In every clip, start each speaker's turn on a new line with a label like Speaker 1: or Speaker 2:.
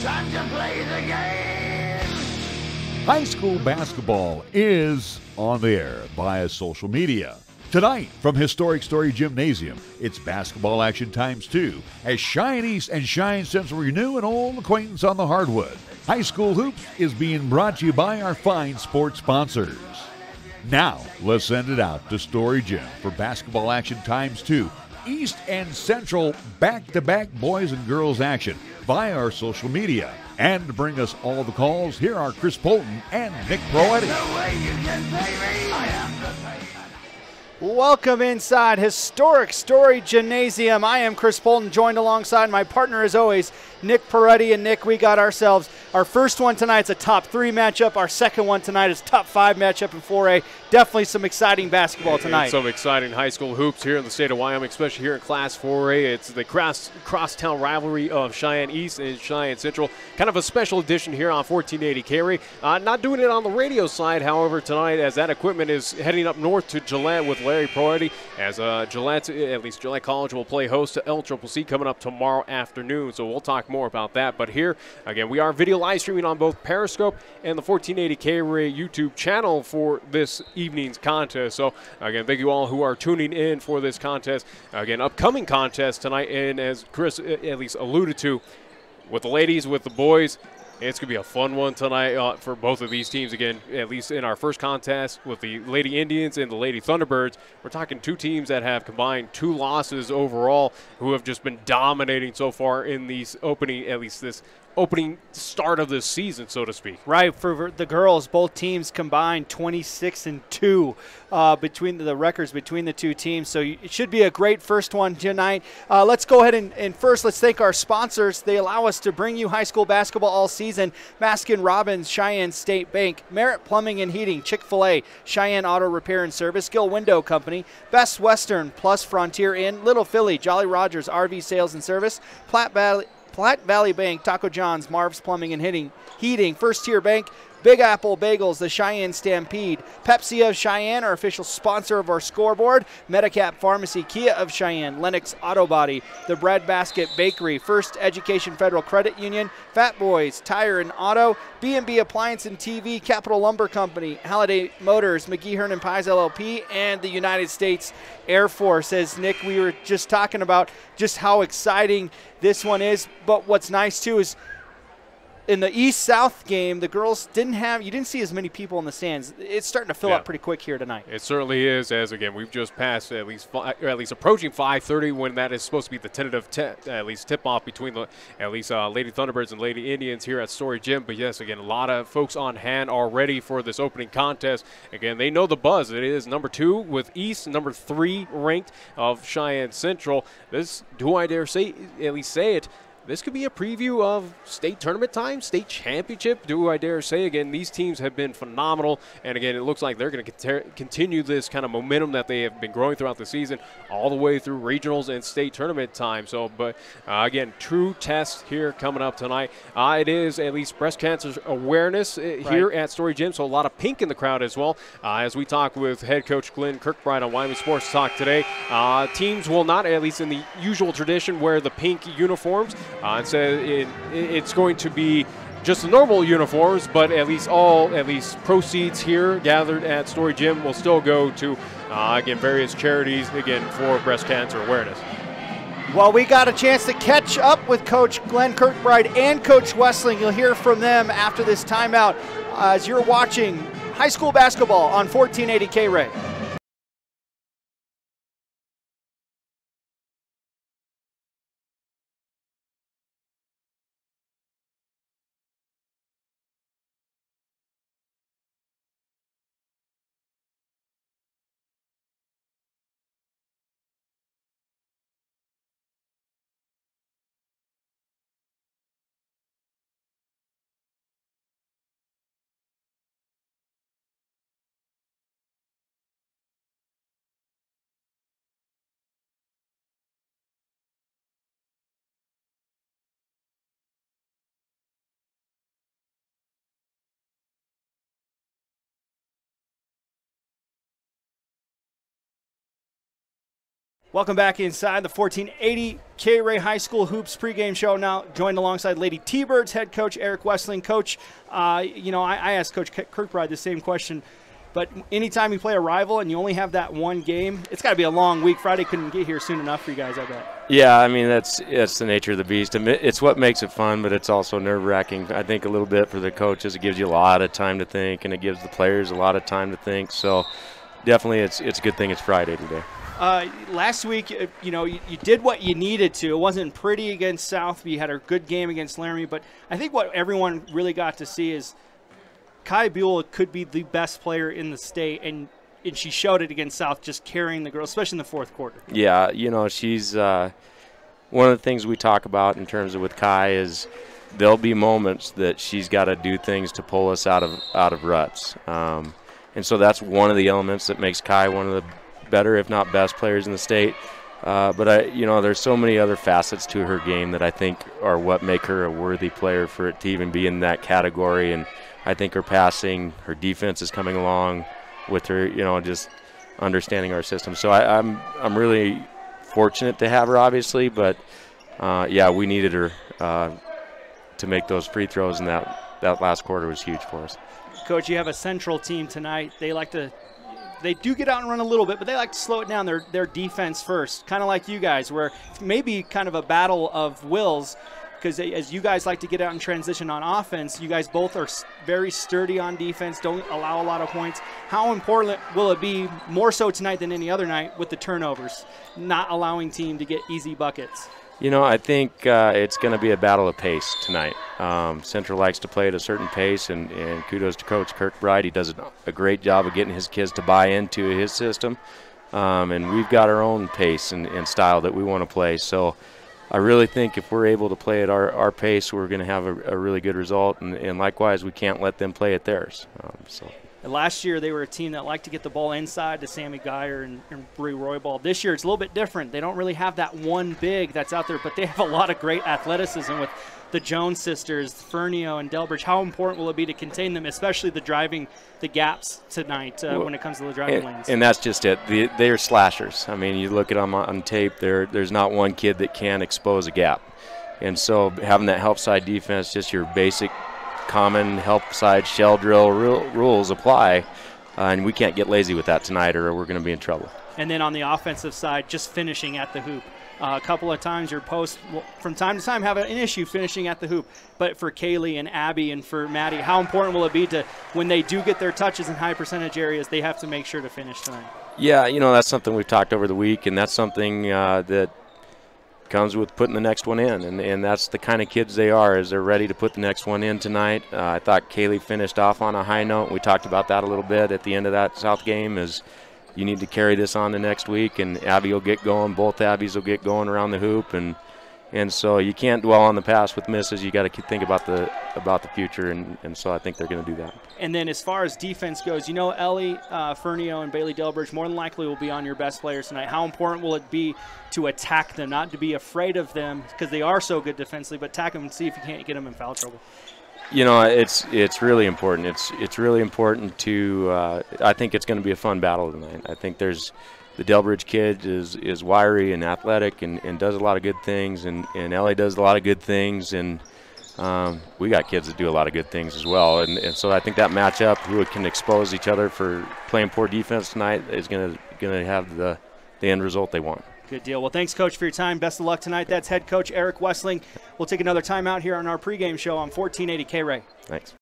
Speaker 1: time to play the game.
Speaker 2: High school basketball is on the air via social media. Tonight, from Historic Story Gymnasium, it's basketball action times 2 as Cheyenne East and Cheyenne Central renew an old acquaintance on the hardwood. High School Hoops is being brought to you by our fine sports sponsors. Now, let's send it out to Story Gym for basketball action times 2. East and Central back-to-back boys and girls action via our social media. And to bring us all the calls, here are Chris Polton and Nick Proetti.
Speaker 1: No way you can pay me. I have to pay.
Speaker 3: Welcome inside Historic Story Gymnasium. I am Chris Polton, joined alongside my partner as always, Nick Peretti. And Nick, we got ourselves our first one tonight. It's a top 3 matchup. Our second one tonight is top 5 matchup in 4A. Definitely some exciting basketball tonight.
Speaker 4: It's some exciting high school hoops here in the state of Wyoming, especially here in Class 4A. It's the crosstown rivalry of Cheyenne East and Cheyenne Central. Kind of a special edition here on 1480 KRAE. Not doing it on the radio side, however, tonight, as that equipment is heading up north to Gillette with Larry Proetti, as Gillette College will play host to LCCC coming up tomorrow afternoon. So we'll talk more about that. But here, again, we are video live streaming on both Periscope and the 1480 KRAE YouTube channel for this evening's contest. So again, thank you all who are tuning in for this contest. Again, upcoming contest tonight, and as Chris at least alluded to, with the ladies, with the boys, it's going to be a fun one tonight for both of these teams. Again, at least in our first contest with the Lady Indians and the Lady Thunderbirds, we're talking 2 teams that have combined 2 losses overall, who have just been dominating so far in these opening, at least this opening start of this season, so to speak.
Speaker 3: Right, for the girls, both teams combined 26-2 between the records between the 2 teams. So it should be a great first one tonight. Let's go ahead and first let's thank our sponsors. They allow us to bring you high school basketball all season. Baskin-Robbins, Cheyenne State Bank, Merritt Plumbing and Heating, Chick-fil-A, Cheyenne Auto Repair and Service, Gill Window Company, Best Western Plus Frontier Inn, Little Philly, Jolly Rogers RV Sales and Service, Platte Valley Bank, Taco John's, Marv's Plumbing and Heating, First Tier Bank, Big Apple Bagels, the Cheyenne Stampede, Pepsi of Cheyenne, our official sponsor of our scoreboard, Medicap Pharmacy, Kia of Cheyenne, Lennox Auto Body, the Bread Basket Bakery, First Education Federal Credit Union, Fat Boys, Tire and Auto, B&B Appliance and TV, Capital Lumber Company, Halliday Motors, McGee Hearn & Pies LLP, and the United States Air Force. As Nick, we were just talking about just how exciting this one is, but what's nice too is in the East-South game, the girls you didn't see as many people in the stands. It's starting to fill up pretty quick here tonight.
Speaker 4: It certainly is, as again, we've just passed at least approaching 5:30 when that is supposed to be the tentative tip-off between the Lady Thunderbirds and Lady Indians here at Story Gym. But yes, again, a lot of folks on hand already for this opening contest. Again, they know the buzz. It is number 2 with East, number 3 ranked of Cheyenne Central. This, do I dare say it, this could be a preview of state tournament time, state championship. Do I dare say, again, these teams have been phenomenal. And, again, it looks like they're going to continue this kind of momentum that they have been growing throughout the season all the way through regionals and state tournament time. So, but, again, true test here coming up tonight. It is at least breast cancer awareness here at Story Gym, so a lot of pink in the crowd as well. As we talk with head coach Glenn Kirkbride on Wyoming Sports Talk today, teams will not, at least in the usual tradition, wear the pink uniforms. And so it's going to be just the normal uniforms, but at least proceeds here gathered at Story Gym will still go to, again, various charities, again, for breast cancer awareness.
Speaker 3: Well, we got a chance to catch up with Coach Glenn Kirkbride and Coach Westling. You'll hear from them after this timeout as you're watching high school basketball on 1480 KRAE. Welcome back inside the 1480 KRAE High School Hoops pregame show. Now joined alongside Lady T-Birds head coach Eric Westling. Coach, I asked Coach Kirkbride the same question, but anytime you play a rival and you only have that one game, it's got to be a long week. Friday couldn't get here soon enough for you guys, I bet.
Speaker 5: Yeah, I mean, that's the nature of the beast. It's what makes it fun, but it's also nerve-wracking. I think a little bit for the coaches. It gives you a lot of time to think, and it gives the players a lot of time to think. So definitely it's a good thing it's Friday today.
Speaker 3: Last week, you did what you needed to. It wasn't pretty against South. You had a good game against Laramie, but I think what everyone really got to see is Kai Buell could be the best player in the state, and she showed it against South, just carrying the girls, especially in the fourth quarter. Yeah,
Speaker 5: she's one of the things we talk about in terms of with Kai is there'll be moments that she's got to do things to pull us out of ruts, and so that's one of the elements that makes Kai one of the better, if not best, players in the state. But there's so many other facets to her game that I think are what make her a worthy player for it to even be in that category. And I think her passing, her defense is coming along with her, just understanding our system. So I'm really fortunate to have her, obviously, but we needed her to make those free throws, and that last quarter was huge for us.
Speaker 3: Coach, you have a Central team tonight. They do get out and run a little bit, but they like to slow it down, their defense first, kind of like you guys, where maybe kind of a battle of wills, because as you guys like to get out and transition on offense, you guys both are very sturdy on defense, don't allow a lot of points. How important will it be, more so tonight than any other night, with the turnovers, not allowing team to get easy buckets?
Speaker 5: I think it's going to be a battle of pace tonight. Central likes to play at a certain pace, and kudos to Coach Kirkbride. He does a great job of getting his kids to buy into his system. And we've got our own pace and style that we want to play. So I really think if we're able to play at our pace, we're going to have a really good result. And likewise, we can't let them play at theirs.
Speaker 3: Last year, they were a team that liked to get the ball inside to Sammy Geyer and Bree Roybal. This year, it's a little bit different. They don't really have that one big that's out there, but they have a lot of great athleticism with the Jones sisters, Fernio and Delbridge. How important will it be to contain them, especially driving the gaps tonight when it comes to the driving lanes?
Speaker 5: And that's just it. They're slashers. I mean, you look at them on tape, there's not one kid that can expose a gap. And so having that help side defense, just your basic common help side shell drill rules apply, and we can't get lazy with that tonight or we're going to be in trouble.
Speaker 3: And then on the offensive side, just finishing at the hoop. A couple of times your posts will, from time to time, have an issue finishing at the hoop. But for Kaylee and Abby and for Maddie, how important will it be to, when they do get their touches in high percentage areas, they have to make sure to finish tonight?
Speaker 5: Yeah, that's something we've talked over the week, and that's something that comes with putting the next one in, and that's the kind of kids they are, is they're ready to put the next one in tonight. I thought Kaylee finished off on a high note. We talked about that a little bit at the end of that South game, is you need to carry this on the next week, and Abby will get going. Both Abbies will get going around the hoop, and so you can't dwell on the past with misses. You got to think about the future, and so I think they're going to do that.
Speaker 3: And then as far as defense goes, Ellie Fernio and Bailey Delbridge more than likely will be on your best players tonight. How important will it be to attack them, not to be afraid of them because they are so good defensively, but attack them and see if you can't get them in foul trouble?
Speaker 5: It's really important. It's really important to. I think it's going to be a fun battle tonight. I think the Delbridge kid is wiry and athletic and does a lot of good things, and Ellie does a lot of good things, and we got kids that do a lot of good things as well. And so I think that matchup, who can expose each other for playing poor defense tonight, is going to have the end result they want.
Speaker 3: Good deal. Well, thanks, Coach, for your time. Best of luck tonight. That's head coach Eric Westling. We'll take another time out here on our pregame show on 1480 KRAE.
Speaker 5: Thanks.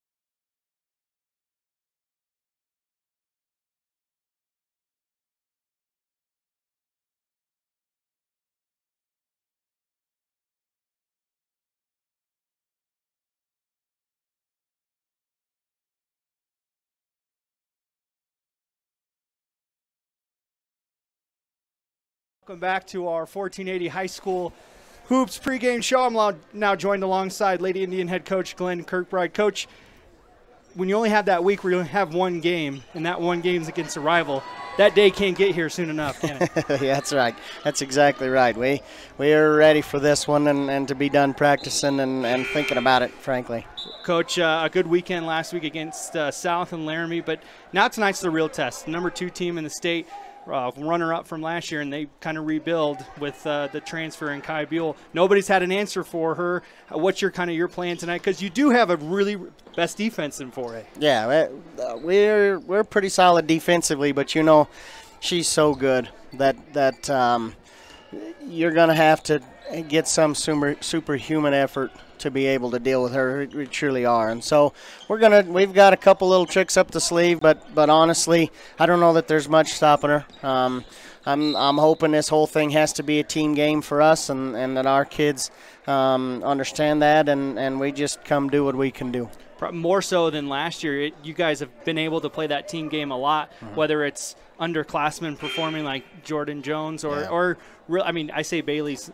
Speaker 3: Welcome back to our 1480 High School Hoops pregame show. I'm now joined alongside Lady Indian head coach Glenn Kirkbride. Coach, when you only have that week where you only have one game, and that one game is against a rival, that day can't get here soon enough, can it?
Speaker 6: Yeah, that's right. That's exactly right. We are ready for this one and to be done practicing and thinking about it, frankly.
Speaker 3: Coach, a good weekend last week against South and Laramie, but now tonight's the real test. The number 2 team in the state. runner-up from last year, and they kind of rebuild with the transfer in Kai Buell. Nobody's had an answer for her. What's your plan tonight? Because you do have a really best defense in 4A.
Speaker 6: Yeah, we're pretty solid defensively, but she's so good that you're going to have to get some superhuman effort to be able to deal with her. We truly are. And so we've got a couple little tricks up the sleeve, but honestly, I don't know that there's much stopping her. I'm hoping this whole thing has to be a team game for us, and that our kids understand that, and we just come do what we can do.
Speaker 3: More so than last year, you guys have been able to play that team game a lot, whether it's underclassmen performing like Jordan Jones or I say Bailey's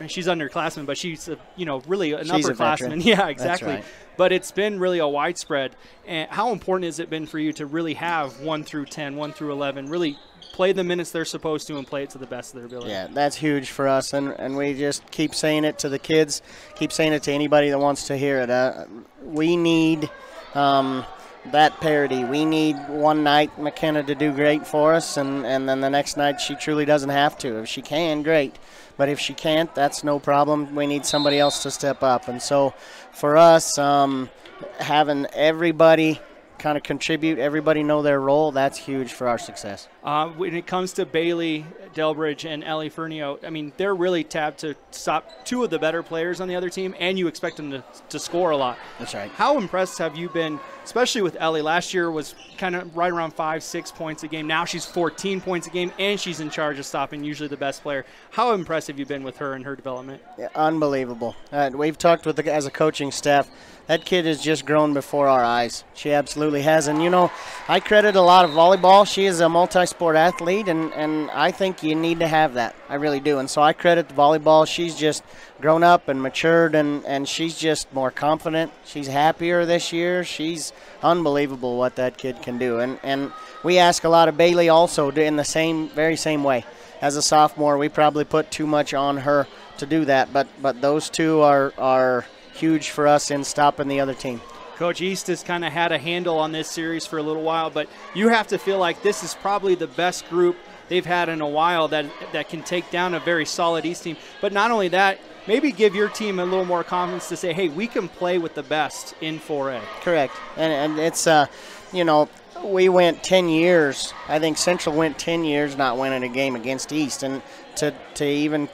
Speaker 3: she's underclassmen, but she's really an upperclassman. Yeah, exactly.
Speaker 6: That's right.
Speaker 3: But it's been really a widespread. And how important has it been for you to really have 1 through 10, 1 through 11, really play the minutes they're supposed to and play it to the best of their ability?
Speaker 6: Yeah, that's huge for us, and we just keep saying it to the kids, keep saying it to anybody that wants to hear it. We need that parity. We need one night McKenna to do great for us, and then the next night she truly doesn't have to. If she can, great. But if she can't, that's no problem. We need somebody else to step up. And so for us, having everybody kind of contribute, everybody know their role, that's huge for our success.
Speaker 3: When it comes to Bailey Delbridge and Ellie Fernio, they're really tapped to stop two of the better players on the other team, and you expect them to score a lot.
Speaker 6: That's right.
Speaker 3: How impressed have you been, especially with Ellie? Last year was kind of right around 5-6 points a game. Now she's 14 points a game, and she's in charge of stopping usually the best player. How impressed have you been with her and her development?
Speaker 6: Yeah, unbelievable. We've talked with as a coaching staff. That kid has just grown before our eyes. She absolutely has. And, I credit a lot of volleyball. She is a multi-sport athlete, and I think you need to have that. I really do. And so I credit the volleyball. She's just grown up and matured, and she's just more confident. She's happier this year. She's unbelievable what that kid can do. And we ask a lot of Bailey also in the very same way. As a sophomore, we probably put too much on her to do that, but those two are huge for us in stopping the other team.
Speaker 3: Coach, East has kind of had a handle on this series for a little while, but you have to feel like this is probably the best group they've had in a while that can take down a very solid East team. But not only that, maybe give your team a little more confidence to say, hey, we can play with the best in 4A.
Speaker 6: Correct. And it's, we went 10 years. I think Central went 10 years not winning a game against East. And to even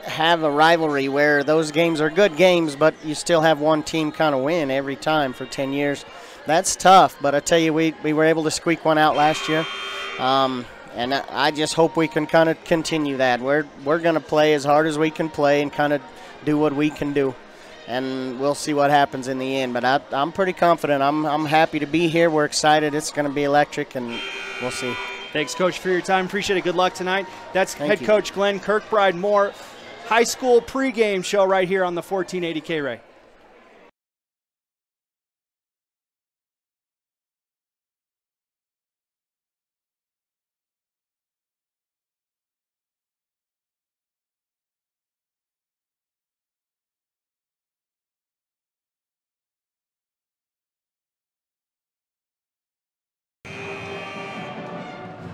Speaker 6: have a rivalry where those games are good games, but you still have one team kind of win every time for 10 years, that's tough. But I tell you, we were able to squeak one out last year. And I just hope we can kind of continue that. We're going to play as hard as we can play and kind of do what we can do. And we'll see what happens in the end. But I'm pretty confident. I'm happy to be here. We're excited. It's going to be electric, and we'll see.
Speaker 3: Thanks, Coach, for your time. Appreciate it. Good luck tonight. That's Head Coach Glenn Kirkbride. More high school pregame show right here on the 1480 KRAE.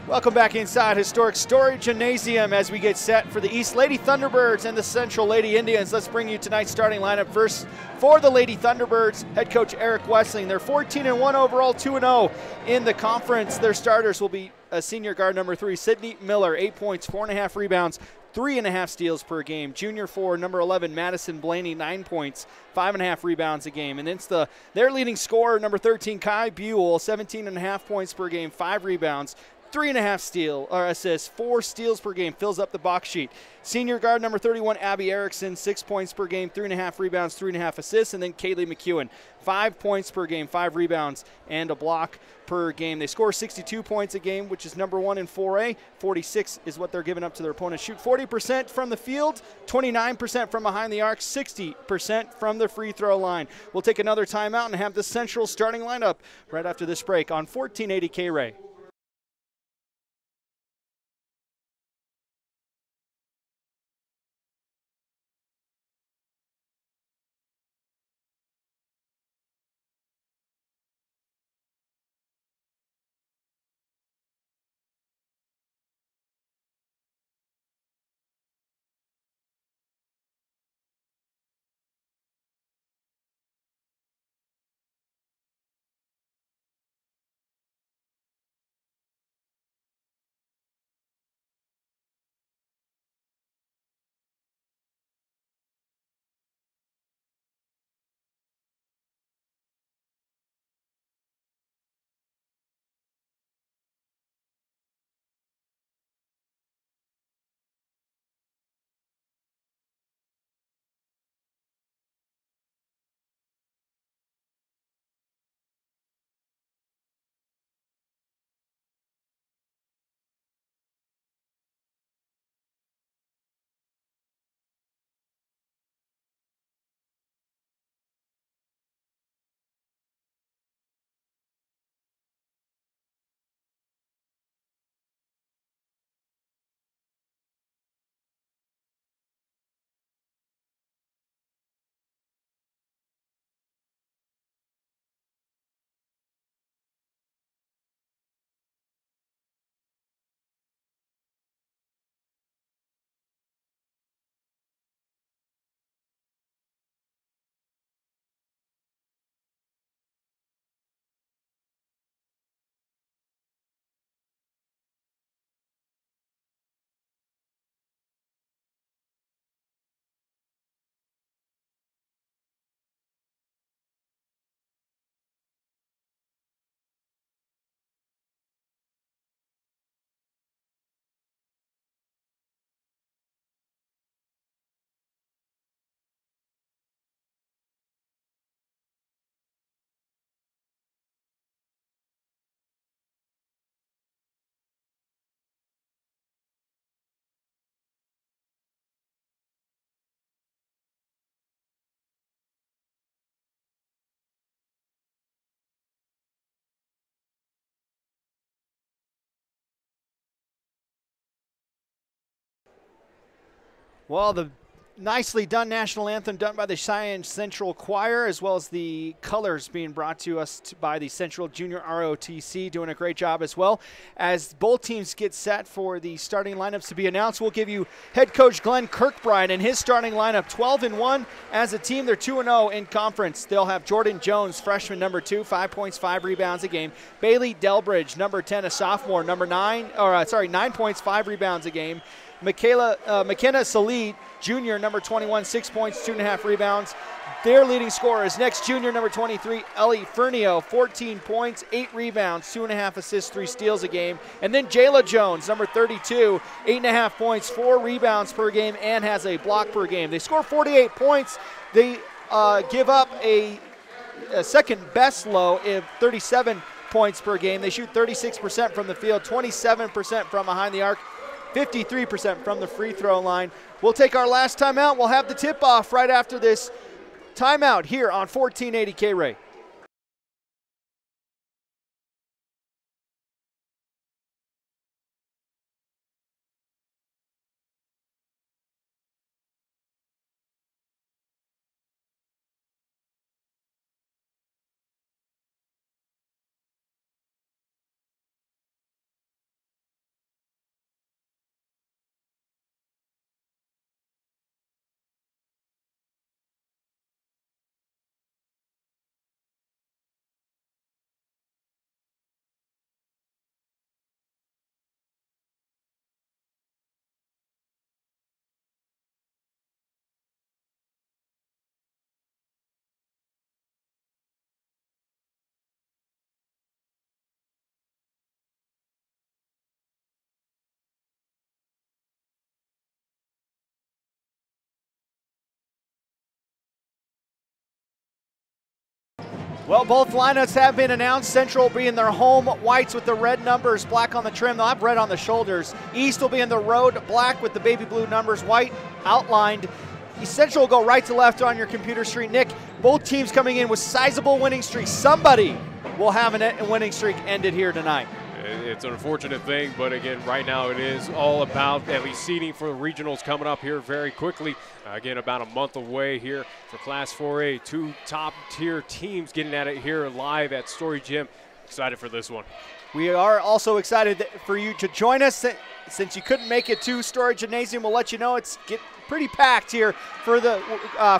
Speaker 3: Welcome back inside Historic Story Gymnasium as we get set for the East Lady Thunderbirds and the Central Lady Indians. Let's bring you tonight's starting lineup. First, for the Lady Thunderbirds, head coach Eric Wessling. They're 14-1 overall, 2-0 in the conference. Their starters will be senior guard number 3, Sydney Miller, 8 points, 4.5 rebounds, 3.5 steals per game. Junior forward number 11, Madison Blaney, 9 points, 5.5 rebounds a game. And it's their leading scorer, number 13, Kai Buell, 17.5 points per game, 5 rebounds, 3.5 assists, 4 steals per game, fills up the box sheet. Senior guard number 31, Abby Erickson, 6 points per game, 3.5 rebounds, 3.5 assists. And then Kaylee McEwen, 5 points per game, 5 rebounds, and a block per game. They score 62 points a game, which is number 1 in 4A. 46 is what they're giving up to their opponents. Shoot 40% from the field, 29% from behind the arc, 60% from the free throw line. We'll take another timeout and have the Central starting lineup right after this break on 1480 KRAE. Well, the nicely done national anthem done by the Cheyenne Central Choir, as well as the colors being brought to us by the Central Junior ROTC, doing a great job as well. As both teams get set for the starting lineups to be announced, we'll give you head coach Glenn Kirkbride and his starting lineup. 12-1 as a team. They're 2-0 in conference. They'll have Jordan Jones, freshman, number 2, 5 points, 5 rebounds a game. Bailey Delbridge, number 10, a sophomore, 9 points, 5 rebounds a game. McKenna Salid, junior, number 21, 6 points, 2.5 rebounds. Their leading scorer is next junior, number 23, Ellie Fernio, 14 points, 8 rebounds, 2.5 assists, 3 steals a game. And then Jayla Jones, number 32, 8.5 points, 4 rebounds per game, and has a block per game. They score 48 points. They give up a second best low of 37 points per game. They shoot 36% from the field, 27% from behind the arc, 53% from the free throw line. We'll take our last timeout. We'll have the tip-off right after this timeout here on 1480 KRAE. Well, both lineups have been announced. Central will be in their home whites with the red numbers, black on the trim. They'll have red on the shoulders. East will be in the road black with the baby blue numbers, white outlined. Central will go right to left on your computer screen. Nick, both teams coming in with sizable winning streaks. Somebody will have a winning streak ended here tonight.
Speaker 4: It's an unfortunate thing, but again, right now it is all about at least seeding for the regionals coming up here very quickly. Again, about a month away here for Class 4A. 2 top-tier teams getting at it here live at Story Gym. Excited for this one.
Speaker 3: We are also excited for you to join us. Since you couldn't make it to Story Gymnasium, we'll let you know it's pretty packed here for the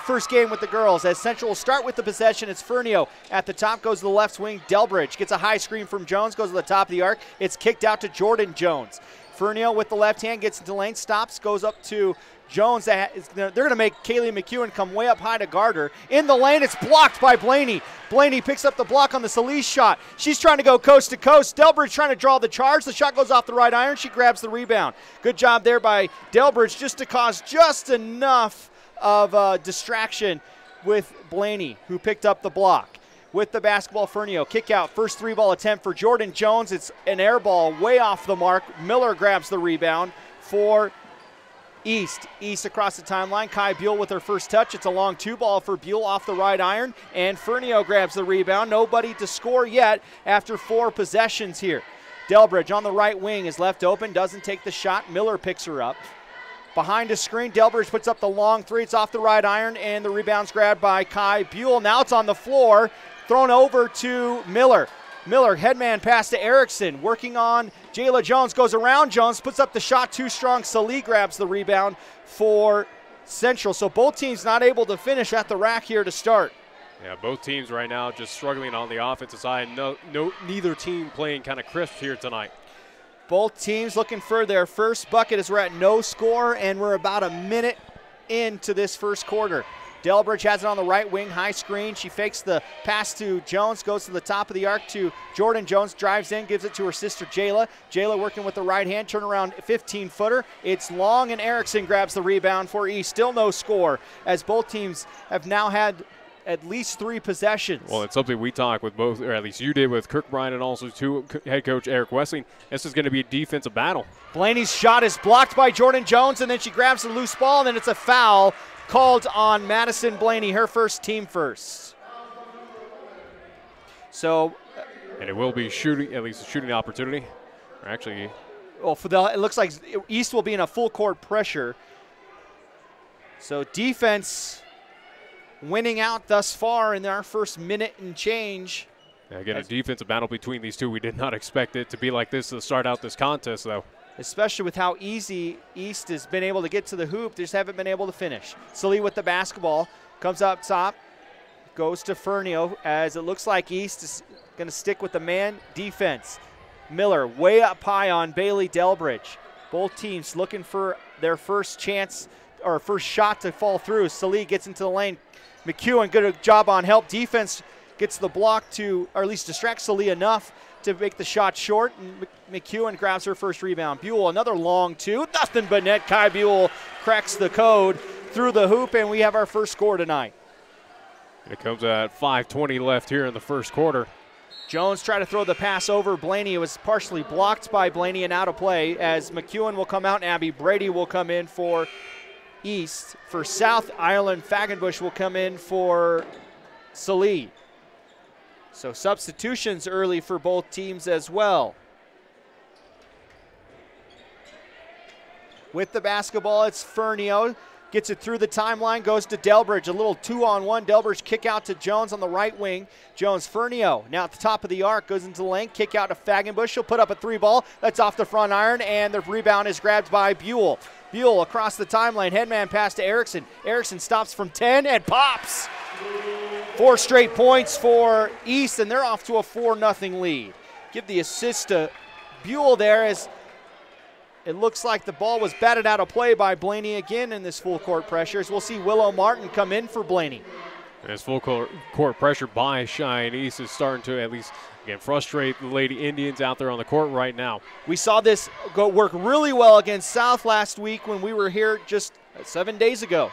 Speaker 3: first game with the girls. As Central will start with the possession, it's Fernio at the top, goes to the left wing. Delbridge gets a high screen from Jones, goes to the top of the arc. It's kicked out to Jordan Jones. Fernio with the left hand gets into lane, stops, goes up to Jones. They're going to make Kaylee McEwen come way up high to guard her. In the lane, it's blocked by Blaney. Blaney picks up the block on the Solis shot. She's trying to go coast to coast. Delbridge trying to draw the charge. The shot goes off the right iron. She grabs the rebound. Good job there by Delbridge just to cause just enough of distraction with Blaney, who picked up the block. With the basketball, Fernio, kick out, first 3-ball attempt for Jordan Jones. It's an air ball way off the mark. Miller grabs the rebound for East. East across the timeline. Kai Buell with her first touch. It's a long 2-ball for Buell off the right iron, and Fernio grabs the rebound. Nobody to score yet after 4 possessions here. Delbridge on the right wing is left open, doesn't take the shot. Miller picks her up. Behind a screen, Delbridge puts up the long 3. It's off the right iron, and the rebound's grabbed by Kai Buell. Now it's on the floor. Thrown over to Miller. Miller, headman pass to Erickson, working on Jayla Jones, goes around Jones, puts up the shot too strong. Salih grabs the rebound for Central. So both teams not able to finish at the rack here to start.
Speaker 4: Yeah, both teams right now just struggling on the offensive side. Neither team playing kind of crisp here tonight.
Speaker 3: Both teams looking for their first bucket as we're at no score, and we're about a minute into this first quarter. Delbridge has it on the right wing, high screen. She fakes the pass to Jones, goes to the top of the arc to Jordan Jones, drives in, gives it to her sister Jayla. Jayla working with the right hand, turnaround 15-footer. It's long, and Erickson grabs the rebound for East. Still no score, as both teams have now had at least 3 possessions.
Speaker 4: Well, it's something we talk with both, or at least you did with Kirkbride and also head coach Eric Wessling. This is going to be a defensive battle.
Speaker 3: Blaney's shot is blocked by Jordan Jones, and then she grabs the loose ball, and then it's a foul called on Madison Blaney, her first, team first. So,
Speaker 4: and it will be shooting, at least a shooting opportunity. Or actually,
Speaker 3: well, it looks like East will be in a full court pressure. So defense winning out thus far in our first minute and change.
Speaker 4: Again, a defensive battle between these two. We did not expect it to be like this to start out this contest, though.
Speaker 3: Especially with how easy East has been able to get to the hoop. They just haven't been able to finish. Sully with the basketball. Comes up top. Goes to Fernio as it looks like East is going to stick with the man defense. Miller way up high on Bailey Delbridge. Both teams looking for their first chance or first shot to fall through. Sully gets into the lane. McEwen, good job on help. Defense gets the block to, or at least distracts Sully enough to make the shot short, and McEwen grabs her first rebound. Buell, another long two. Nothing but net. Kai Buell cracks the code through the hoop, and we have our first score tonight.
Speaker 4: It comes at 5:20 left here in the first quarter.
Speaker 3: Jones tried to throw the pass over Blaney. It was partially blocked by Blaney and out of play as McEwen will come out and Abby Brady will come in for East. For South Ireland, Fagenbush will come in for Sully. So substitutions early for both teams as well. With the basketball, it's Fernio. Gets it through the timeline, goes to Delbridge. A little 2-on-1. Delbridge kick out to Jones on the right wing. Jones, Fernio, now at the top of the arc, goes into the lane. Kick out to Fagenbush. She'll put up a three ball. That's off the front iron, and the rebound is grabbed by Buell. Buell across the timeline. Headman pass to Erickson. Erickson stops from 10 and pops. 4 straight points for East, and they're off to a 4-0 lead. Give the assist to Buell there as it looks like the ball was batted out of play by Blaney again in this full court pressure. As we'll see Willow Martin come in for Blaney.
Speaker 4: As full court pressure by Cheyenne East is starting to at least, again, frustrate the Lady Indians out there on the court right now.
Speaker 3: We saw this work really well against South last week when we were here just 7 days ago.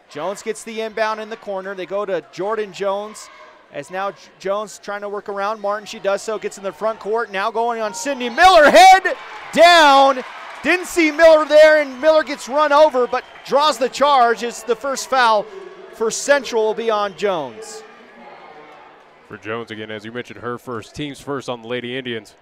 Speaker 3: Jones gets the inbound in the corner. They go to Jordan Jones. As now Jones trying to work around Martin. She does so, gets in the front court. Now going on Sydney Miller. Head down. Didn't see Miller there, and Miller gets run over, but draws the charge. It's the first foul for Central will be on Jones.
Speaker 4: For Jones, again, as you mentioned, her first, team's first on the Lady Indians.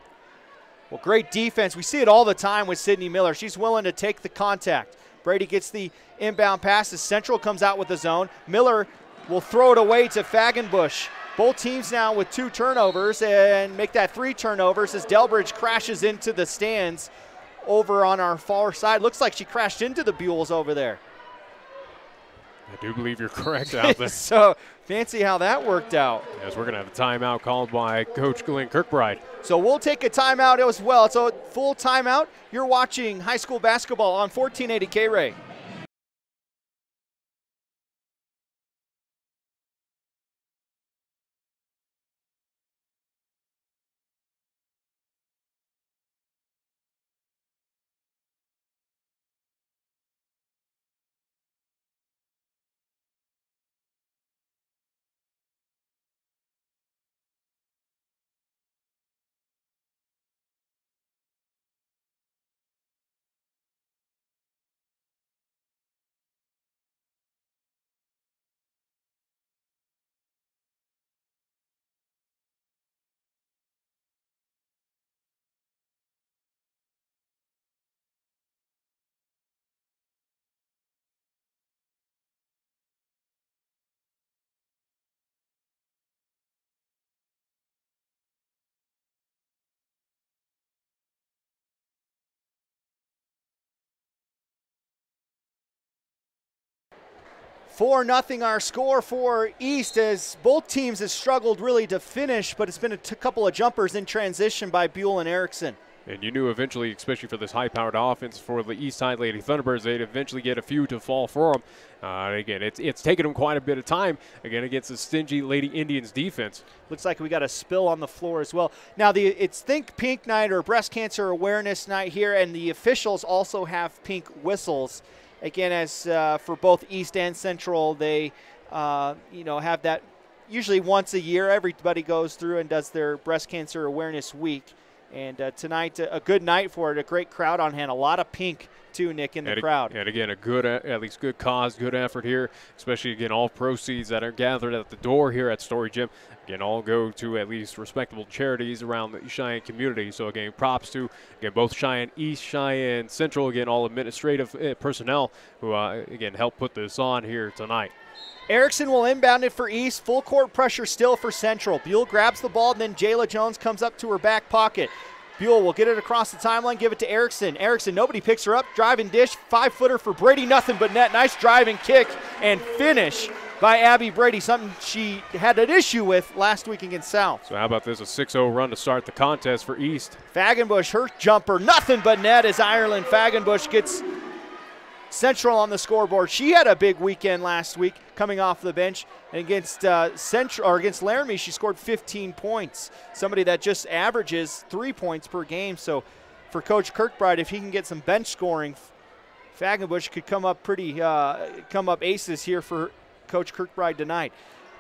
Speaker 3: Well, great defense. We see it all the time with Sydney Miller. She's willing to take the contact. Brady gets the inbound pass as Central comes out with the zone. Miller will throw it away to Fagenbush. Both teams now with 2 turnovers and make that 3 turnovers as Delbridge crashes into the stands over on our far side. Looks like she crashed into the Buells over there.
Speaker 4: I do believe you're correct out there.
Speaker 3: So fancy how that worked out.
Speaker 4: Yes, we're going to have a timeout called by Coach Glenn Kirkbride.
Speaker 3: So we'll take a timeout as well. It's a full timeout. You're watching high school basketball on 1480 KRAE. Four nothing our score for East as both teams have struggled really to finish, but it's been a couple of jumpers in transition by Buell and Erickson.
Speaker 4: And you knew eventually, especially for this high-powered offense for the East Side Lady Thunderbirds, they'd eventually get a few to fall for them. Again, it's taken them quite a bit of time, again, against the stingy Lady Indians defense.
Speaker 3: Looks like we got a spill on the floor as well. Now, it's Think Pink Night or Breast Cancer Awareness Night here, and the officials also have pink whistles. Again, as for both East and Central, they have that usually once a year. Everybody goes through and does their Breast Cancer Awareness Week. And tonight, a good night for it, a great crowd on hand, a lot of pink too, Nick, in the crowd.
Speaker 4: And again, a good, at least good cause, good effort here, especially, again, all proceeds that are gathered at the door here at Story Gym, again, all go to at least respectable charities around the Cheyenne community. So, again, props to, again, both Cheyenne East, Cheyenne Central, again, all administrative personnel who, again, helped put this on here tonight.
Speaker 3: Erickson will inbound it for East. Full court pressure still for Central. Buell grabs the ball, and then Jayla Jones comes up to her back pocket. Buell will get it across the timeline, give it to Erickson. Erickson, nobody picks her up. Driving dish, 5-footer for Brady, nothing but net. Nice driving kick and finish by Abby Brady, something she had an issue with last week against South.
Speaker 4: So how about this, a 6-0 run to start the contest for East.
Speaker 3: Fagenbush, her jumper, nothing but net as Ireland Fagenbush gets Central on the scoreboard. She had a big weekend last week coming off the bench, and against against Laramie, she scored 15 points. Somebody that just averages 3 points per game. So for Coach Kirkbride, if he can get some bench scoring, Fagenbush could come up aces here for Coach Kirkbride tonight.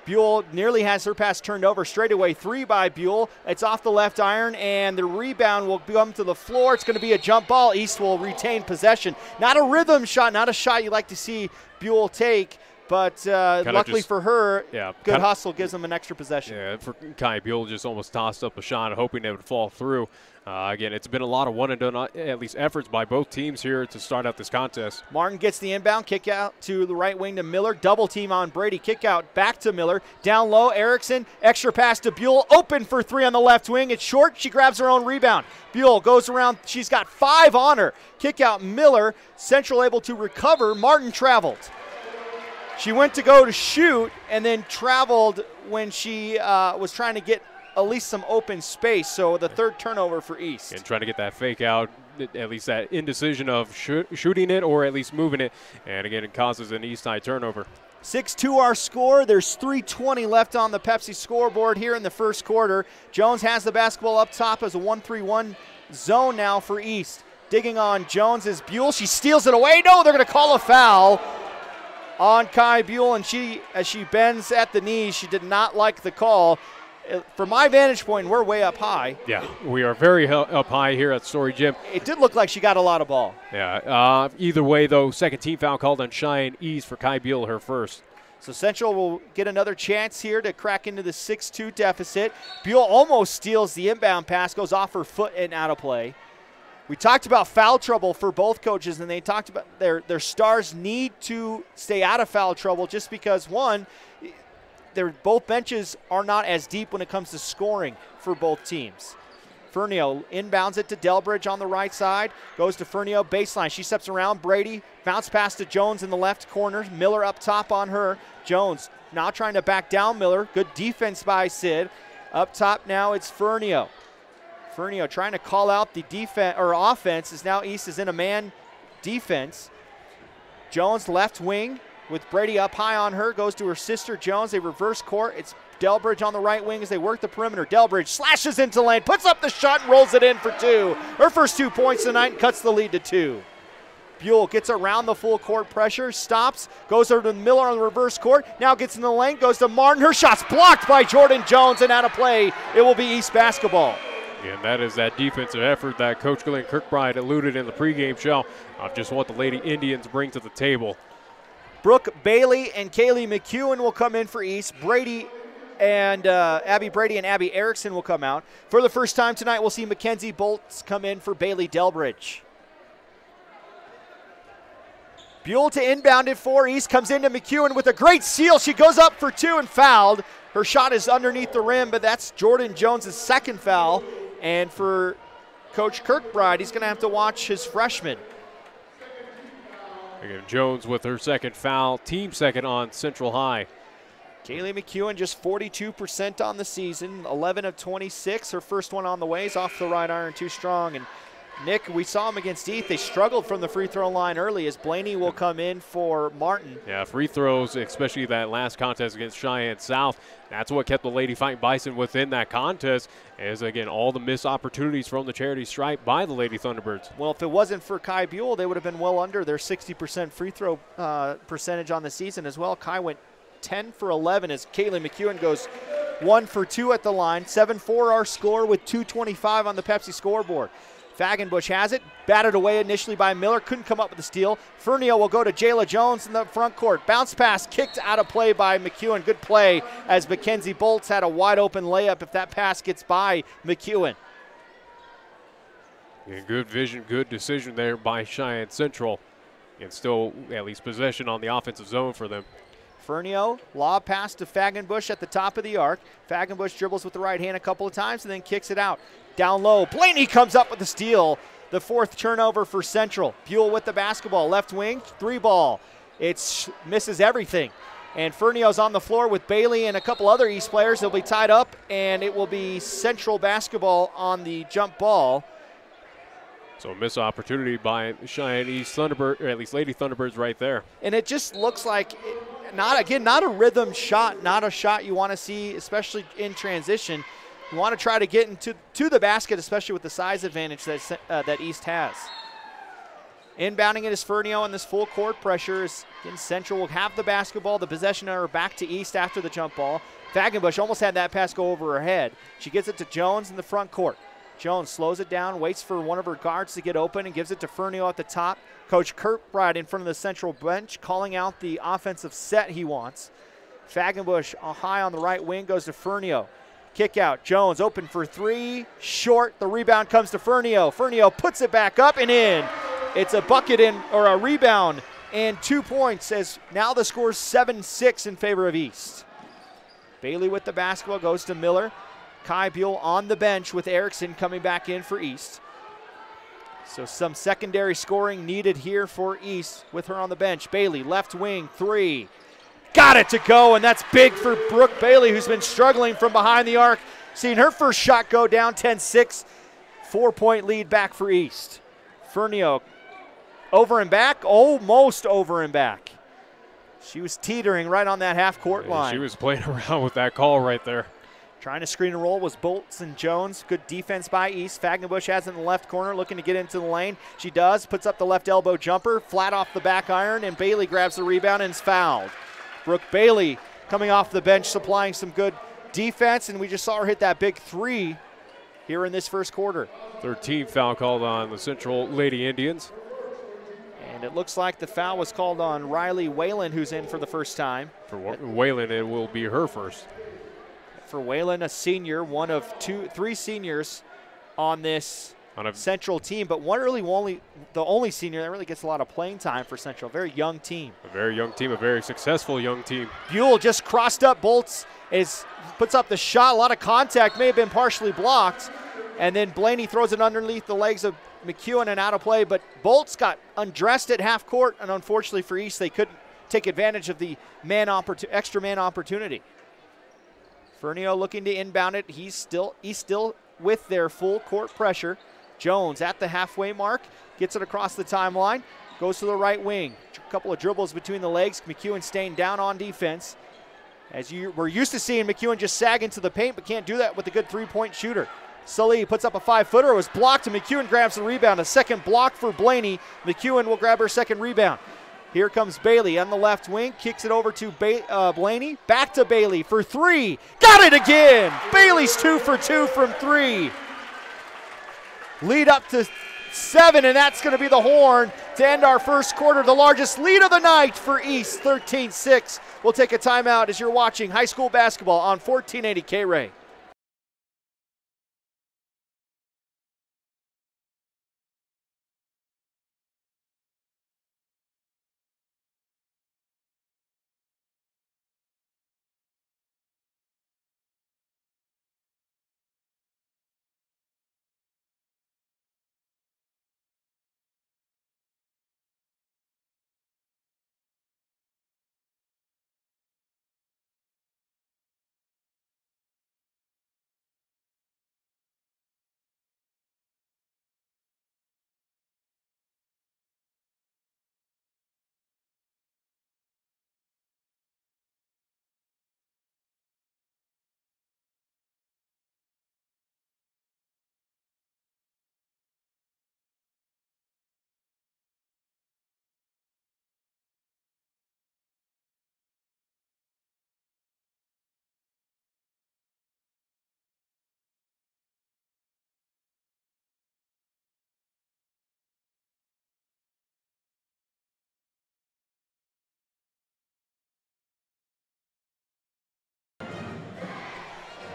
Speaker 3: Buell nearly has her pass turned over. Straightaway three by Buell. It's off the left iron, and the rebound will come to the floor. It's going to be a jump ball. East will retain possession. Not a rhythm shot, not a shot you like to see Buell take, but luckily for her, good hustle gives them an extra possession.
Speaker 4: Yeah, for Kai, Buell just almost tossed up a shot, hoping it would fall through. Again, it's been a lot of one-and-done, at least efforts by both teams here to start out this contest.
Speaker 3: Martin gets the inbound, kick out to the right wing to Miller. Double team on Brady, kick out back to Miller. Down low, Erickson, extra pass to Buell. Open for three on the left wing. It's short. She grabs her own rebound. Buell goes around. She's got 5 on her. Kick out Miller. Central able to recover. Martin traveled. She went to go to shoot and then traveled when she was trying to get at least some open space. So the third turnover for East.
Speaker 4: And trying to get that fake out, at least that indecision of shooting it or at least moving it. And again, it causes an East side turnover.
Speaker 3: 6-2 our score. There's 3:20 left on the Pepsi scoreboard here in the first quarter. Jones has the basketball up top as a 1-3-1 zone now for East. Digging on Jones is Buell. She steals it away. No, they're going to call a foul on Kai Buell, and as she bends at the knees, she did not like the call. From my vantage point, we're way up high.
Speaker 4: Yeah, we are very up high here at Story Gym.
Speaker 3: It did look like she got a lot of ball.
Speaker 4: Yeah, either way, though, second team foul called on Cheyenne East for Kai Buell, her first.
Speaker 3: So Central will get another chance here to crack into the 6-2 deficit. Buell almost steals the inbound pass, goes off her foot and out of play. We talked about foul trouble for both coaches, and they talked about their stars need to stay out of foul trouble just because, one, both benches are not as deep when it comes to scoring for both teams. Fernio inbounds it to Delbridge on the right side. Goes to Fernio, baseline. She steps around Brady. Bounce pass to Jones in the left corner. Miller up top on her. Jones now trying to back down Miller. Good defense by Sid. Up top now it's Fernio. Fernio trying to call out the defense or offense as now East is in a man defense. Jones left wing with Brady up high on her. Goes to her sister Jones. They reverse court. It's Delbridge on the right wing as they work the perimeter. Delbridge slashes into lane, puts up the shot and rolls it in for 2. Her first 2 points tonight and cuts the lead to 2. Buell gets around the full court pressure, stops, goes over to Miller on the reverse court, now gets in the lane, goes to Martin. Her shot's blocked by Jordan Jones and out of play. It will be East basketball.
Speaker 4: And that is that defensive effort that Coach Glenn Kirkbride alluded in the pregame show of just what the Lady Indians bring to the table.
Speaker 3: Brooke Bailey and Kaylee McEwen will come in for East. Brady and Abby Brady and Abby Erickson will come out. For the first time tonight, we'll see Mackenzie Bolts come in for Bailey Delbridge. Buell to inbound it for East, comes into McEwen with a great steal. She goes up for 2 and fouled. Her shot is underneath the rim, but that's Jordan Jones' second foul. And for Coach Kirkbride, he's going to have to watch his freshman.
Speaker 4: Again, Jones with her second foul, team second on Central High.
Speaker 3: Kaylee McEwen just 42% on the season, 11 of 26. Her first one on the way is off the right iron, too strong. And Nick, we saw them against East. They struggled from the free throw line early as Blaney will come in for Martin.
Speaker 4: Yeah, free throws, especially that last contest against Cheyenne South. That's what kept the Lady Fighting Bison within that contest, as, again, all the missed opportunities from the charity stripe by the Lady Thunderbirds.
Speaker 3: Well, if it wasn't for Kai Buell, they would have been well under their 60% free throw percentage on the season as well. Kai went 10 for 11 as Kaylee McEwen goes 1 for 2 at the line. 7-4 our score with 2:25 on the Pepsi scoreboard. Fagenbush has it, batted away initially by Miller, couldn't come up with the steal. Fernio will go to Jayla Jones in the front court. Bounce pass kicked out of play by McEwen. Good play as Mackenzie Bolts had a wide open layup if that pass gets by McEwen.
Speaker 4: Yeah, good vision, good decision there by Cheyenne Central. And still at least possession on the offensive zone for them.
Speaker 3: Fernio, lob pass to Fagenbush at the top of the arc. Fagenbush dribbles with the right hand a couple of times and then kicks it out. Down low, Blaney comes up with the steal. The 4th turnover for Central. Buell with the basketball, left wing, 3-ball. It misses everything. And Fernio's on the floor with Bailey and a couple other East players. They'll be tied up, and it will be Central basketball on the jump ball.
Speaker 4: So a missed opportunity by Cheyenne East Thunderbird, or at least Lady Thunderbirds right there.
Speaker 3: And it just looks like, not a rhythm shot, not a shot you want to see, especially in transition. You want to try to get into the basket, especially with the size advantage that East has. Inbounding it is Fernio, and this full court pressure is in Central. Will have the basketball, the possession are back to East after the jump ball. Fagenbush almost had that pass go over her head. She gets it to Jones in the front court. Jones slows it down, waits for one of her guards to get open, and gives it to Fernio at the top. Coach Kirkbride in front of the Central bench calling out the offensive set he wants. Fagenbush high on the right wing goes to Fernio. Kick out, Jones open for 3, short. The rebound comes to Fernio. Fernio puts it back up and in. It's a bucket or a rebound and 2 points as now the score's 7-6 in favor of East. Bailey with the basketball goes to Miller. Kai Buell on the bench with Erickson coming back in for East. So some secondary scoring needed here for East with her on the bench. Bailey, left wing, 3. Got it to go, and that's big for Brooke Bailey, who's been struggling from behind the arc. Seeing her first shot go down, 10-6. 4-point lead back for East. Fernio over and back, almost over and back. She was teetering right on that half-court line.
Speaker 4: She was playing around with that call right there.
Speaker 3: Trying to screen and roll was Bolts and Jones. Good defense by East. Fagenbush has it in the left corner, looking to get into the lane. She does, puts up the left elbow jumper, flat off the back iron, and Bailey grabs the rebound and is fouled. Brooke Bailey coming off the bench, supplying some good defense, and we just saw her hit that big 3 here in this first quarter.
Speaker 4: 13th foul called on the Central Lady Indians.
Speaker 3: And it looks like the foul was called on Riley Whalen, who's in for the first time.
Speaker 4: For Whalen, it will be her first.
Speaker 3: For Whalen, a senior, one of 3 seniors on this Central team, but the only senior that really gets a lot of playing time for Central. Very young team.
Speaker 4: A very young team, a very successful young team.
Speaker 3: Buell just crossed up. Bolts puts up the shot. A lot of contact, may have been partially blocked. And then Blaney throws it underneath the legs of McEwen and out of play. But Bolts got undressed at half court, and unfortunately for East, they couldn't take advantage of the extra man opportunity. Fernio looking to inbound it. He's still with their full court pressure. Jones at the halfway mark, gets it across the timeline, goes to the right wing. A couple of dribbles between the legs. McEwen staying down on defense. As we're used to seeing McEwen just sag into the paint, but can't do that with a good 3-point shooter. Sully puts up a 5-footer. It was blocked, and McEwen grabs the rebound. A second block for Blaney. McEwen will grab her second rebound. Here comes Bailey on the left wing, kicks it over to Blaney. Back to Bailey for 3. Got it again! Bailey's 2 for 2 from 3. Lead up to 7, and that's going to be the horn to end our first quarter. The largest lead of the night for East, 13-6. We'll take a timeout as you're watching high school basketball on 1480 KRAE.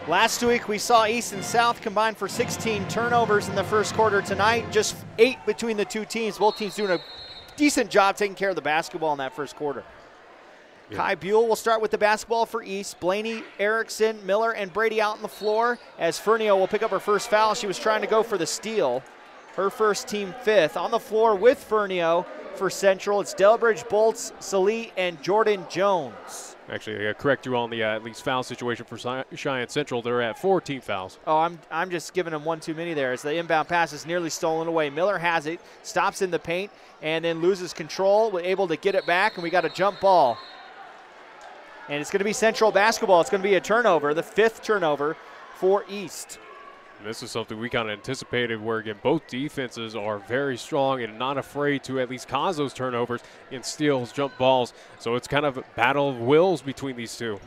Speaker 3: Last week we saw East and South combine for 16 turnovers in the first quarter. Tonight, just 8 between the two teams. Both teams doing a decent job taking care of the basketball in that first quarter. Yeah. Kai Buell will start with the basketball for East. Blaney, Erickson, Miller, and Brady out on the floor as Fernio will pick up her first foul. She was trying to go for the steal. Her first, team 5th. On the floor with Fernio for Central, it's Delbridge, Bolts, Salee, and Jordan Jones.
Speaker 4: Actually, I correct you on the at least foul situation for Cheyenne Central. They're at 14 fouls.
Speaker 3: Oh, I'm just giving them one too many there as the inbound pass is nearly stolen away. Miller has it, stops in the paint, and then loses control. We're able to get it back, and we got a jump ball. And it's going to be Central basketball. It's going to be a turnover, the 5th turnover for East.
Speaker 4: And this is something we kind of anticipated where, again, both defenses are very strong and not afraid to at least cause those turnovers and steals, jump balls. So it's kind of a battle of wills between these two.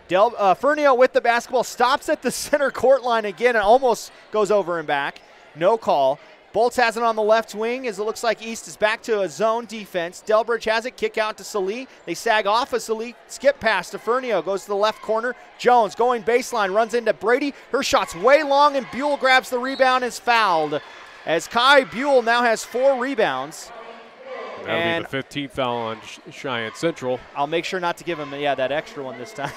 Speaker 3: Fernio with the basketball stops at the center court line again and almost goes over and back. No call. Bolts has it on the left wing as it looks like East is back to a zone defense. Delbridge has it, kick out to Salee. They sag off of Salee, skip pass to Fernio, goes to the left corner. Jones going baseline, runs into Brady. Her shot's way long and Buell grabs the rebound and is fouled. As Kai Buell now has 4 rebounds.
Speaker 4: That'll be the 15th foul on Cheyenne Central.
Speaker 3: I'll make sure not to give him, that extra one this time.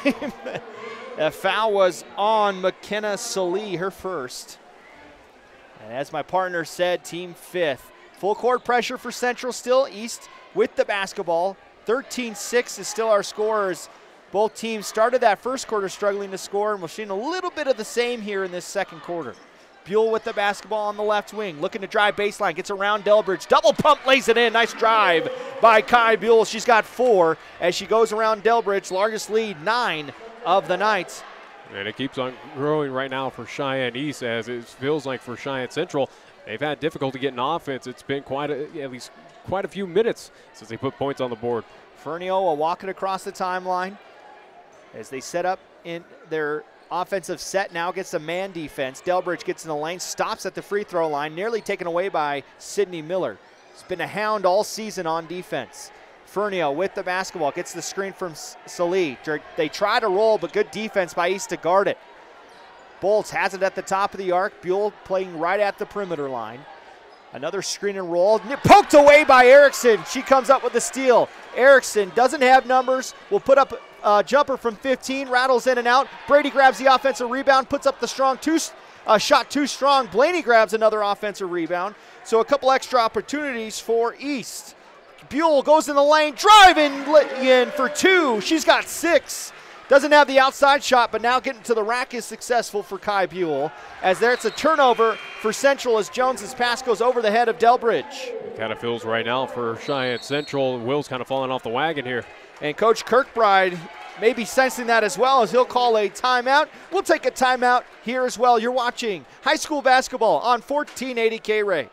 Speaker 3: That foul was on McKenna Salee, her first. And as my partner said, team 5th. Full court pressure for Central still. East with the basketball. 13-6 is still our scores. Both teams started that first quarter struggling to score, and we're seeing a little bit of the same here in this second quarter. Buell with the basketball on the left wing, looking to drive baseline, gets around Delbridge. Double pump, lays it in. Nice drive by Kai Buell. She's got 4 as she goes around Delbridge. Largest lead, 9 of the night.
Speaker 4: And it keeps on growing right now for Cheyenne East, as it feels like for Cheyenne Central, they've had difficulty getting offense. It's been at least quite a few minutes since they put points on the board.
Speaker 3: Fernio will walk it across the timeline as they set up in their offensive set. Now gets a man defense. Delbridge gets in the lane, stops at the free throw line, nearly taken away by Sydney Miller. He's been a hound all season on defense. Fernio with the basketball, gets the screen from Salee. They try to roll, but good defense by East to guard it. Bolts has it at the top of the arc. Buell playing right at the perimeter line. Another screen and roll. Poked away by Erickson. She comes up with the steal. Erickson doesn't have numbers. Will put up a jumper from 15. Rattles in and out. Brady grabs the offensive rebound. Puts up the shot too strong. Blaney grabs another offensive rebound. So a couple extra opportunities for East. Buell goes in the lane, driving in for 2. She's got 6. Doesn't have the outside shot, but now getting to the rack is successful for Kai Buell. As there's a turnover for Central as Jones's pass goes over the head of Delbridge.
Speaker 4: It kind of feels right now for Cheyenne Central. Will's kind of falling off the wagon here.
Speaker 3: And Coach Kirkbride may be sensing that as well as he'll call a timeout. We'll take a timeout here as well. You're watching high school basketball on 1480 KRAE.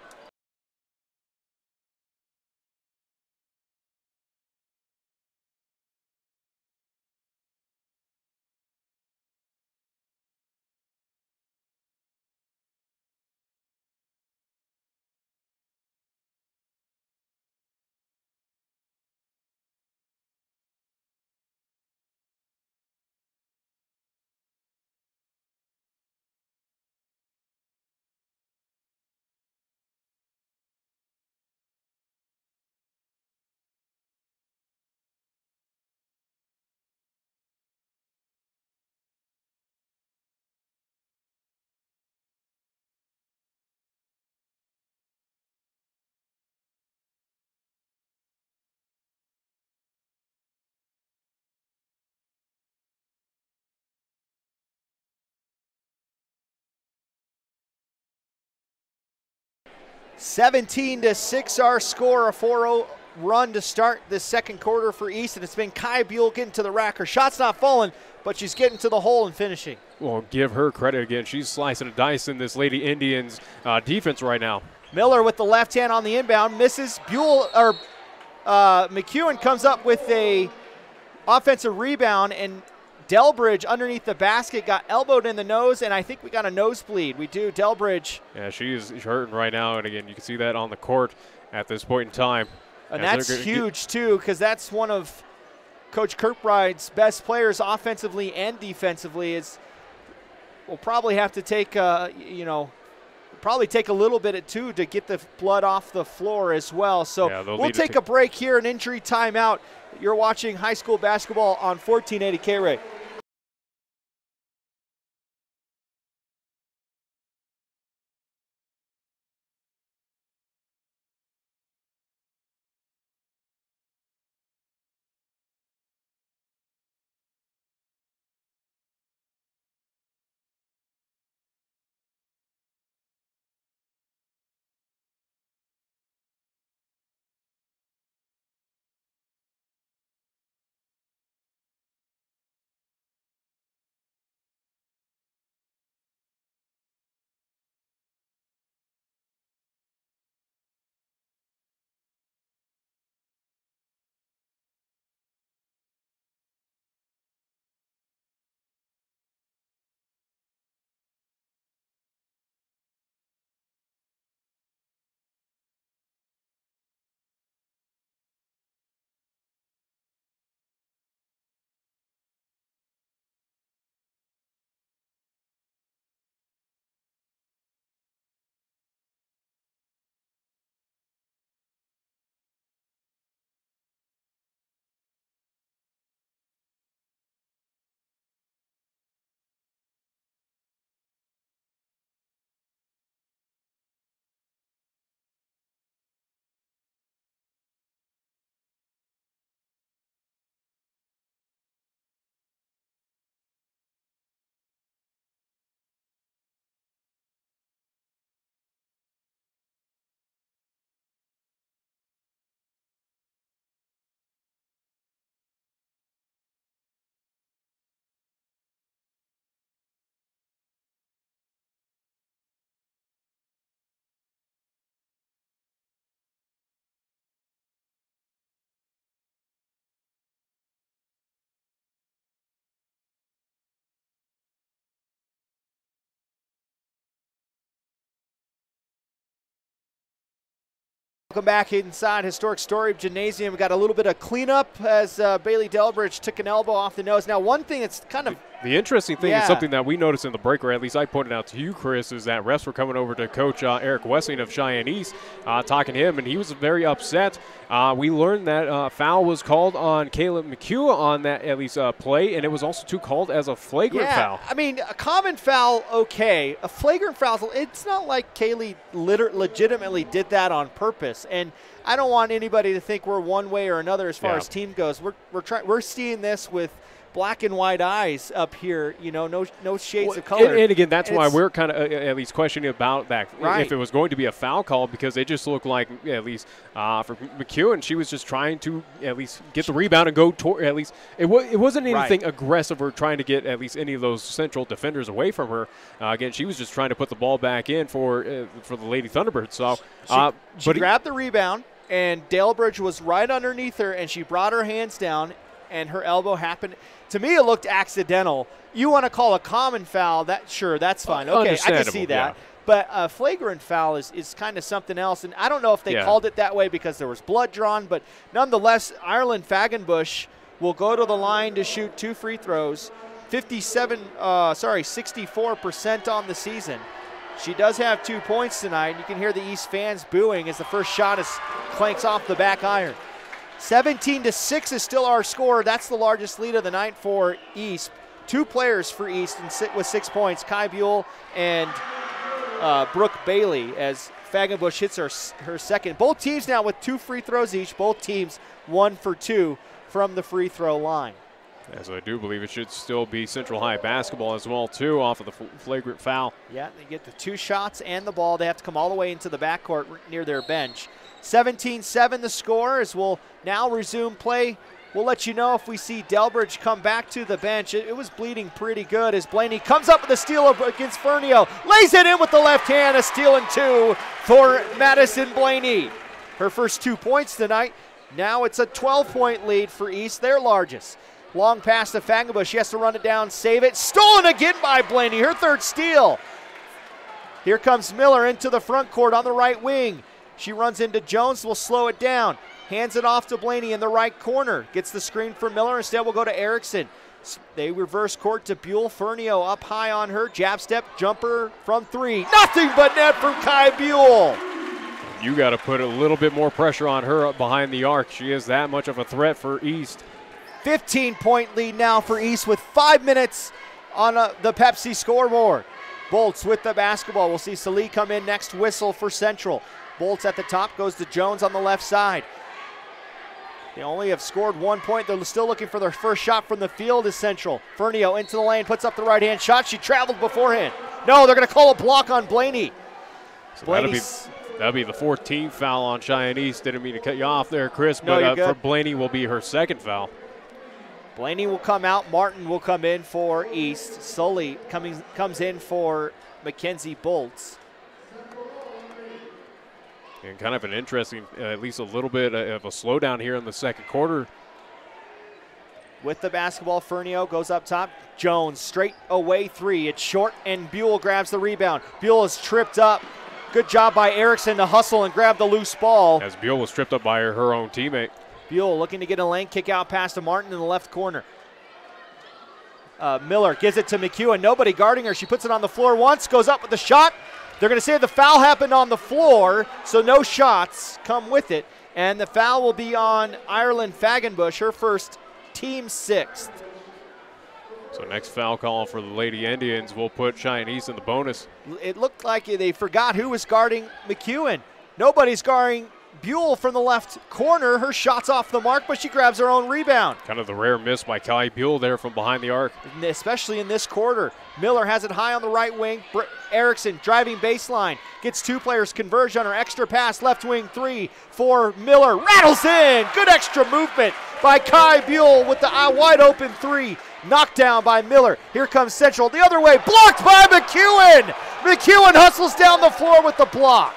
Speaker 3: (17-6) our score, a 4-0 run to start this second quarter for East, and it's been Kai Buell getting to the rack. Her shot's not falling, but she's getting to the hole and finishing.
Speaker 4: Well, give her credit again. She's slicing a dice in this Lady Indians defense right now.
Speaker 3: Miller with the left hand on the inbound, misses. McEwen comes up with a offensive rebound, and Delbridge underneath the basket got elbowed in the nose, and I think we got a nosebleed. We do. Delbridge.
Speaker 4: Yeah, she's hurting right now, and again, you can see that on the court at this point in time.
Speaker 3: And that's huge, too, because that's one of Coach Kirkbride's best players offensively and defensively. Is will probably have to take, probably take a little bit too to get the blood off the floor as well. So we'll take a break here, an injury timeout. You're watching high school basketball on 1480 KRAE. Welcome back inside Historic Story Gymnasium. We got a little bit of cleanup as Bailey Delbridge took an elbow off the nose. Now, one thing that's kind of
Speaker 4: the interesting thing is something that we noticed in the break, or at least I pointed out to you, Chris, is that refs were coming over to Coach Eric Wessling of Cheyenne East, talking to him, and he was very upset. We learned that foul was called on Caleb McHugh on that at least play, and it was also called as a flagrant foul.
Speaker 3: I mean, a common foul, okay. A flagrant foul, it's not like Kaylee legitimately did that on purpose. And I don't want anybody to think we're one way or another as far as team goes. We're seeing this with black and white eyes up here, no shades of color.
Speaker 4: And again, that's why we're kind of at least questioning about that,
Speaker 3: right,
Speaker 4: if it was going to be a foul call, because they just looked like, at least for McEwen, she was just trying to at least get the rebound and go toward, at least, it wasn't anything aggressive or trying to get at least any of those central defenders away from her. Again, she was just trying to put the ball back in for the Lady Thunderbirds. So,
Speaker 3: she grabbed the rebound, and Delbridge was right underneath her, and she brought her hands down, and her elbow happened. To me, it looked accidental. You want to call a common foul, that's fine. Okay, I can see that.
Speaker 4: Yeah.
Speaker 3: But a flagrant foul is kind of something else. And I don't know if they called it that way because there was blood drawn. But nonetheless, Ireland Fagenbush will go to the line to shoot 2 free throws. 64% on the season. She does have 2 points tonight. You can hear the East fans booing as the first shot clanks off the back iron. 17-6 is still our score. That's the largest lead of the night for East. 2 players for East and sit with 6 points, Kai Buell and Brooke Bailey, as Fagenbush hits her second. Both teams now with 2 free throws each. Both teams 1 for 2 from the free throw line.
Speaker 4: As I do believe it should still be Central High basketball as well, too, off of the flagrant foul.
Speaker 3: Yeah, they get the 2 shots and the ball. They have to come all the way into the backcourt near their bench. 17-7 the score as we'll now resume play. We'll let you know if we see Delbridge come back to the bench. It was bleeding pretty good as Blaney comes up with a steal against Fernio. Lays it in with the left hand, a steal and 2 for Madison Blaney. Her first 2 points tonight. Now it's a 12-point lead for East, their largest. Long pass to Fagenbush. She has to run it down, save it. Stolen again by Blaney, her 3rd steal. Here comes Miller into the front court on the right wing. She runs into Jones, will slow it down. Hands it off to Blaney in the right corner. Gets the screen for Miller. Instead, we'll go to Erickson. They reverse court to Buell. Fernio up high on her. Jab step, jumper from 3. Nothing but net from Kai Buell.
Speaker 4: You got to put a little bit more pressure on her up behind the arc. She is that much of a threat for East.
Speaker 3: 15-point lead now for East with 5 minutes on the Pepsi scoreboard. Bolts with the basketball. We'll see Salih come in next, whistle for Central. Bolts at the top, goes to Jones on the left side. They only have scored 1 point. They're still looking for their first shot from the field is Central. Fernio into the lane, puts up the right-hand shot. She traveled beforehand. No, they're going to call a block on Blaney.
Speaker 4: So that'll be the 14th foul on Cheyenne East. Didn't mean to cut you off there, Chris,
Speaker 3: no,
Speaker 4: but for Blaney will be her second foul.
Speaker 3: Blaney will come out. Martin will come in for East. Sully comes in for Mackenzie Bolts.
Speaker 4: And kind of an interesting, at least a little bit of a slowdown here in the second quarter.
Speaker 3: With the basketball, Fernio goes up top. Jones straight away 3. It's short, and Buell grabs the rebound. Buell is tripped up. Good job by Erickson to hustle and grab the loose ball.
Speaker 4: As Buell was tripped up by her own teammate.
Speaker 3: Buell looking to get a lane kick out pass to Martin in the left corner. Miller gives it to McEwen. Nobody guarding her. She puts it on the floor once, goes up with the shot. They're going to say the foul happened on the floor, so no shots come with it. And the foul will be on Ireland Fagenbush, her first, team 6th.
Speaker 4: So next foul call for the Lady Indians will put Cheyenne East in the bonus.
Speaker 3: It looked like they forgot who was guarding McEwen. Nobody's guarding Buell from the left corner. Her shot's off the mark, but she grabs her own rebound.
Speaker 4: Kind of the rare miss by Kai Buell there from behind the arc.
Speaker 3: Especially in this quarter. Miller has it high on the right wing. Erickson driving baseline. Gets 2 players converged on her extra pass. Left wing 3 for Miller. Rattles in. Good extra movement by Kai Buell with the wide open 3. Knocked down by Miller. Here comes Central the other way. Blocked by McEwen. McEwen hustles down the floor with the block.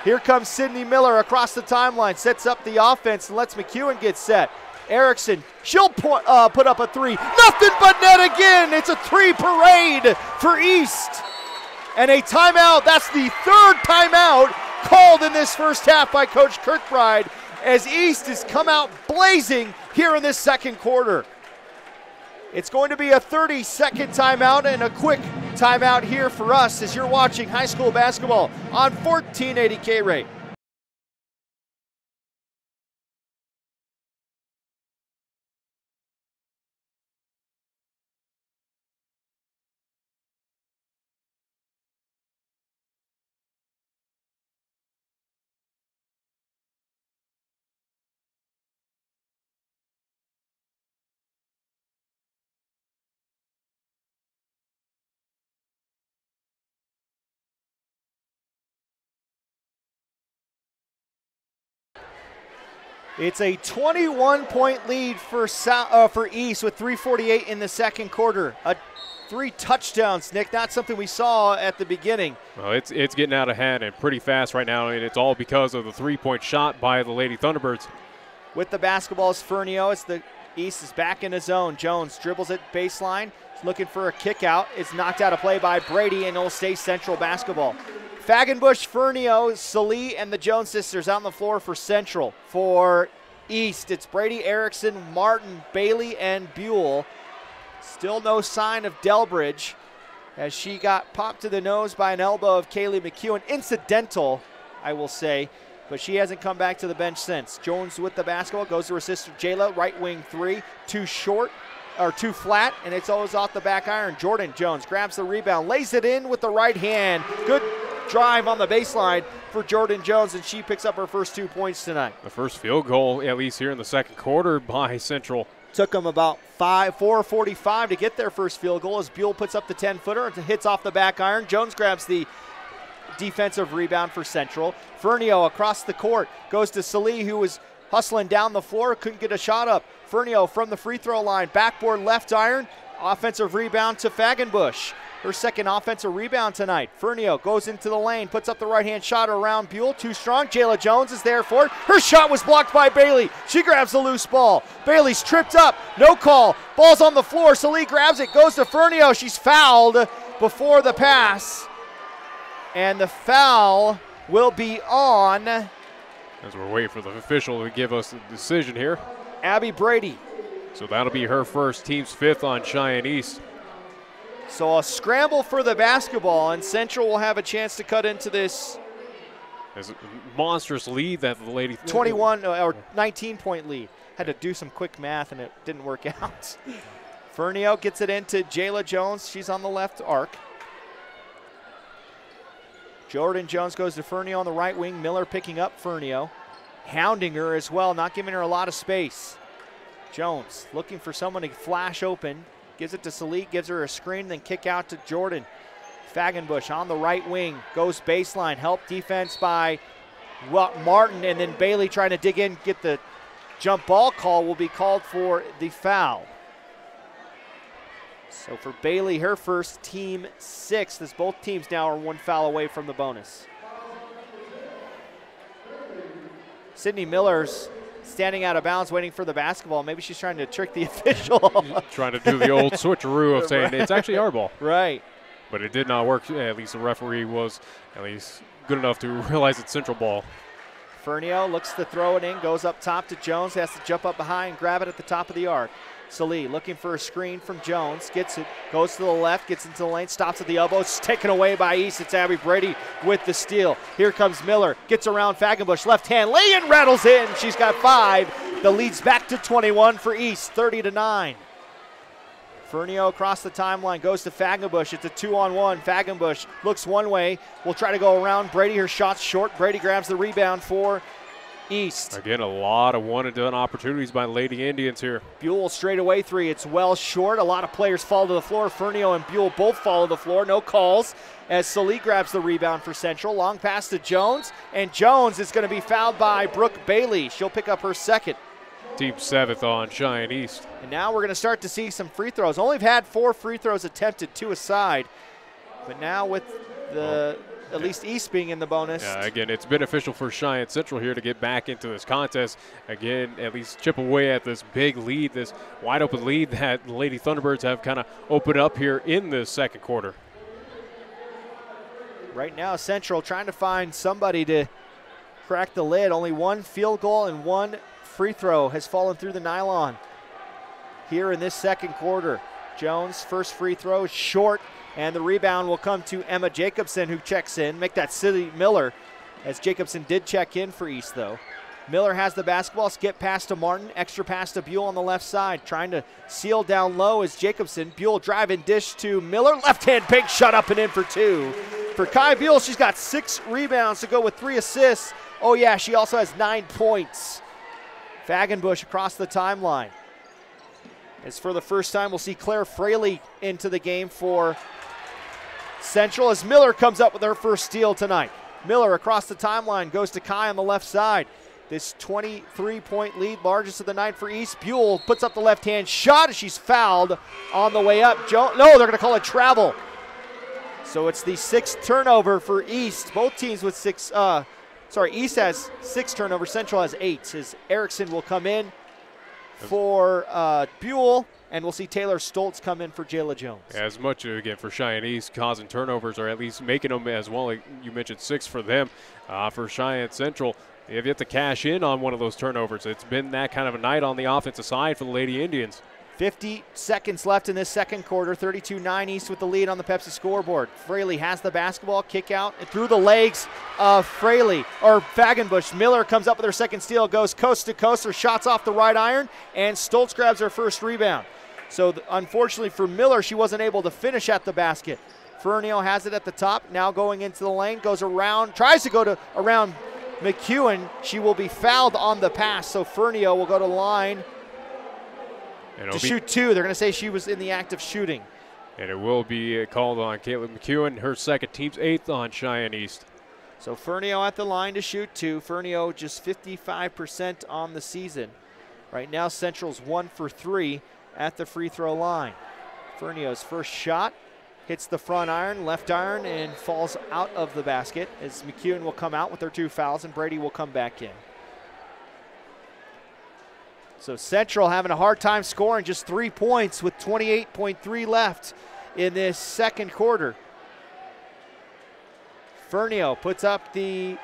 Speaker 3: Here comes Sydney Miller across the timeline, sets up the offense and lets McEwen get set. Erickson, she'll put up a 3. Nothing but net again. It's a 3 parade for East. And a timeout. That's the 3rd timeout called in this first half by Coach Kirkbride as East has come out blazing here in this second quarter. It's going to be a 30-second timeout and a quick timeout here for us as you're watching high school basketball on 1480 KRAE. It's a 21-point lead for East with 3:48 in the second quarter. 3 touchdowns, Nick. Not something we saw at the beginning.
Speaker 4: Well, it's getting out of hand and pretty fast right now, and it's all because of the 3-point shot by the Lady Thunderbirds.
Speaker 3: With the basketball is Fernio. It's the East is back in his zone. Jones dribbles it baseline. He's looking for a kick out. It's knocked out of play by Brady, and it'll stay Central basketball. Fagenbush, Fernio, Salih, and the Jones sisters out on the floor for Central. For East, it's Brady, Erickson, Martin, Bailey, and Buell. Still no sign of Delbridge as she got popped to the nose by an elbow of Kaylee McEwen. Incidental, I will say, but she hasn't come back to the bench since. Jones with the basketball, goes to her sister Jayla, right wing 3, too flat, and it's always off the back iron. Jordan Jones grabs the rebound, lays it in with the right hand. Good drive on the baseline for Jordan Jones, and she picks up her first 2 points tonight.
Speaker 4: The first field goal, at least here in the second quarter, by Central.
Speaker 3: Took them about 4:45 to get their first field goal as Buell puts up the 10-footer and hits off the back iron. Jones grabs the defensive rebound for Central. Fernio across the court goes to Salih, who was hustling down the floor, couldn't get a shot up. Fernio from the free throw line, backboard left iron, offensive rebound to Fagenbush. Her second offensive rebound tonight. Fernio goes into the lane, puts up the right-hand shot around Buell. Too strong. Jayla Jones is there for it. Her shot was blocked by Bailey. She grabs the loose ball. Bailey's tripped up. No call. Ball's on the floor. Salih grabs it. Goes to Fernio. She's fouled before the pass. And the foul will be on,
Speaker 4: as we're waiting for the official to give us the decision here,
Speaker 3: Abby Brady.
Speaker 4: So that'll be her first, team's 5th on Cheyenne East.
Speaker 3: So a scramble for the basketball, and Central will have a chance to cut into this.
Speaker 4: There's a monstrous lead that the lady
Speaker 3: 21 or 19-point lead. Had to do some quick math, and it didn't work out. Fernio gets it into Jayla Jones. She's on the left arc. Jordan Jones goes to Fernio on the right wing. Miller picking up Fernio, hounding her as well, not giving her a lot of space. Jones looking for someone to flash open. Gives it to Salik, gives her a screen, then kick out to Jordan. Fagenbush on the right wing, goes baseline, help defense by Martin, and then Bailey trying to dig in, get the jump ball call will be called for the foul. So for Bailey, her first, team 6th, as both teams now are 1 foul away from the bonus. Sydney Miller's standing out of bounds waiting for the basketball. Maybe she's trying to trick the official.
Speaker 4: Trying to do the old switcheroo of saying it's actually our ball.
Speaker 3: Right.
Speaker 4: But it did not work. At least the referee was at least good enough to realize it's Central ball.
Speaker 3: Fernio looks to throw it in, goes up top to Jones, has to jump up behind, grab it at the top of the arc. Salih looking for a screen from Jones, gets it, goes to the left, gets into the lane, stops at the elbow, it's taken away by East. It's Abby Brady with the steal. Here comes Miller, gets around Fagenbush, left hand lay and rattles in. She's got 5. The lead's back to 21 for East, 30-9. Fernio across the timeline, goes to Fagenbush. It's a 2-on-1. Fagenbush looks one way, will try to go around Brady. Her shot's short. Brady grabs the rebound for East.
Speaker 4: Again, a lot of one-and-done opportunities by Lady Indians here.
Speaker 3: Buell straight away 3. It's well short. A lot of players fall to the floor. Fernio and Buell both fall to the floor. No calls as Salih grabs the rebound for Central. Long pass to Jones, and Jones is going to be fouled by Brooke Bailey. She'll pick up her 2nd.
Speaker 4: Team 7th on Cheyenne East.
Speaker 3: And now we're going to start to see some free throws. Only have had 4 free throws attempted, 2 aside. But now with the at least East being in the bonus.
Speaker 4: Yeah, again, it's beneficial for Cheyenne Central here to get back into this contest. Again, at least chip away at this big lead, this wide open lead that the Lady Thunderbirds have kind of opened up here in the 2nd quarter.
Speaker 3: Right now, Central trying to find somebody to crack the lid. Only 1 field goal and 1 free throw has fallen through the nylon here in this 2nd quarter. Jones, first free throw, short, and the rebound will come to Emma Jacobson, who checks in. Make that Sydney Miller, as Jacobson did check in for East, though. Miller has the basketball, skip pass to Martin, extra pass to Buell on the left side. Trying to seal down low is Jacobson. Buell driving dish to Miller. Left-hand pink shot up and in for 2. For Kai Buell, she's got 6 rebounds to go with 3 assists. Oh, yeah, she also has 9 points. Fagenbush across the timeline. As for the first time, we'll see Claire Fraley into the game for Central as Miller comes up with her first steal tonight. Miller across the timeline goes to Kai on the left side. This 23-point lead, largest of the night for East. Buell puts up the left-hand shot as she's fouled on the way up. No, they're going to call it travel. So it's the 6th turnover for East. Both teams with 6. East has 6 turnovers. Central has 8. As Erickson will come in for Buell, and we'll see Taylor Stoltz come in for Jayla Jones.
Speaker 4: As much, again, for Cheyenne East, causing turnovers, or at least making them as well. Like you mentioned, 6 for them. For Cheyenne Central, they have yet to cash in on one of those turnovers. It's been that kind of a night on the offensive side for the Lady Indians.
Speaker 3: 50 seconds left in this 2nd quarter. 32-9 East with the lead on the Pepsi scoreboard. Fraley has the basketball, kick out and through the legs of Fagenbush. Miller comes up with her 2nd steal, goes coast to coast. Her shot's off the right iron, and Stoltz grabs her first rebound. So unfortunately for Miller, she wasn't able to finish at the basket. Fernio has it at the top, now going into the lane, goes around, tries to go around McEwen. She will be fouled on the pass, so Fernio will go to the line to shoot 2. They're going to say she was in the act of shooting.
Speaker 4: And it will be called on Caitlin McEwen, her 2nd, team's 8th on Cheyenne East.
Speaker 3: So Fernio at the line to shoot 2. Fernio just 55% on the season. Right now Central's 1 for 3 at the free throw line. Fernio's first shot hits the front iron, left iron, and falls out of the basket as McEwen will come out with their 2 fouls and Brady will come back in. So Central having a hard time scoring just 3 points with 28.3 left in this 2nd quarter. Fernio puts up the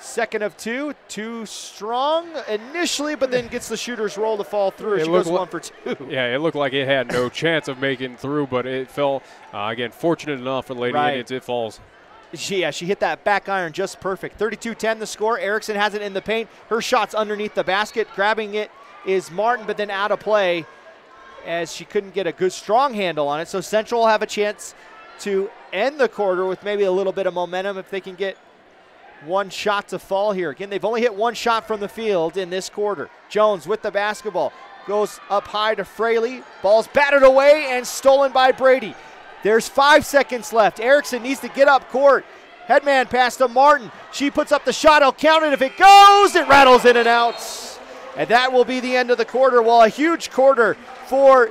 Speaker 3: Second of two, too strong initially, but then gets the shooter's roll to fall through. She goes 1 for 2.
Speaker 4: Yeah, it looked like it had no chance of making through, but it fell. Again, fortunate enough for the Lady Indians, it falls.
Speaker 3: She hit that back iron just perfect. 32-10 the score. Erickson has it in the paint. Her shot's underneath the basket. Grabbing it is Martin, but then out of play as she couldn't get a good strong handle on it. So Central will have a chance to end the quarter with maybe a little bit of momentum if they can get one shot to fall here. Again, they've only hit one shot from the field in this quarter. Jones with the basketball. Goes up high to Fraley. Ball's batted away and stolen by Brady. There's 5 seconds left. Erickson needs to get up court. Headman pass to Martin. She puts up the shot. He'll count it. If it goes, it rattles in and out. And that will be the end of the quarter. Well, a huge quarter for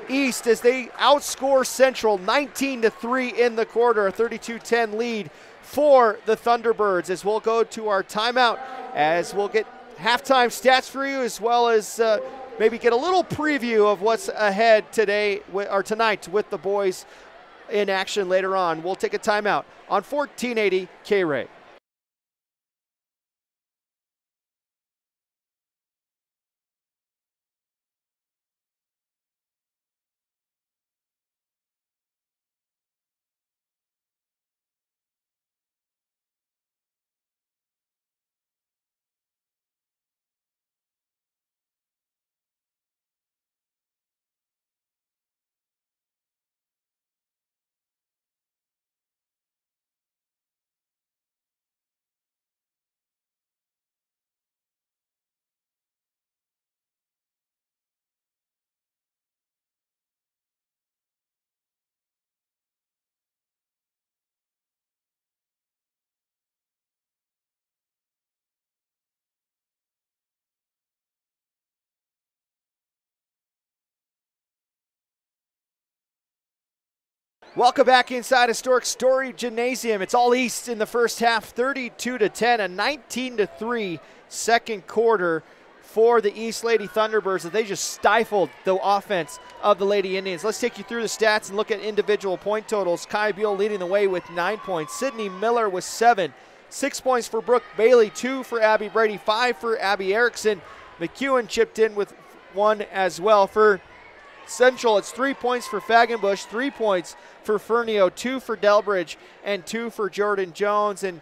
Speaker 3: East as they outscore Central 19-3 in the quarter. A 32-10 lead for the Thunderbirds, as we'll go to our timeout, as we'll get halftime stats for you, as well as maybe get a little preview of what's ahead today or tonight with the boys in action later on. We'll take a timeout on 1480 KRAE. Welcome back inside Historic Story Gymnasium. It's all East in the first half, 32-10, a 19-3 second quarter for the East Lady Thunderbirds that they just stifled the offense of the Lady Indians. Let's take you through the stats and look at individual point totals. Kai Buell leading the way with 9 points. Sydney Miller with 7. 6 points for Brooke Bailey, 2 for Abby Brady, 5 for Abby Erickson. McEwen chipped in with 1 as well. For Central, it's 3 points for Fagenbush, 3 points for Fernio, 2 for Delbridge, and 2 for Jordan Jones. And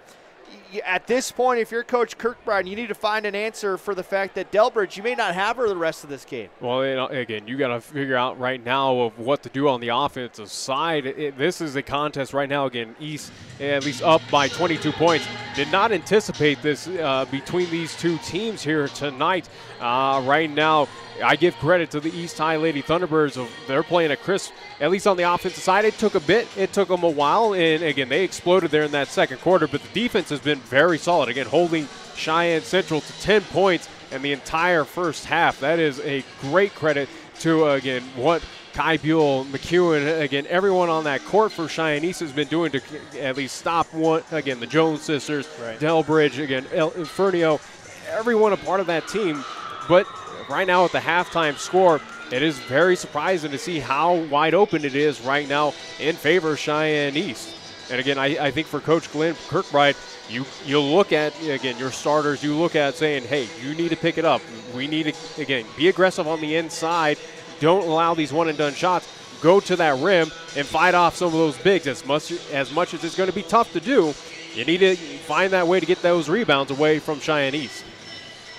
Speaker 3: at this point, if you're Coach Kirkbride, you need to find an answer for the fact that Delbridge, you may not have her the rest of this game.
Speaker 4: Well, again, you got to figure out right now of what to do on the offensive side. This is a contest right now. Again, East at least up by 22 points. Did not anticipate this between these two teams here tonight. Right now, I give credit to the East High Lady Thunderbirds. They're playing a crisp, at least on the offensive side. It took a bit. It took them a while. And, again, they exploded there in that second quarter. But the defense has been very solid. Again, holding Cheyenne Central to 10 points in the entire first half. That is a great credit to, again, what Kai Buell, McEwen, again, everyone on that court for Cheyenne East has been doing to at least stop one. Again, the Jones sisters, right. Delbridge, again, Fernio, everyone a part of that team. But right now at the halftime score, it is very surprising to see how wide open it is right now in favor of Cheyenne East. And again, I think for Coach Glenn Kirkbride, you look at, again, your starters, you look at saying, hey, you need to pick it up. We need to, again, be aggressive on the inside. Don't allow these one-and-done shots. Go to that rim and fight off some of those bigs. As much as it's going to be tough to do, you need to find that way to get those rebounds away from Cheyenne East.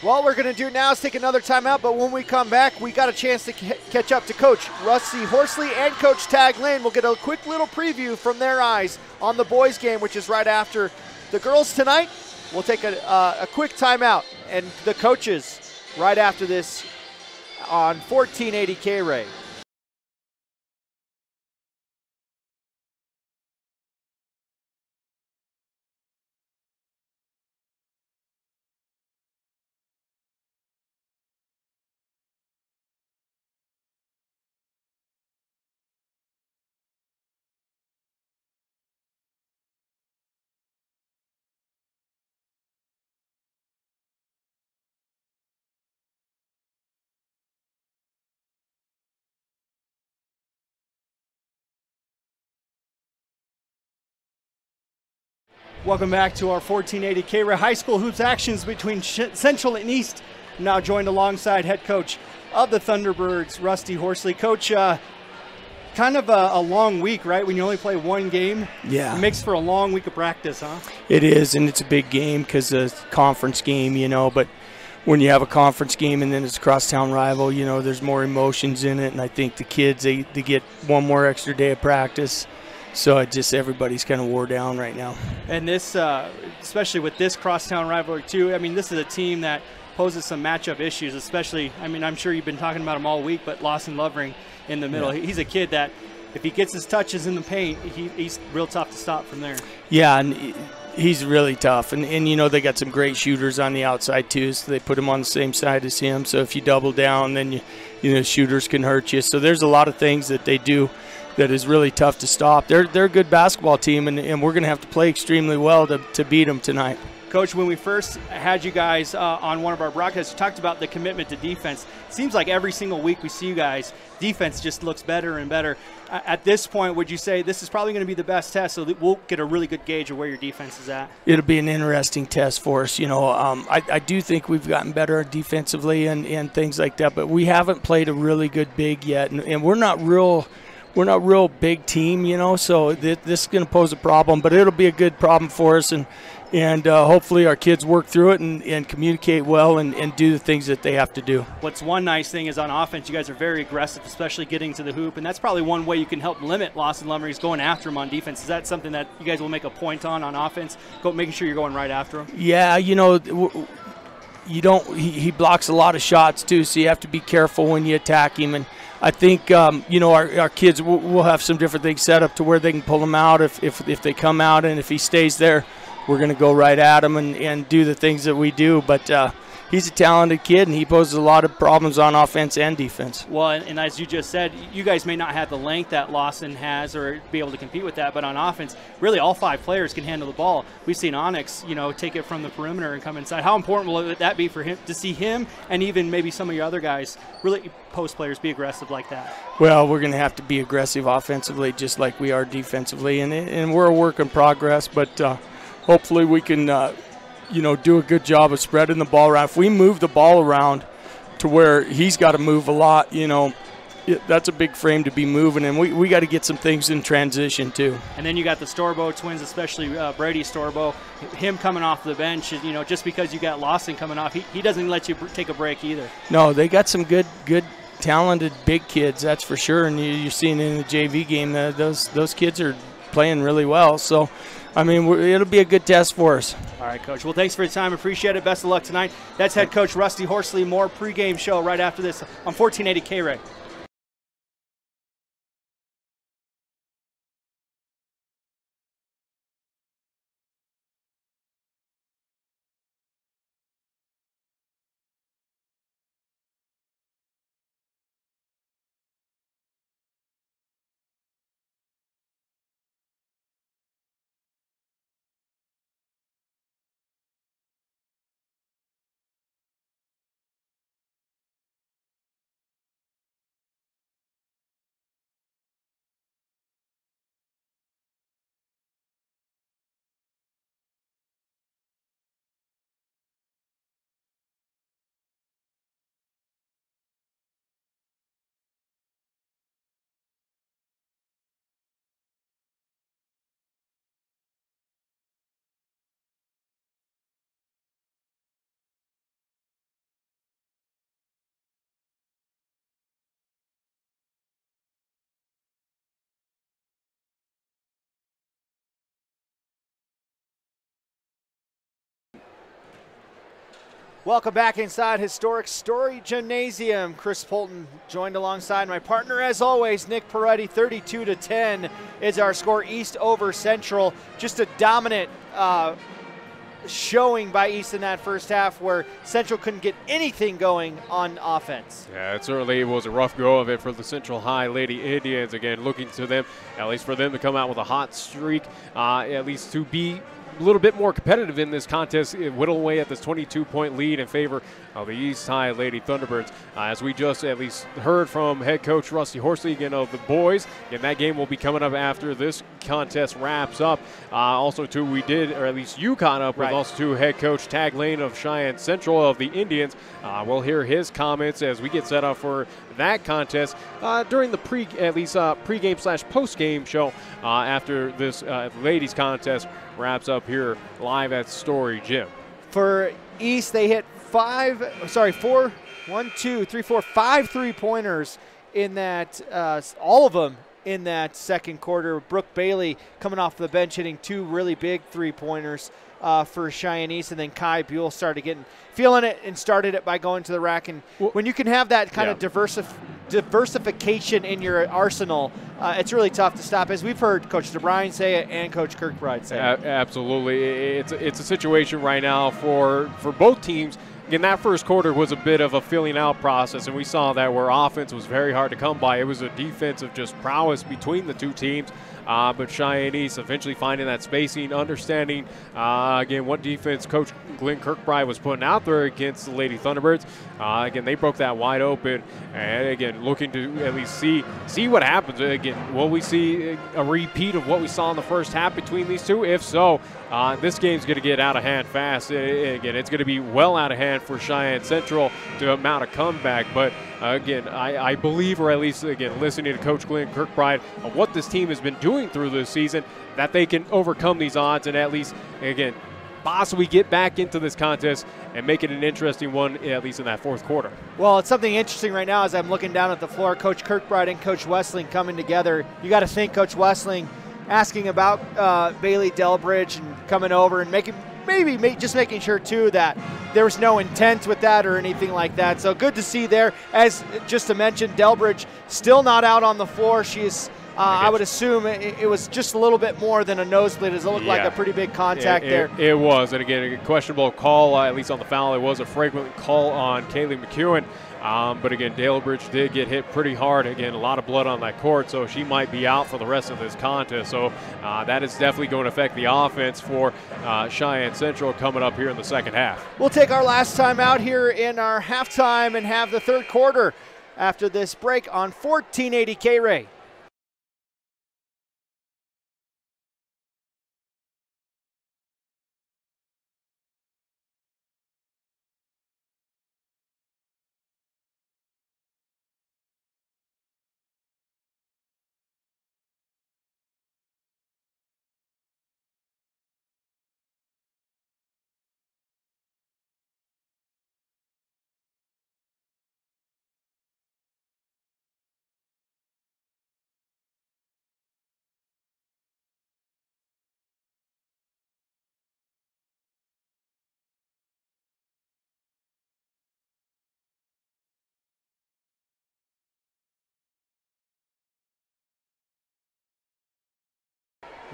Speaker 3: What we're going to do now is take another timeout, but when we come back, we got a chance to catch up to Coach Rusty Horsley and Coach Tag Lynn. We'll get a quick little preview from their eyes on the boys' game, which is right after the girls tonight. We'll take a quick timeout, and the coaches right after this on 1480 KRAE. Welcome back to our 1480 KRAE High School Hoops actions between Central and East. I'm now joined alongside head coach of the Thunderbirds, Rusty Horsley. Coach, kind of a long week, right? When you only play one game.
Speaker 7: Yeah.
Speaker 3: It makes for a long week of practice, huh?
Speaker 7: It is, and it's a big game because it's a conference game, you know. But when you have a conference game and then it's a crosstown rival, you know, there's more emotions in it. And I think the kids, they get one more extra day of practice. So it just, everybody's kind of wore down right now.
Speaker 3: And this, especially with this crosstown rivalry too, I mean, this is a team that poses some matchup issues, especially, I mean, I'm sure you've been talking about him all week, but Lawson Lovering in the middle. Yeah. He's a kid that if he gets his touches in the paint, he's real tough to stop from there.
Speaker 7: Yeah, and he's really tough. And you know, they got some great shooters on the outside too, so they put him on the same side as him. So if you double down, then you know, shooters can hurt you. So there's a lot of things that they do that is really tough to stop. They're a good basketball team, and we're going to have to play extremely well to beat them tonight.
Speaker 3: Coach, when we first had you guys on one of our broadcasts, you talked about the commitment to defense. It seems like every single week we see you guys, defense just looks better and better. At this point, would you say this is probably going to be the best test, so that we'll get a really good gauge of where your defense is at? It'll
Speaker 7: be an interesting test for us. You know, I do think we've gotten better defensively and things like that, but we haven't played a really good big yet, and we're not real big team, you know, so this is going to pose a problem, but it'll be a good problem for us, and hopefully our kids work through it and communicate well and do the things that they have to do.
Speaker 3: What's one nice thing is on offense, you guys are very aggressive, especially getting to the hoop, and that's probably one way you can help limit Lawson Lumberings going after him on defense. Is that something that you guys will make a point on offense, making sure you're going right after him?
Speaker 7: Yeah, you know, he blocks a lot of shots too, so you have to be careful when you attack him. And I think, you know, our kids will have some different things set up to where they can pull him out if they come out, and if he stays there, we're going to go right at him and do the things that we do. But he's a talented kid, and he poses a lot of problems on offense and defense.
Speaker 3: Well, and as you just said, you guys may not have the length that Lawson has or be able to compete with that, but on offense, really all five players can handle the ball. We've seen Onyx, you know, take it from the perimeter and come inside. How important will that be for him to see him and even maybe some of your other guys, really post players, be aggressive like that?
Speaker 7: Well, we're going to have to be aggressive offensively just like we are defensively, and we're a work in progress, but hopefully we can you know, do a good job of spreading the ball around. If we move the ball around to where he's got to move a lot, you know, that's a big frame to be moving, and we got to get some things in transition too.
Speaker 3: And then you got the Storbo twins, especially Brady Storbo, him coming off the bench. You know, just because you got Lawson coming off, he doesn't let you take a break either.
Speaker 7: No, they got some good talented big kids, that's for sure, and you're seeing in the JV game that those kids are playing really well. So I mean, it'll be a good test for us.
Speaker 3: All right, Coach. Well, thanks for your time. Appreciate it. Best of luck tonight. That's head coach Rusty Horsley. More pregame show right after this on 1480 KRAE. Welcome back inside historic Story Gymnasium. Chris Polton joined alongside my partner, as always, Nick Peretti. 32-10 is our score. East over Central. Just a dominant showing by East in that first half, where Central couldn't get anything going on offense.
Speaker 4: Yeah, it certainly was a rough go of it for the Central High Lady Indians. Again, looking to them, at least for them to come out with a hot streak, at least to be little bit more competitive in this contest, whittle away at this 22-point lead in favor of the East High Lady Thunderbirds. As we just at least heard from head coach Rusty Horsley again of the boys, and that game will be coming up after this contest wraps up. Also, too, we did, or at least you caught up with also too head coach Tag Lane of Cheyenne Central of the Indians. We'll hear his comments as we get set up for that contest during the pregame/postgame show after this ladies contest wraps up here live at Story Gym.
Speaker 3: For East, they hit 5 3-pointers in that, all of them in that second quarter. Brooke Bailey coming off the bench hitting 2 really big 3-pointers for Cheyenne East, and then Kai Buell started feeling it and started it by going to the rack. And when you can have that kind of diversification in your arsenal, it's really tough to stop, as we've heard Coach DeBryan say it and Coach Kirkbride say it.
Speaker 4: Absolutely. It's a situation right now for both teams. Again, that first quarter was a bit of a filling out process, and we saw that where offense was very hard to come by. It was a defensive just prowess between the two teams. But Cheyenne East eventually finding that spacing, understanding, again, what defense Coach Glenn Kirkbride was putting out there against the Lady Thunderbirds. Again, they broke that wide open, and again, looking to at least see what happens. Again, will we see a repeat of what we saw in the first half between these two? If so, this game's going to get out of hand fast. Again, it's going to be well out of hand for Cheyenne Central to mount a comeback. But again, I believe, or at least, again, listening to Coach Glenn Kirkbride, of what this team has been doing through this season, that they can overcome these odds and at least, again, possibly get back into this contest and make it an interesting one, at least in that fourth quarter.
Speaker 3: Well, it's something interesting right now as I'm looking down at the floor. Coach Kirkbride and Coach Westling coming together. You got to think Coach Westling asking about Bailey Delbridge and coming over and making sure, too, that there was no intent with that or anything like that. So good to see there. As just to mention, Delbridge still not out on the floor. She's I would assume it was just a little bit more than a nosebleed. It looked like a pretty big contact there.
Speaker 4: It was, and again, a questionable call, at least on the foul. It was a fragrant call on Kaylee McEwen. But again, Delbridge did get hit pretty hard. Again, a lot of blood on that court, so she might be out for the rest of this contest. So that is definitely going to affect the offense for Cheyenne Central coming up here in the second half.
Speaker 3: We'll take our last time out here in our halftime and have the third quarter after this break on 1480 KRAE.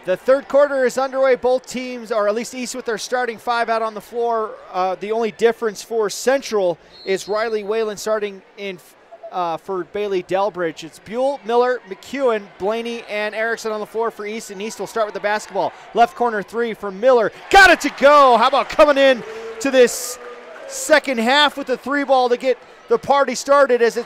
Speaker 3: The third quarter is underway. Both teams, or at least East with their starting 5 out on the floor. The only difference for Central is Riley Whalen starting in for Bailey Delbridge. It's Buell, Miller, McEwen, Blaney, and Erickson on the floor for East, and East will start with the basketball. Left corner 3 for Miller. Got it to go. How about coming in to this second half with the 3 ball to get the party started, as it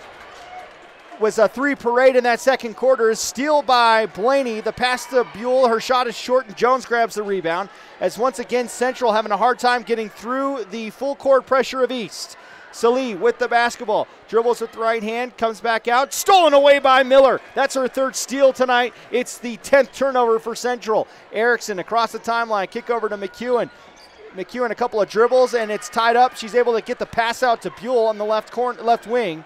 Speaker 3: was a 3 parade in that second quarter. Steal by Blaney. The pass to Buell. Her shot is short, and Jones grabs the rebound. As once again, Central having a hard time getting through the full court pressure of East. Salih with the basketball. Dribbles with the right hand. Comes back out. Stolen away by Miller. That's her third steal tonight. It's the 10th turnover for Central. Erickson across the timeline. Kick over to McEwen. McEwen a couple of dribbles, and it's tied up. She's able to get the pass out to Buell on the left wing.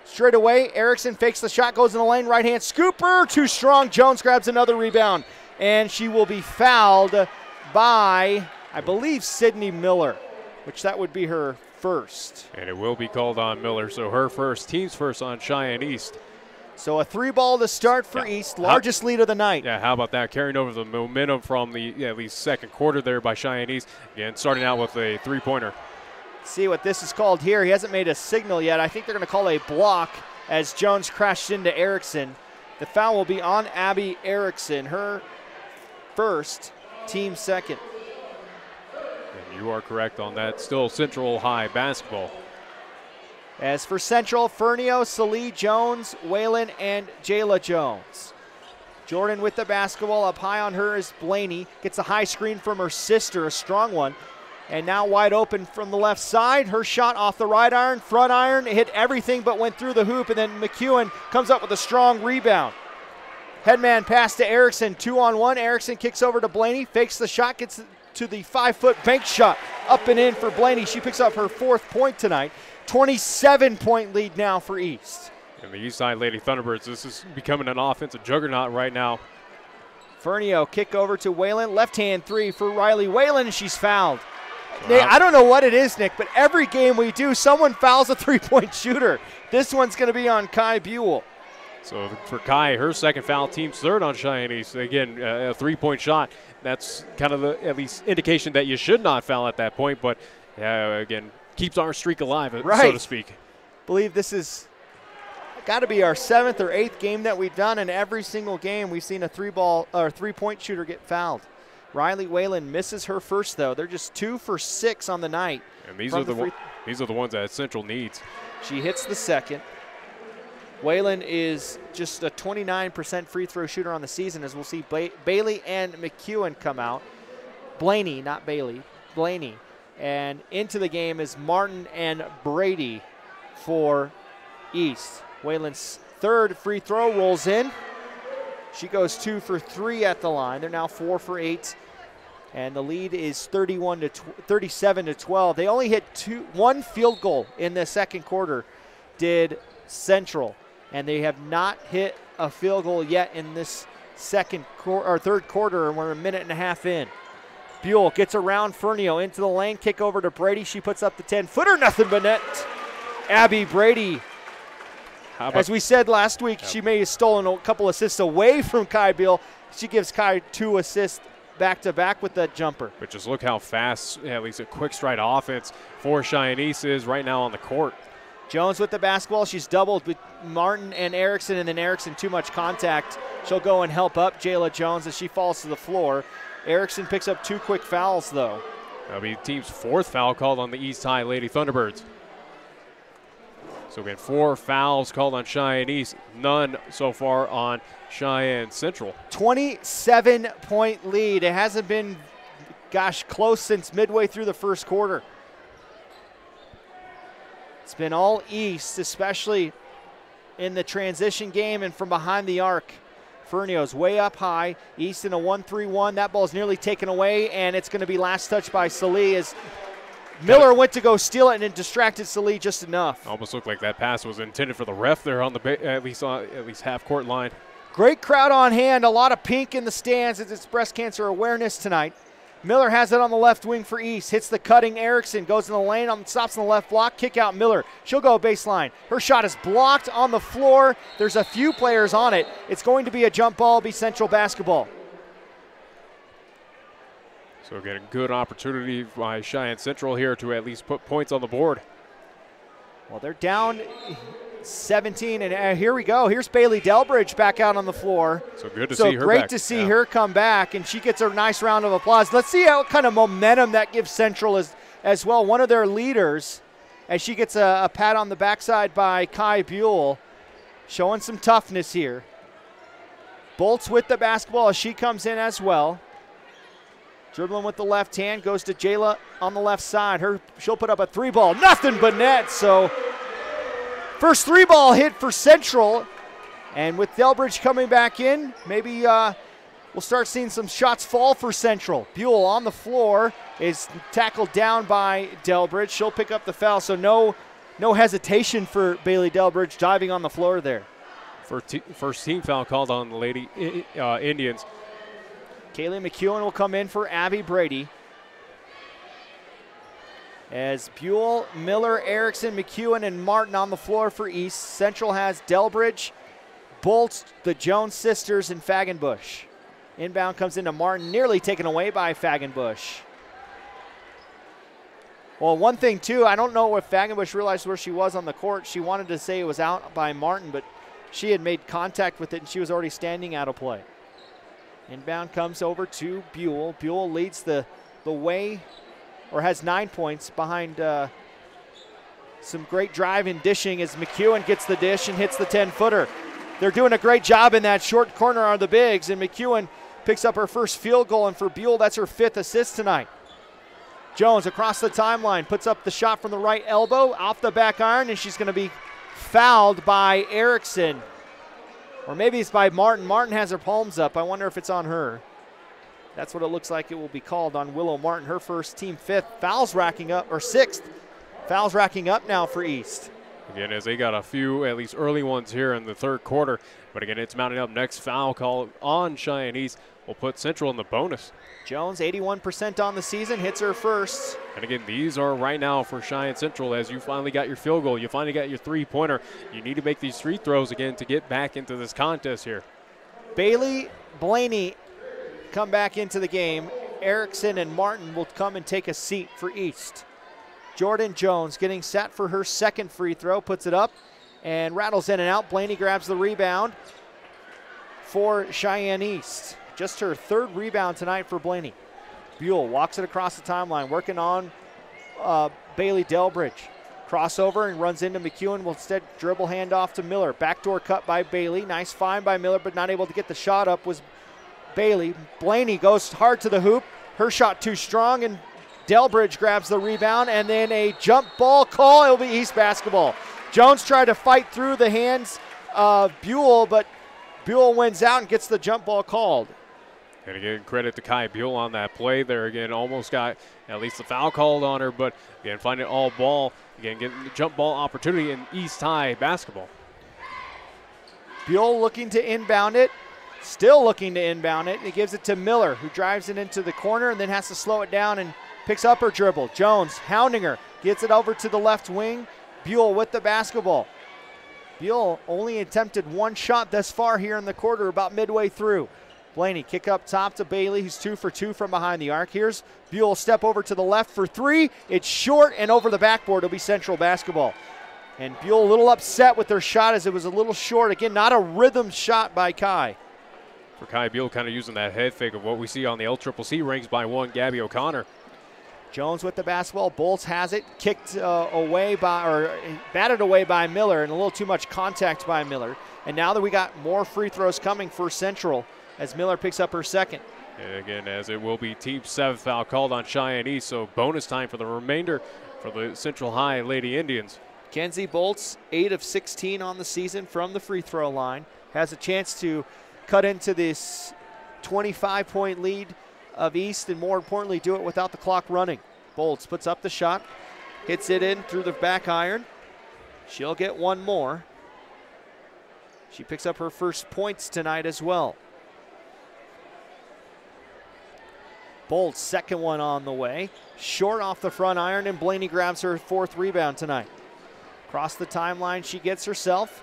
Speaker 3: Straight away, Erickson fakes the shot, goes in the lane, right hand scooper, too strong. Jones grabs another rebound, and she will be fouled by, I believe, Sydney Miller, which that would be her first.
Speaker 4: And it will be called on Miller, so her first, team's first on Cheyenne East.
Speaker 3: So a 3 ball to start for East, largest lead of the night.
Speaker 4: Yeah, how about that? Carrying over the momentum from the at least second quarter there by Cheyenne East. Again, starting out with a 3-pointer.
Speaker 3: See what this is called here. He hasn't made a signal yet. I think they're going to call a block as Jones crashed into Erickson. The foul will be on Abby Erickson, her first, team second.
Speaker 4: You are correct on that. Still Central High basketball.
Speaker 3: As for Central, Fernio, Salee Jones, Whalen, and Jayla Jones. Jordan with the basketball. Up high on her is Blaney. Gets a high screen from her sister, a strong one. And now wide open from the left side. Her shot off the right iron, front iron, hit everything but went through the hoop. And then McEwen comes up with a strong rebound. Headman pass to Erickson, 2-on-1. Erickson kicks over to Blaney, fakes the shot, gets to the 5-foot bank shot. Up and in for Blaney. She picks up her 4th point tonight. 27-point lead now for East.
Speaker 4: And the East Side Lady Thunderbirds, this is becoming an offensive juggernaut right now.
Speaker 3: Fernio kick over to Whalen. Left-hand three for Riley Whalen. She's fouled.
Speaker 4: Wow.
Speaker 3: Nick, I don't know what it is, Nick, but every game we do, someone fouls a three-point shooter. This one's going to be on Kai Buell.
Speaker 4: So for Kai, her 2nd foul, team's 3rd on Cheyenne East. Again, a 3-point shot. That's kind of the at least indication that you should not foul at that point. But again, keeps our streak alive, so to speak.
Speaker 3: Believe this is got to be our 7th or 8th game that we've done, and every single game we've seen a 3-point shooter get fouled. Riley Whalen misses her first, though. They're just 2 for 6 on the night.
Speaker 4: And these are the ones that Central needs.
Speaker 3: She hits the 2nd. Whalen is just a 29% free throw shooter on the season, as we'll see Bailey and McEwen come out. Blaney, not Bailey, Blaney. And into the game is Martin and Brady for East. Whalen's 3rd free throw rolls in. She goes 2 for 3 at the line. They're now 4 for 8. And the lead is 37 to 12. They only hit 1 field goal in the 2nd quarter, did Central. And they have not hit a field goal yet in this 3rd quarter, and we're a minute and a half in. Buell gets around Fernio into the lane, kick over to Brady. She puts up the 10-footer, nothing but net. Abby Brady. As we said last week, she may have stolen a couple assists away from Kai Buell. She gives Kai 2 assists back-to-back with that jumper.
Speaker 4: But just look how fast, at least a quick stride offense for Cheyenne East is right now on the court.
Speaker 3: Jones with the basketball. She's doubled with Martin and Erickson, and then Erickson too much contact. She'll go and help up Jayla Jones as she falls to the floor. Erickson picks up 2 quick fouls, though.
Speaker 4: That'll be the team's 4th foul called on the East High Lady Thunderbirds. So again, 4 fouls called on Cheyenne East, none so far on Cheyenne Central. 27-point lead. It hasn't been, close since midway through the 1st quarter. It's been all East, especially in the transition game and from behind the arc. Fernio's way up high. East in a 1-3-1. That ball's nearly taken away, and it's going to be last touch by Salee as Miller went to go steal it and it distracted Salee just enough. Almost looked like that pass was intended for the ref there on the at least half-court line.
Speaker 3: Great crowd on hand. A lot of pink in the stands as it's breast cancer awareness tonight. Miller has it on the left wing for East. Hits the cutting Erickson. Goes in the lane. Stops on the left block. Kick out Miller. She'll go baseline. Her shot is blocked on the floor. There's a few players on it. It's going to be a jump ball. Be Central basketball.
Speaker 4: So again, a good opportunity by Cheyenne Central here to at least put points on the board.
Speaker 3: Well, they're down 17, and here we go. Here's Bailey Delbridge back out on the floor.
Speaker 4: So good to see her back.
Speaker 3: Great to see her come back, and she gets a nice round of applause. Let's see what kind of momentum that gives Central as well. One of their leaders, as she gets a pat on the backside by Kai Buell, showing some toughness here. Bolts with the basketball as she comes in as well. Dribbling with the left hand, goes to Jayla on the left side. She'll put up a 3-ball, nothing but net. So first 3-ball hit for Central. And with Delbridge coming back in, maybe we'll start seeing some shots fall for Central. Buell on the floor is tackled down by Delbridge. She'll pick up the foul, so no hesitation for Bailey Delbridge diving on the floor there.
Speaker 4: First team foul called on the Lady Indians.
Speaker 3: Kaylee McEwen will come in for Abby Brady. As Buell, Miller, Erickson, McEwen, and Martin on the floor for East. Central has Delbridge, Bolts, the Jones sisters, and Fagenbush. Inbound comes into Martin, nearly taken away by Fagenbush. Well, one thing, too, I don't know if Fagenbush realized where she was on the court. She wanted to say it was out by Martin, but she had made contact with it, and she was already standing out of play. Inbound comes over to Buell. Buell leads the way or has 9 points behind some great drive and dishing as McEwen gets the dish and hits the 10-footer. They're doing a great job in that short corner on the bigs, and McEwen picks up her first field goal, and for Buell, that's her 5th assist tonight. Jones across the timeline, puts up the shot from the right elbow, off the back iron, and she's going to be fouled by Erickson. Or maybe it's by Martin. Martin has her palms up. I wonder if it's on her. That's what it looks like it will be called on Willow Martin, her first, team 5th. Fouls racking up, or 6th. Fouls racking up now for East.
Speaker 4: Again, as they got a few, at least early ones here in the third quarter. But again, it's mounting up. Next foul call on Cheyenne East will put Central in the bonus.
Speaker 3: Jones, 81% on the season, hits her first.
Speaker 4: And again, these are right now for Cheyenne Central as you finally got your field goal. You finally got your three-pointer. You need to make these free throws again to get back into this contest here.
Speaker 3: Bailey, Blaney come back into the game. Erickson and Martin will come and take a seat for East. Jordan Jones getting set for her second free throw, puts it up and rattles in and out. Blaney grabs the rebound for Cheyenne East. Just her 3rd rebound tonight for Blaney. Buell walks it across the timeline, working on Bailey Delbridge. Crossover and runs into McEwen, will instead dribble handoff to Miller. Backdoor cut by Bailey. Nice find by Miller, but not able to get the shot up was Bailey. Blaney goes hard to the hoop. Her shot too strong, and Delbridge grabs the rebound, and then a jump ball call. It'll be East basketball. Jones tried to fight through the hands of Buell, but Buell wins out and gets the jump ball called.
Speaker 4: And again, credit to Kai Buell on that play there. Again, almost got at least the foul called on her, but again, finding all ball. Again, getting the jump ball opportunity in East High basketball.
Speaker 3: Buell looking to inbound it. Still looking to inbound it. He gives it to Miller, who drives it into the corner and then has to slow it down and picks up her dribble. Jones hounding her, gets it over to the left wing. Buell with the basketball. Buell only attempted 1 shot thus far here in the quarter, about midway through. Blaney kick up top to Bailey, who's 2 for 2 from behind the arc. Here's Buell step over to the left for 3. It's short and over the backboard. It'll be Central basketball. And Buell a little upset with their shot as it was a little short. Again, not a rhythm shot by Kai.
Speaker 4: For Kai Buell, kind of using that head fake of what we see on the LCCC ranks by 1, Gabby O'Connor.
Speaker 3: Jones with the basketball. Bolts has it. Kicked away by, or batted away by Miller, and a little too much contact by Miller. And now that we got more free throws coming for Central as Miller picks up her second.
Speaker 4: And again, as it will be team 7th foul called on Cheyenne East, so bonus time for the remainder for the Central High Lady Indians.
Speaker 3: Kenzie Bolts, 8 of 16 on the season from the free throw line. Has a chance to cut into this 25-point lead of East, and more importantly, do it without the clock running. Bolts puts up the shot, hits it in through the back iron. She'll get 1 more. She picks up her first points tonight as well. Bolts, second one on the way. Short off the front iron, and Blaney grabs her 4th rebound tonight. Across the timeline, she gets herself.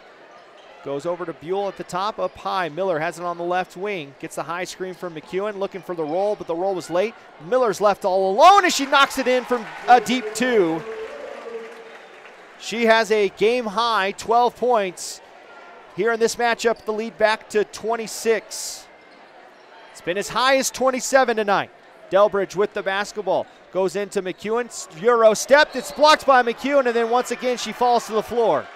Speaker 3: Goes over to Buell at the top, up high. Miller has it on the left wing. Gets the high screen from McEwen, looking for the roll, but the roll was late. Miller's left all alone as she knocks it in from a deep 2. She has a game-high 12 points. Here in this matchup, the lead back to 26. It's been as high as 27 tonight. Delbridge with the basketball. Goes into McEwen. Euro stepped. It's blocked by McEwen, and then once again she falls to the floor.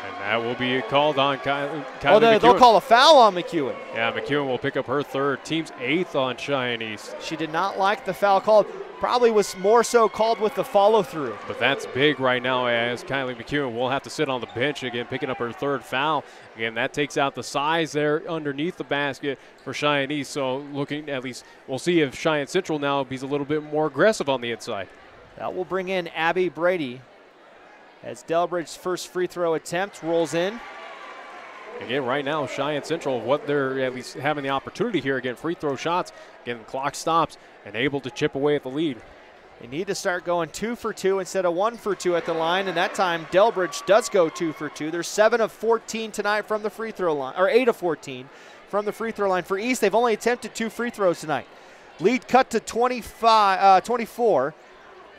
Speaker 4: And that will be called on Kylie
Speaker 3: they'll call a foul on McEwen.
Speaker 4: Yeah, McEwen will pick up her 3rd, team's 8th on Cheyenne East.
Speaker 3: She did not like the foul called. Probably was more so called with the follow-through.
Speaker 4: But that's big right now as Kylie McEwen will have to sit on the bench again, picking up her 3rd foul. Again, that takes out the size there underneath the basket for Cheyenne East. So looking, at least, we'll see if Cheyenne Central now be a little bit more aggressive on the inside.
Speaker 3: That will bring in Abby Brady as Delbridge's first free throw attempt rolls in.
Speaker 4: Again, right now, Cheyenne Central, what they're at least having the opportunity here, again, free throw shots. Again, the clock stops and able to chip away at the lead.
Speaker 3: They need to start going 2 for 2 instead of 1 for 2 at the line, and that time Delbridge does go 2 for 2. They're 7 of 14 tonight from the free throw line, or 8 of 14 from the free throw line. For East, they've only attempted 2 free throws tonight. Lead cut to 24.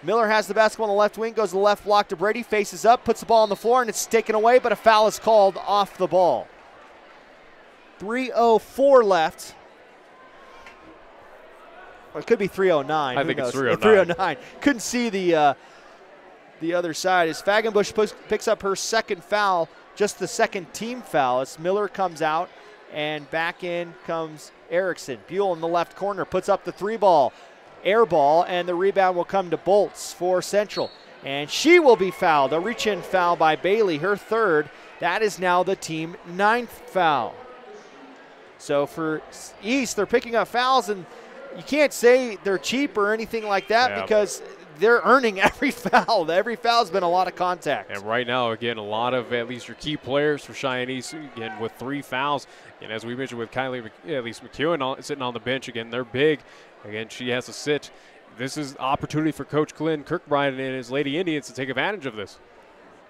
Speaker 3: Miller has the basketball on the left wing, goes to the left block to Brady, faces up, puts the ball on the floor, and it's taken away, but a foul is called off the ball. 3:04 left. Or it could be 309.
Speaker 4: I
Speaker 3: Who
Speaker 4: think
Speaker 3: knows?
Speaker 4: it's 309.
Speaker 3: 309. Couldn't see the other side as Fagenbush picks up her second foul, just the second team foul as Miller comes out and back in comes Erickson. Buell in the left corner puts up the 3-ball, air ball, and the rebound will come to Bolts for Central. And she will be fouled. A reach-in foul by Bailey, her third. That is now the team 9th foul. So for East, they're picking up fouls, and you can't say they're cheap or anything like that because they're earning every foul. Every foul's been a lot of contact.
Speaker 4: And right now, again, a lot of at least your key players for Cheyenne East, again, with 3 fouls. And as we mentioned with Kylie, at least McEwen sitting on the bench, again, they're big. Again, she has to sit. This is opportunity for Coach Glenn Kirkbride and his Lady Indians to take advantage of this.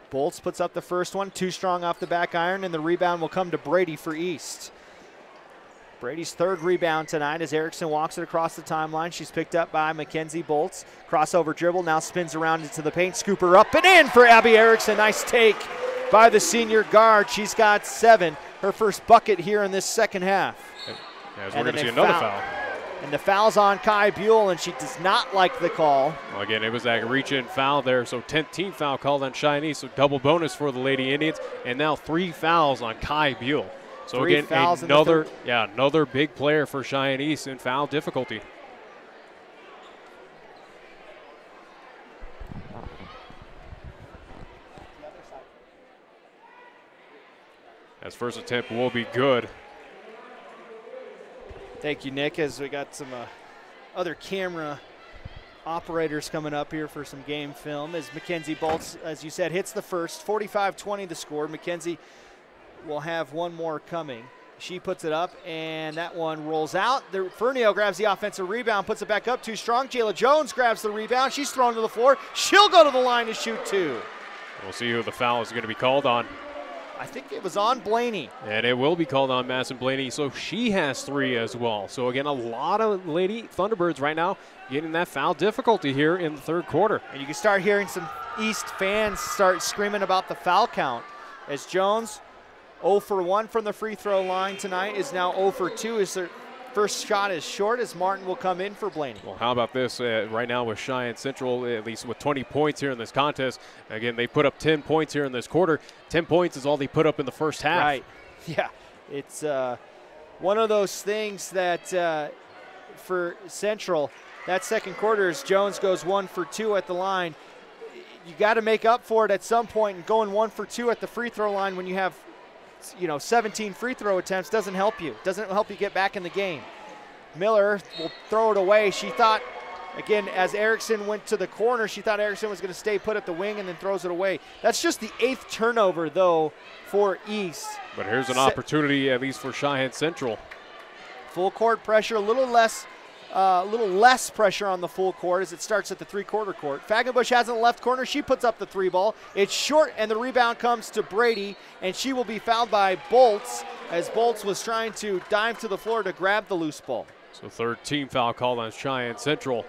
Speaker 3: Bolts puts up the first one, too strong off the back iron, and the rebound will come to Brady for East. Brady's third rebound tonight as Erickson walks it across the timeline. She's picked up by Mackenzie Bolts. Crossover dribble, now spins around into the paint. Scooper up and in for Abby Erickson. Nice take by the senior guard. She's got 7, her first bucket here in this second half.
Speaker 4: As we're going to see another foul.
Speaker 3: And the foul's on Kai Buell, and she does not like the call.
Speaker 4: Well, again, it was that reach-in foul there, so 10th team foul called on Cheyenne East, so double bonus for the Lady Indians, and now 3 fouls on Kai Buell. So again, another big player for Cheyenne East in foul difficulty. As first attempt will be good.
Speaker 3: Thank you, Nick, as we got some other camera operators coming up here for some game film. As Mackenzie Bolts, as you said, hits the first. 45-20 the score. Mackenzie will have one more coming. She puts it up, and that one rolls out. Fernio grabs the offensive rebound, puts it back up too strong. Jayla Jones grabs the rebound. She's thrown to the floor. She'll go to the line to shoot 2.
Speaker 4: We'll see who the foul is going to be called on.
Speaker 3: I think it was on Blaney.
Speaker 4: And it will be called on Madison Blaney, so she has 3 as well. So, again, a lot of Lady Thunderbirds right now getting that foul difficulty here in the third quarter.
Speaker 3: And you can start hearing some East fans start screaming about the foul count as Jones, 0 for 1 from the free throw line tonight, is now 0 for 2 as their first shot is short as Martin will come in for Blaney.
Speaker 4: Well, how about this right now with Cheyenne Central, at least with 20 points here in this contest. Again, they put up 10 points here in this quarter. 10 points is all they put up in the first half.
Speaker 3: Right. Yeah. It's one of those things that for Central, that second quarter as Jones goes 1 for 2 at the line, you got to make up for it at some point, and going 1 for 2 at the free throw line when you have 17 free throw attempts doesn't help you. Doesn't help you get back in the game. Miller will throw it away. She thought, again, as Erickson went to the corner, she thought Erickson was going to stay put at the wing and then throws it away. That's just the 8th turnover, though, for East.
Speaker 4: But here's an opportunity, at least for Cheyenne Central.
Speaker 3: Full court pressure, a little less pressure on the full court as it starts at the 3-quarter court. Fagenbush has in the left corner. She puts up the 3-ball. It's short, and the rebound comes to Brady, and she will be fouled by Bolts as Bolts was trying to dive to the floor to grab the loose ball.
Speaker 4: So 3rd team foul called on Cheyenne Central.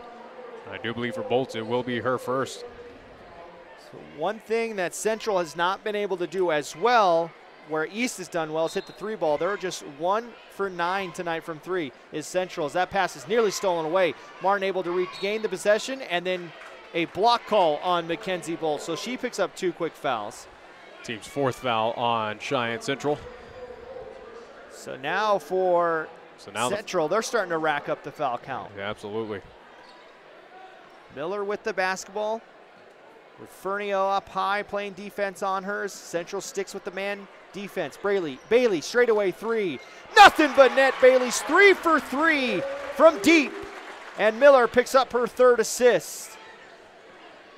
Speaker 4: I do believe for Bolts it will be her first.
Speaker 3: So one thing that Central has not been able to do as well, where East has done well, is hit the 3-ball. They're just 1 for 9 tonight from 3 is Central as that pass is nearly stolen away. Martin able to regain the possession, and then a block call on Mackenzie Bolts. So she picks up 2 quick fouls.
Speaker 4: Team's 4th foul on Cheyenne Central.
Speaker 3: So now for Central, they're starting to rack up the foul count.
Speaker 4: Yeah, absolutely.
Speaker 3: Miller with the basketball. With Fernio up high, playing defense on hers. Central sticks with the man defense. Bailey, straightaway 3. Nothing but net. Bailey's 3 for 3 from deep. And Miller picks up her 3rd assist.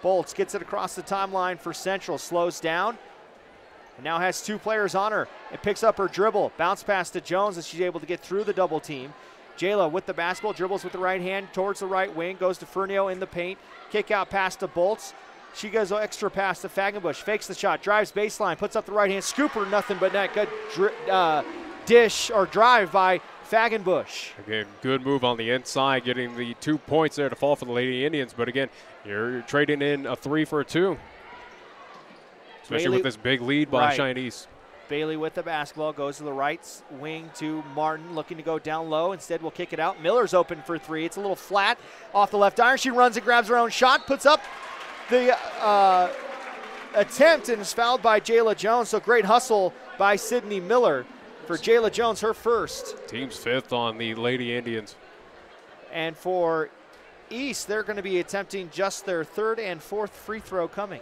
Speaker 3: Bolts gets it across the timeline for Central. Slows down. And now has 2 players on her. And picks up her dribble. Bounce pass to Jones as she's able to get through the double team. Jayla with the basketball. Dribbles with the right hand towards the right wing. Goes to Fernio in the paint. Kick out pass to Bolts. She goes an extra pass to Fagenbush, fakes the shot, drives baseline, puts up the right hand, scooper, nothing but net. Good dish or drive by Fagenbush.
Speaker 4: Again, good move on the inside, getting the 2 points there to fall for the Lady Indians. But again, you're trading in a 3 for a 2, especially with this big lead by Cheyenne East.
Speaker 3: Bailey with the basketball, goes to the right wing to Martin, looking to go down low. Instead, will kick it out. Miller's open for three. It's a little flat off the left iron. She runs and grabs her own shot, puts up the attempt, and is fouled by Jayla Jones. So great hustle by Sydney Miller for Jayla Jones, her first.
Speaker 4: Team's fifth on the Lady Indians.
Speaker 3: And for East, they're going to be attempting just their third and fourth free throw coming.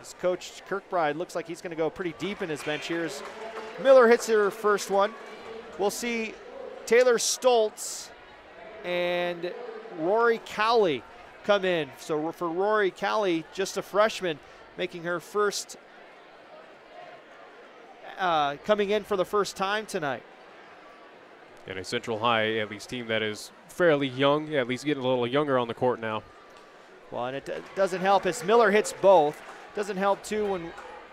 Speaker 3: As Coach Kirkbride looks like he's going to go pretty deep in his bench here as Miller hits her first one. We'll see Taylor Stoltz and Rory Cowley come in. So for Rory Cowley, just a freshman, making her first, coming in for the first time tonight.
Speaker 4: And a Central High, at least, team that is fairly young, at least getting a little younger on the court now.
Speaker 3: Well, and it doesn't help as Miller hits both. Doesn't help, too, when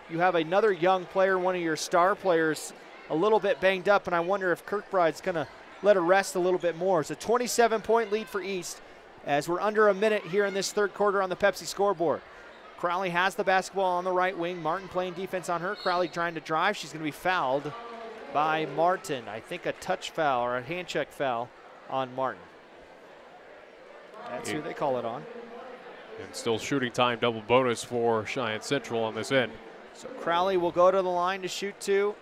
Speaker 3: you have another young player, one of your star players, a little bit banged up, and I wonder if Kirkbride's going to let her rest a little bit more. It's a 27-point lead for East as we're under a minute here in this third quarter on the Pepsi scoreboard. Crowley has the basketball on the right wing. Martin playing defense on her. Crowley trying to drive. She's going to be fouled by Martin. I think a touch foul or a hand check foul on Martin. That's who they call it on.
Speaker 4: And still shooting time, double bonus for Cheyenne Central on this end.
Speaker 3: So Crowley will go to the line to shoot two.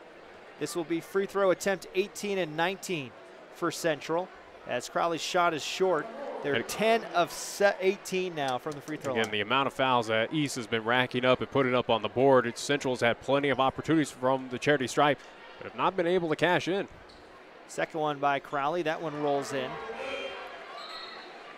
Speaker 3: This will be free throw attempt 18 and 19 for Central. As Crowley's shot is short, they're 10 of 18 now from the free throw line.
Speaker 4: Again, the amount of fouls that East has been racking up and putting up on the board, Central's had plenty of opportunities from the charity stripe, but have not been able to cash in.
Speaker 3: Second one by Crowley. That one rolls in.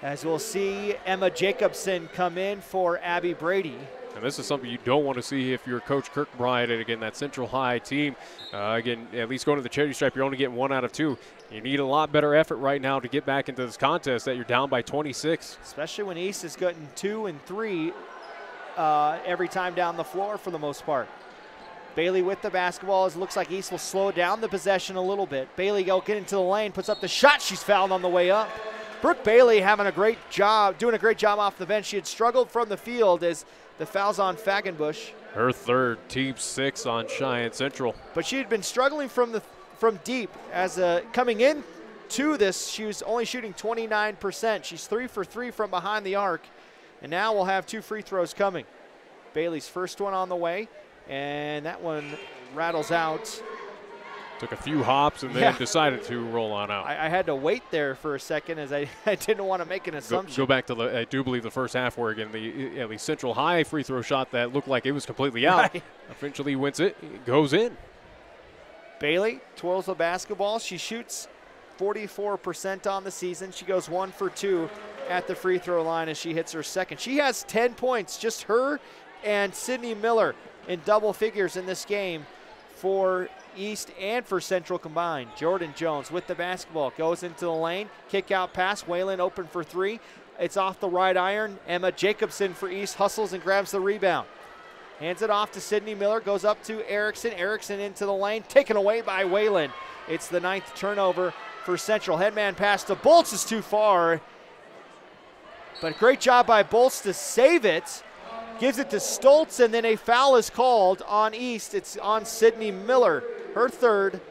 Speaker 3: As we'll see Emma Jacobson come in for Abby Brady.
Speaker 4: And this is something you don't want to see if you're Coach Kirkbride, and again, that Central High team, again, at least going to the charity stripe, you're only getting 1 out of 2. You need a lot better effort right now to get back into this contest that you're down by 26.
Speaker 3: Especially when East is getting 2 and 3 every time down the floor for the most part. Bailey with the basketball. It looks like East will slow down the possession a little bit. Bailey go get into the lane, puts up the shot. She's fouled on the way up. Brooke Bailey having a great job, doing a great job off the bench. She had struggled from the field as the foul's on Fagenbush.
Speaker 4: Her third, team 6 on Cheyenne Central.
Speaker 3: But she had been struggling from deep. As coming in to this, she was only shooting 29%. She's 3 for 3 from behind the arc. And now we'll have 2 free throws coming. Bailey's first one on the way, and that one rattles out.
Speaker 4: Took a few hops and then decided to roll on out.
Speaker 3: I had to wait there for a second as I didn't want to make an assumption.
Speaker 4: Go back to I do believe the first half where again at least Central High free throw shot that looked like it was completely out. Right. Eventually wins it, goes in.
Speaker 3: Bailey twirls the basketball. She shoots 44% on the season. She goes 1 for 2 at the free throw line as she hits her second. She has 10 points, just her and Sydney Miller in double figures in this game for East and for Central combined. Jordan Jones with the basketball, goes into the lane, kick out pass, Whalen open for 3. It's off the right iron. Emma Jacobson for East hustles and grabs the rebound. Hands it off to Sydney Miller, goes up to Erickson. Erickson into the lane, taken away by Whalen. It's the 9th turnover for Central. Headman pass to Bolts is too far. But great job by Bolts to save it. Gives it to Stoltz, and then a foul is called on East. It's on Sydney Miller, her third.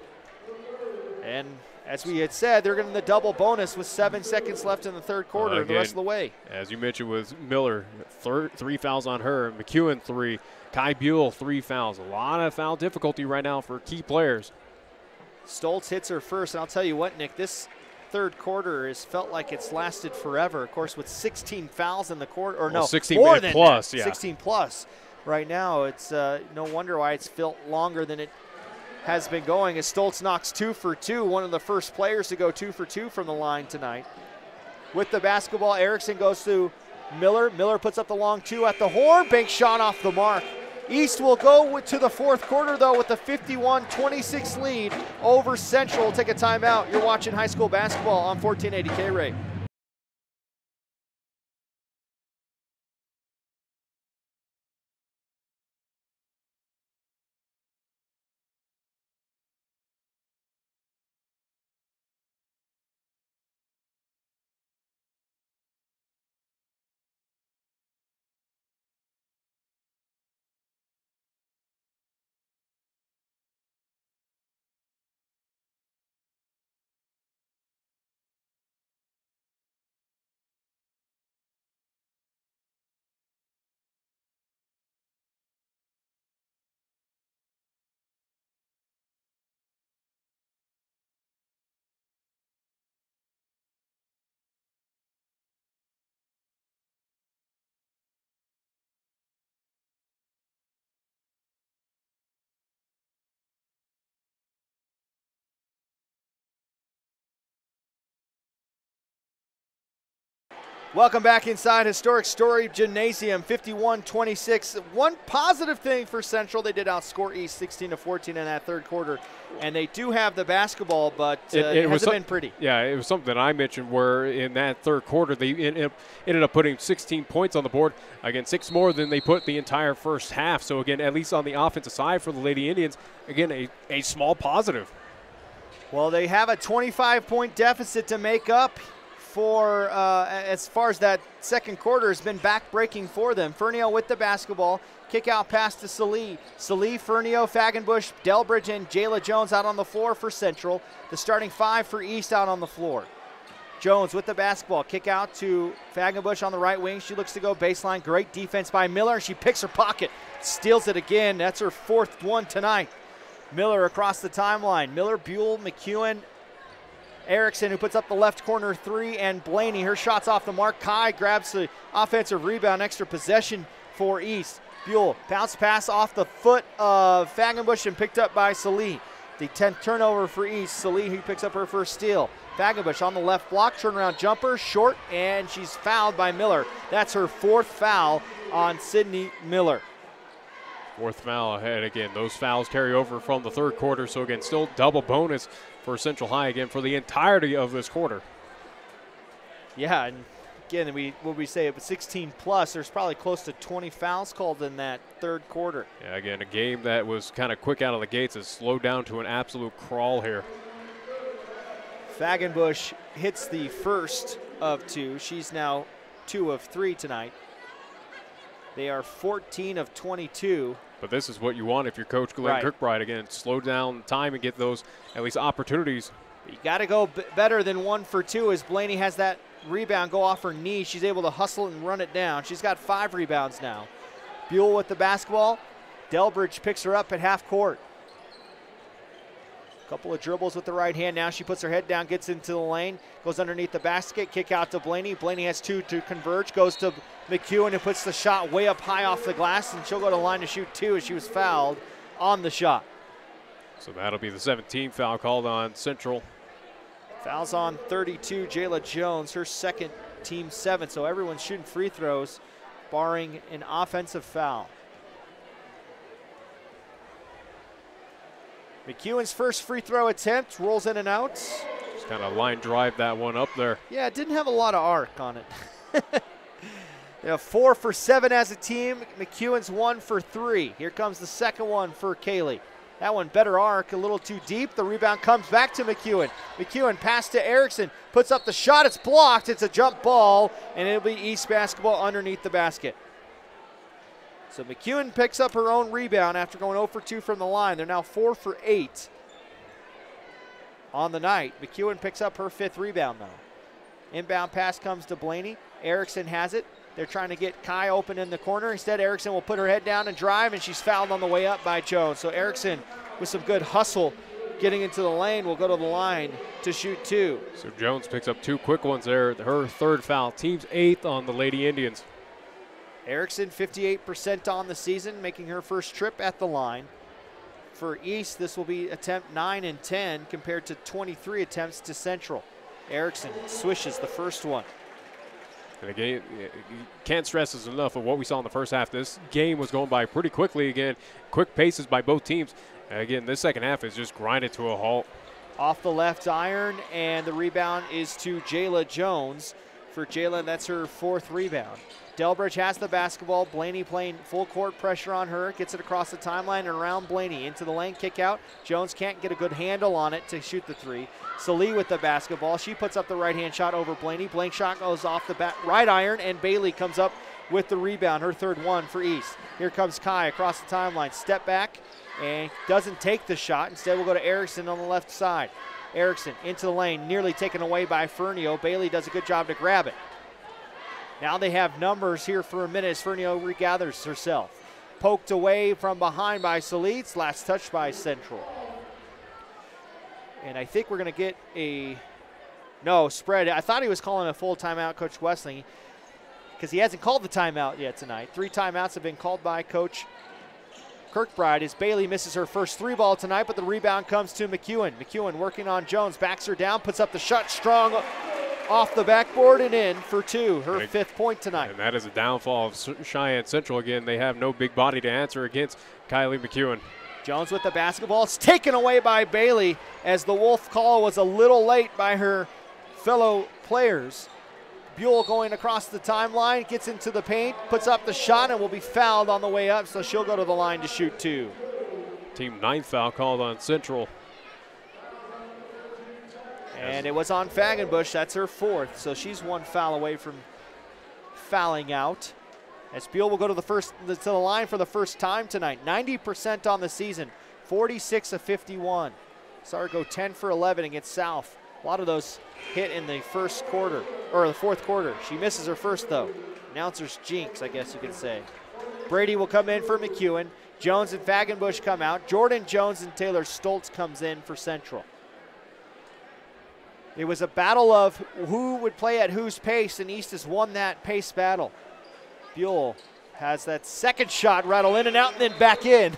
Speaker 3: And as we had said, they're getting the double bonus with 7 seconds left in the third quarter and the rest of the way.
Speaker 4: As you mentioned with Miller, 3 fouls on her. McEwen 3. Kai Buell 3 fouls. A lot of foul difficulty right now for key players.
Speaker 3: Stoltz hits her first, and I'll tell you what, Nick, this third quarter has felt like it's lasted forever. Of course, with 16 fouls in the quarter, or
Speaker 4: well,
Speaker 3: no,
Speaker 4: 16
Speaker 3: more than
Speaker 4: plus,
Speaker 3: that,
Speaker 4: yeah.
Speaker 3: 16 plus. Right now, it's no wonder why it's felt longer than it has been going. As Stoltz knocks 2 for 2, one of the first players to go 2 for 2 from the line tonight. With the basketball, Erickson goes to Miller. Miller puts up the long 2 at the horn. Bank shot off the mark. East will go to the fourth quarter, though, with a 51-26 lead over Central. We'll take a timeout. You're watching high school basketball on 1480 KRAE. Welcome back inside Historic Story Gymnasium, 51-26. One positive thing for Central, they did outscore East 16-14 in that third quarter, and they do have the basketball, but it hasn't been pretty.
Speaker 4: Yeah, it was something that I mentioned where in that third quarter they ended up putting 16 points on the board. Again, 6 more than they put the entire first half. So, again, at least on the offensive side for the Lady Indians, again, a small positive.
Speaker 3: Well, they have a 25-point deficit to make up for as far as that second quarter has been back-breaking for them. Fernio with the basketball. Kick out pass to Salee. Salee, Fernio, Fagenbush, Delbridge, and Jayla Jones out on the floor for Central. The starting 5 for East out on the floor. Jones with the basketball. Kick out to Fagenbush on the right wing. She looks to go baseline. Great defense by Miller. She picks her pocket. Steals it again. That's her 4th one tonight. Miller across the timeline. Miller, Buell, McEwen, Erickson, who puts up the left corner 3, and Blaney, her shot's off the mark. Kai grabs the offensive rebound, extra possession for East. Buell, bounce pass off the foot of Fagenbush and picked up by Salee. The 10th turnover for East. Salee, who picks up her first steal. Fagenbush on the left block, turnaround jumper, short, and she's fouled by Miller. That's her 4th foul on Sydney Miller.
Speaker 4: 4th foul ahead again. Those fouls carry over from the third quarter, so again, still double bonus for Central High again for the entirety of this quarter.
Speaker 3: Yeah, and again, we say it was 16 plus. There's probably close to 20 fouls called in that third quarter.
Speaker 4: Yeah, again, a game that was kind of quick out of the gates has slowed down to an absolute crawl here.
Speaker 3: Fagenbush hits the first of 2. She's now 2 of 3 tonight. They are 14 of 22.
Speaker 4: But this is what you want if you're Coach Glenn Kirkbride. Again, slow down time and get those at least opportunities.
Speaker 3: You got to go better than 1 for 2 as Blaney has that rebound go off her knee. She's able to hustle it and run it down. She's got 5 rebounds now. Buell with the basketball. Delbridge picks her up at half court. Couple of dribbles with the right hand. Now she puts her head down, gets into the lane, goes underneath the basket, kick out to Blaney. Blaney has 2 to converge, goes to McEwen, who puts the shot way up high off the glass, and she'll go to the line to shoot 2 as she was fouled on the shot.
Speaker 4: So that'll be the 17th foul called on Central.
Speaker 3: Fouls on 32, Jayla Jones, her 2nd, team 7. So everyone's shooting free throws, barring an offensive foul. McEwen's first free throw attempt, rolls in and out.
Speaker 4: Just kind of line drive that one up there.
Speaker 3: Yeah, it didn't have a lot of arc on it. They have 4 for 7 as a team. McEwen's 1 for 3. Here comes the second one for Kaylee. That one better arc, a little too deep. The rebound comes back to McEwen. McEwen pass to Erickson, puts up the shot. It's blocked. It's a jump ball, and it'll be East basketball underneath the basket. So McEwen picks up her own rebound after going 0 for 2 from the line. They're now 4 for 8 on the night. McEwen picks up her 5th rebound, though. Inbound pass comes to Blaney. Erickson has it. They're trying to get Kai open in the corner. Instead, Erickson will put her head down and drive, and she's fouled on the way up by Jones. So Erickson, with some good hustle, getting into the lane, will go to the line to shoot 2.
Speaker 4: So Jones picks up 2 quick ones there. Her 3rd foul. Team's 8th on the Lady Indians.
Speaker 3: Erickson, 58% on the season, making her first trip at the line. For East, this will be attempt 9 and 10 compared to 23 attempts to Central. Erickson swishes the first one.
Speaker 4: And again, you can't stress this enough of what we saw in the first half. This game was going by pretty quickly. Again, quick paces by both teams. And again, this second half is just grinded to a halt.
Speaker 3: Off the left iron, and the rebound is to Jayla Jones. For Jayla, that's her 4th rebound. Delbridge has the basketball. Blaney playing full court pressure on her. Gets it across the timeline and around Blaney. Into the lane, kick out. Jones can't get a good handle on it to shoot the 3. Salee with the basketball. She puts up the right-hand shot over Blaney. Blank shot goes off the right iron, and Bailey comes up with the rebound, her 3rd one for East. Here comes Kai across the timeline. Step back, and doesn't take the shot. Instead, we'll go to Erickson on the left side. Erickson into the lane, nearly taken away by Fernio. Bailey does a good job to grab it. Now they have numbers here for a minute as Fernio regathers herself. Poked away from behind by Saleets. Last touch by Central. And I think we're going to get a spread. I thought he was calling a full timeout, Coach Westling, because he hasn't called the timeout yet tonight. 3 timeouts have been called by Coach Kirkbride as Bailey misses her first 3-ball tonight, but the rebound comes to McEwen. McEwen working on Jones, backs her down, puts up the shot strong off the backboard and in for 2, her 5th point tonight.
Speaker 4: And that is a downfall of Cheyenne Central. Again, they have no big body to answer against Kylie McEwen.
Speaker 3: Jones with the basketball. It's taken away by Bailey as the Wolf call was a little late by her fellow players. Buell going across the timeline, gets into the paint, puts up the shot, and will be fouled on the way up, so she'll go to the line to shoot 2.
Speaker 4: Team 9th foul called on Central.
Speaker 3: And it was on Fagenbush. That's her 4th, so she's 1 foul away from fouling out. As Buell will go to the line for the first time tonight. 90% on the season, 46 of 51. Saw her go 10 for 11 against South. A lot of those hit in the first quarter, or the 4th quarter. She misses her first, though. Announcer's jinx, I guess you could say. Brady will come in for McEwen. Jones and Fagenbush come out. Jordan Jones and Taylor Stoltz comes in for Central. It was a battle of who would play at whose pace, and East has won that pace battle. Buell has that second shot rattle in and out and then back in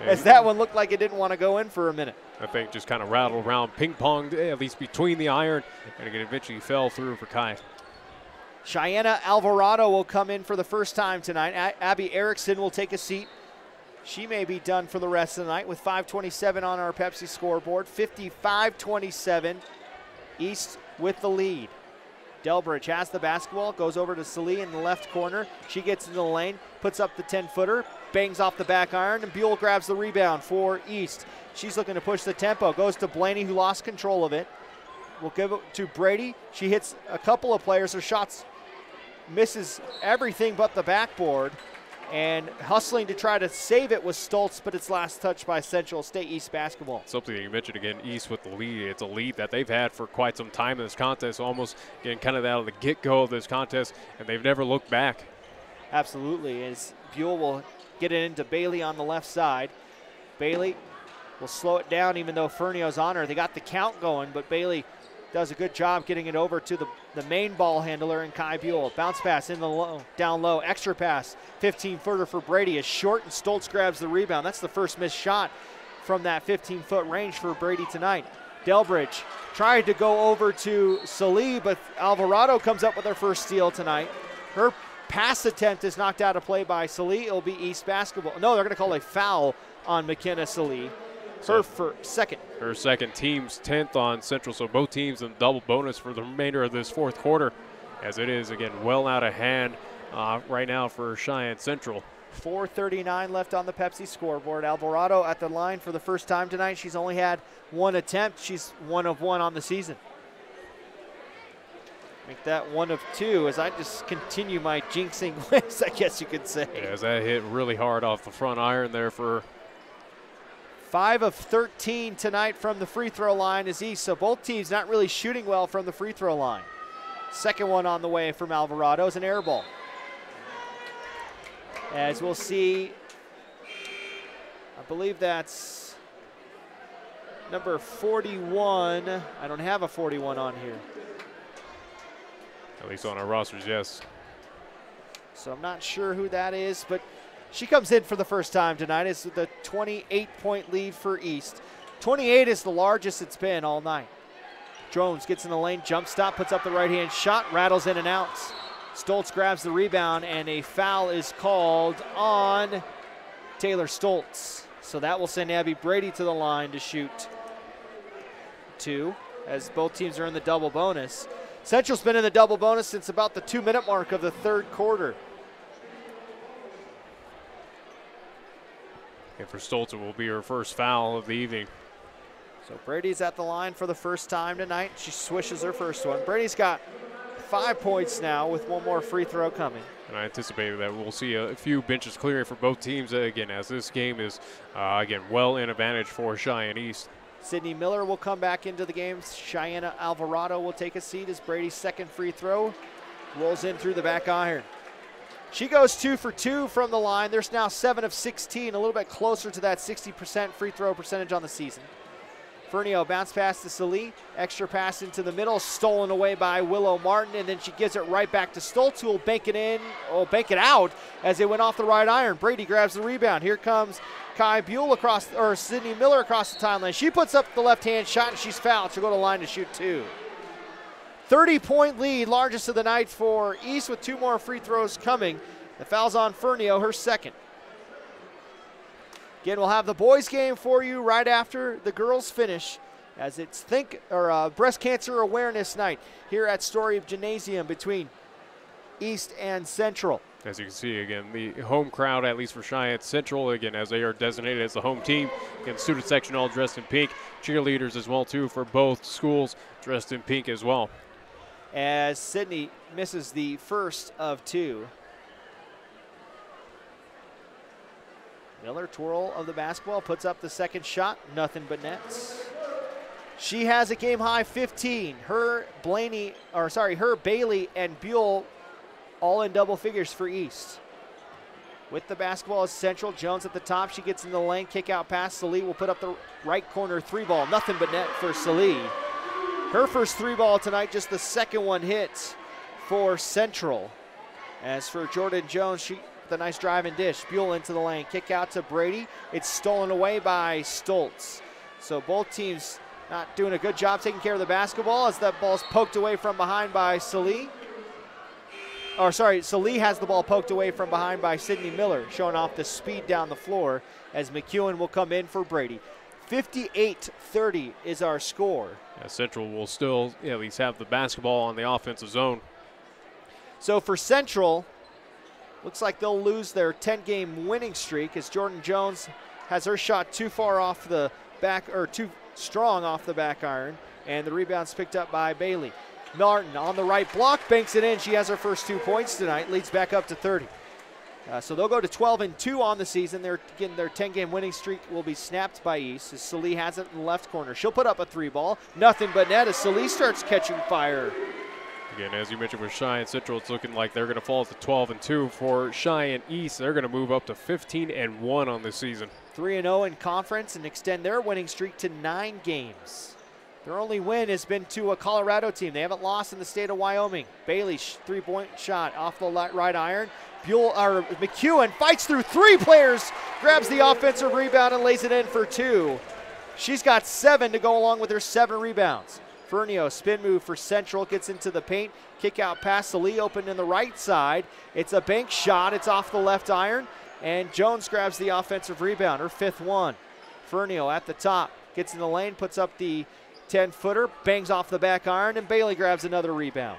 Speaker 3: as that one looked like it didn't want to go in for a minute.
Speaker 4: I think just kind of rattled around, ping-ponged, at least between the iron, and it eventually fell through for Kai.
Speaker 3: Cheyenne Alvarado will come in for the first time tonight. Abby Erickson will take a seat. She may be done for the rest of the night with 5:27 on our Pepsi scoreboard. 55-27. East with the lead. Delbridge has the basketball, goes over to Salee in the left corner. She gets into the lane, puts up the 10-footer, bangs off the back iron, and Buell grabs the rebound for East. She's looking to push the tempo, goes to Blaney, who lost control of it. We'll give it to Brady. She hits a couple of players. Her shots misses everything but the backboard. And hustling to try to save it was Stoltz, but it's last touched by Central State East basketball.
Speaker 4: Something you mentioned again, East with the lead. It's a lead that they've had for quite some time in this contest, almost getting kind of out of the get-go of this contest, and they've never looked back.
Speaker 3: Absolutely, as Buell will get it into Bailey on the left side. Bailey will slow it down even though Fernio's on her. They got the count going, but Bailey does a good job getting it over to the main ball handler in Kai Buell. Bounce pass in the low, down low, extra pass, 15-footer for Brady is short, and Stoltz grabs the rebound. That's the first missed shot from that 15-foot range for Brady tonight. Delbridge tried to go over to Salee, but Alvarado comes up with her first steal tonight. Her pass attempt is knocked out of play by Salee. It'll be East basketball. No, they're going to call a foul on McKenna Salee. Her second. Her
Speaker 4: second, team's 10th on Central, so both teams in double bonus for the remainder of this 4th quarter, as it is, again, well out of hand right now for Cheyenne Central.
Speaker 3: 4:39 left on the Pepsi scoreboard. Alvarado at the line for the first time tonight. She's only had 1 attempt. She's 1 of 1 on the season. Make that 1 of 2 as I just continue my jinxing list, I guess you could say.
Speaker 4: Yeah, as that hit really hard off the front iron there for
Speaker 3: 5 of 13 tonight from the free throw line is East, so both teams not really shooting well from the free throw line. Second one on the way from Alvarado is an air ball. As we'll see, I believe that's number 41. I don't have a 41 on here.
Speaker 4: At least on our rosters, yes.
Speaker 3: So I'm not sure who that is, but she comes in for the first time tonight. It's the 28-point lead for East. 28 is the largest it's been all night. Jones gets in the lane, jump stop, puts up the right-hand shot, rattles in and out. Stoltz grabs the rebound, and a foul is called on Taylor Stoltz. So that will send Abby Brady to the line to shoot 2, as both teams are in the double bonus. Central's been in the double bonus since about the 2-minute mark of the 3rd quarter.
Speaker 4: And for Stoltz, it will be her first foul of the evening.
Speaker 3: So Brady's at the line for the first time tonight. She swishes her first one. Brady's got 5 points now with 1 more free throw coming.
Speaker 4: And I anticipate that we'll see a few benches clearing for both teams again, as this game is, again, well in advantage for Cheyenne East.
Speaker 3: Sydney Miller will come back into the game. Cheyenne Alvarado will take a seat as Brady's second free throw rolls in through the back iron. She goes 2 for 2 from the line. There's now 7 of 16, a little bit closer to that 60% free throw percentage on the season. Fernio bounce pass to Salee, extra pass into the middle, stolen away by Willow Martin, and then she gives it right back to Stoltz, who will bank it out as it went off the right iron. Brady grabs the rebound. Here comes Kai Buell Sydney Miller across the timeline. She puts up the left-hand shot, and she's fouled. She'll go to the line to shoot 2. 30-point lead, largest of the night for East, with 2 more free throws coming. The foul's on Fernio, her second. Again, we'll have the boys game for you right after the girls finish, as it's Breast Cancer Awareness Night here at Story Gymnasium between East and Central.
Speaker 4: As you can see, again, the home crowd, at least for Cheyenne Central, again, as they are designated as the home team. Again, student section all dressed in pink. Cheerleaders as well, too, for both schools, dressed in pink as well.
Speaker 3: As Sydney misses the first of 2. Miller, twirl of the basketball, puts up the second shot, nothing but nets. She has a game-high 15. Her, Bailey, and Buell all in double figures for East. With the basketball is Central. Jones at the top. She gets in the lane. Kick out pass. Salih will put up the right corner 3-ball. Nothing but net for Salih. Her first 3-ball tonight, just the second one hits for Central. As for Jordan Jones, she with a nice drive and dish. Buell into the lane. Kick out to Brady. It's stolen away by Stoltz. So both teams not doing a good job taking care of the basketball as that ball's poked away from behind by Salih. Salih has the ball poked away from behind by Sydney Miller, showing off the speed down the floor as McEwen will come in for Brady. 58-30 is our score.
Speaker 4: Yeah, Central will still at least have the basketball on the offensive zone.
Speaker 3: So for Central, looks like they'll lose their 10-game winning streak as Jordan Jones has her shot too far off the back, or too strong off the back iron, and the rebound's picked up by Bailey. Martin on the right block, banks it in. She has her first 2 points tonight, leads back up to 30. So they'll go to 12-2 on the season. Their 10-game winning streak will be snapped by East as Salih has it in the left corner. She'll put up a 3-ball. Nothing but net as Salih starts catching fire.
Speaker 4: Again, as you mentioned with Cheyenne Central, it's looking like they're going to fall to 12-2. For Cheyenne East, they're going to move up to 15-1 on this season.
Speaker 3: 3-0 in conference and extend their winning streak to 9 games. Their only win has been to a Colorado team. They haven't lost in the state of Wyoming. Bailey, 3-point shot off the right iron. McEwen fights through 3 players, grabs the offensive rebound and lays it in for 2. She's got 7 to go along with her 7 rebounds. Fernio, spin move for Central, gets into the paint. Kick out pass, Salih open in the right side. It's a bank shot, it's off the left iron, and Jones grabs the offensive rebound, her 5th one. Fernio at the top, gets in the lane, puts up the 10-footer, bangs off the back iron, and Bailey grabs another rebound.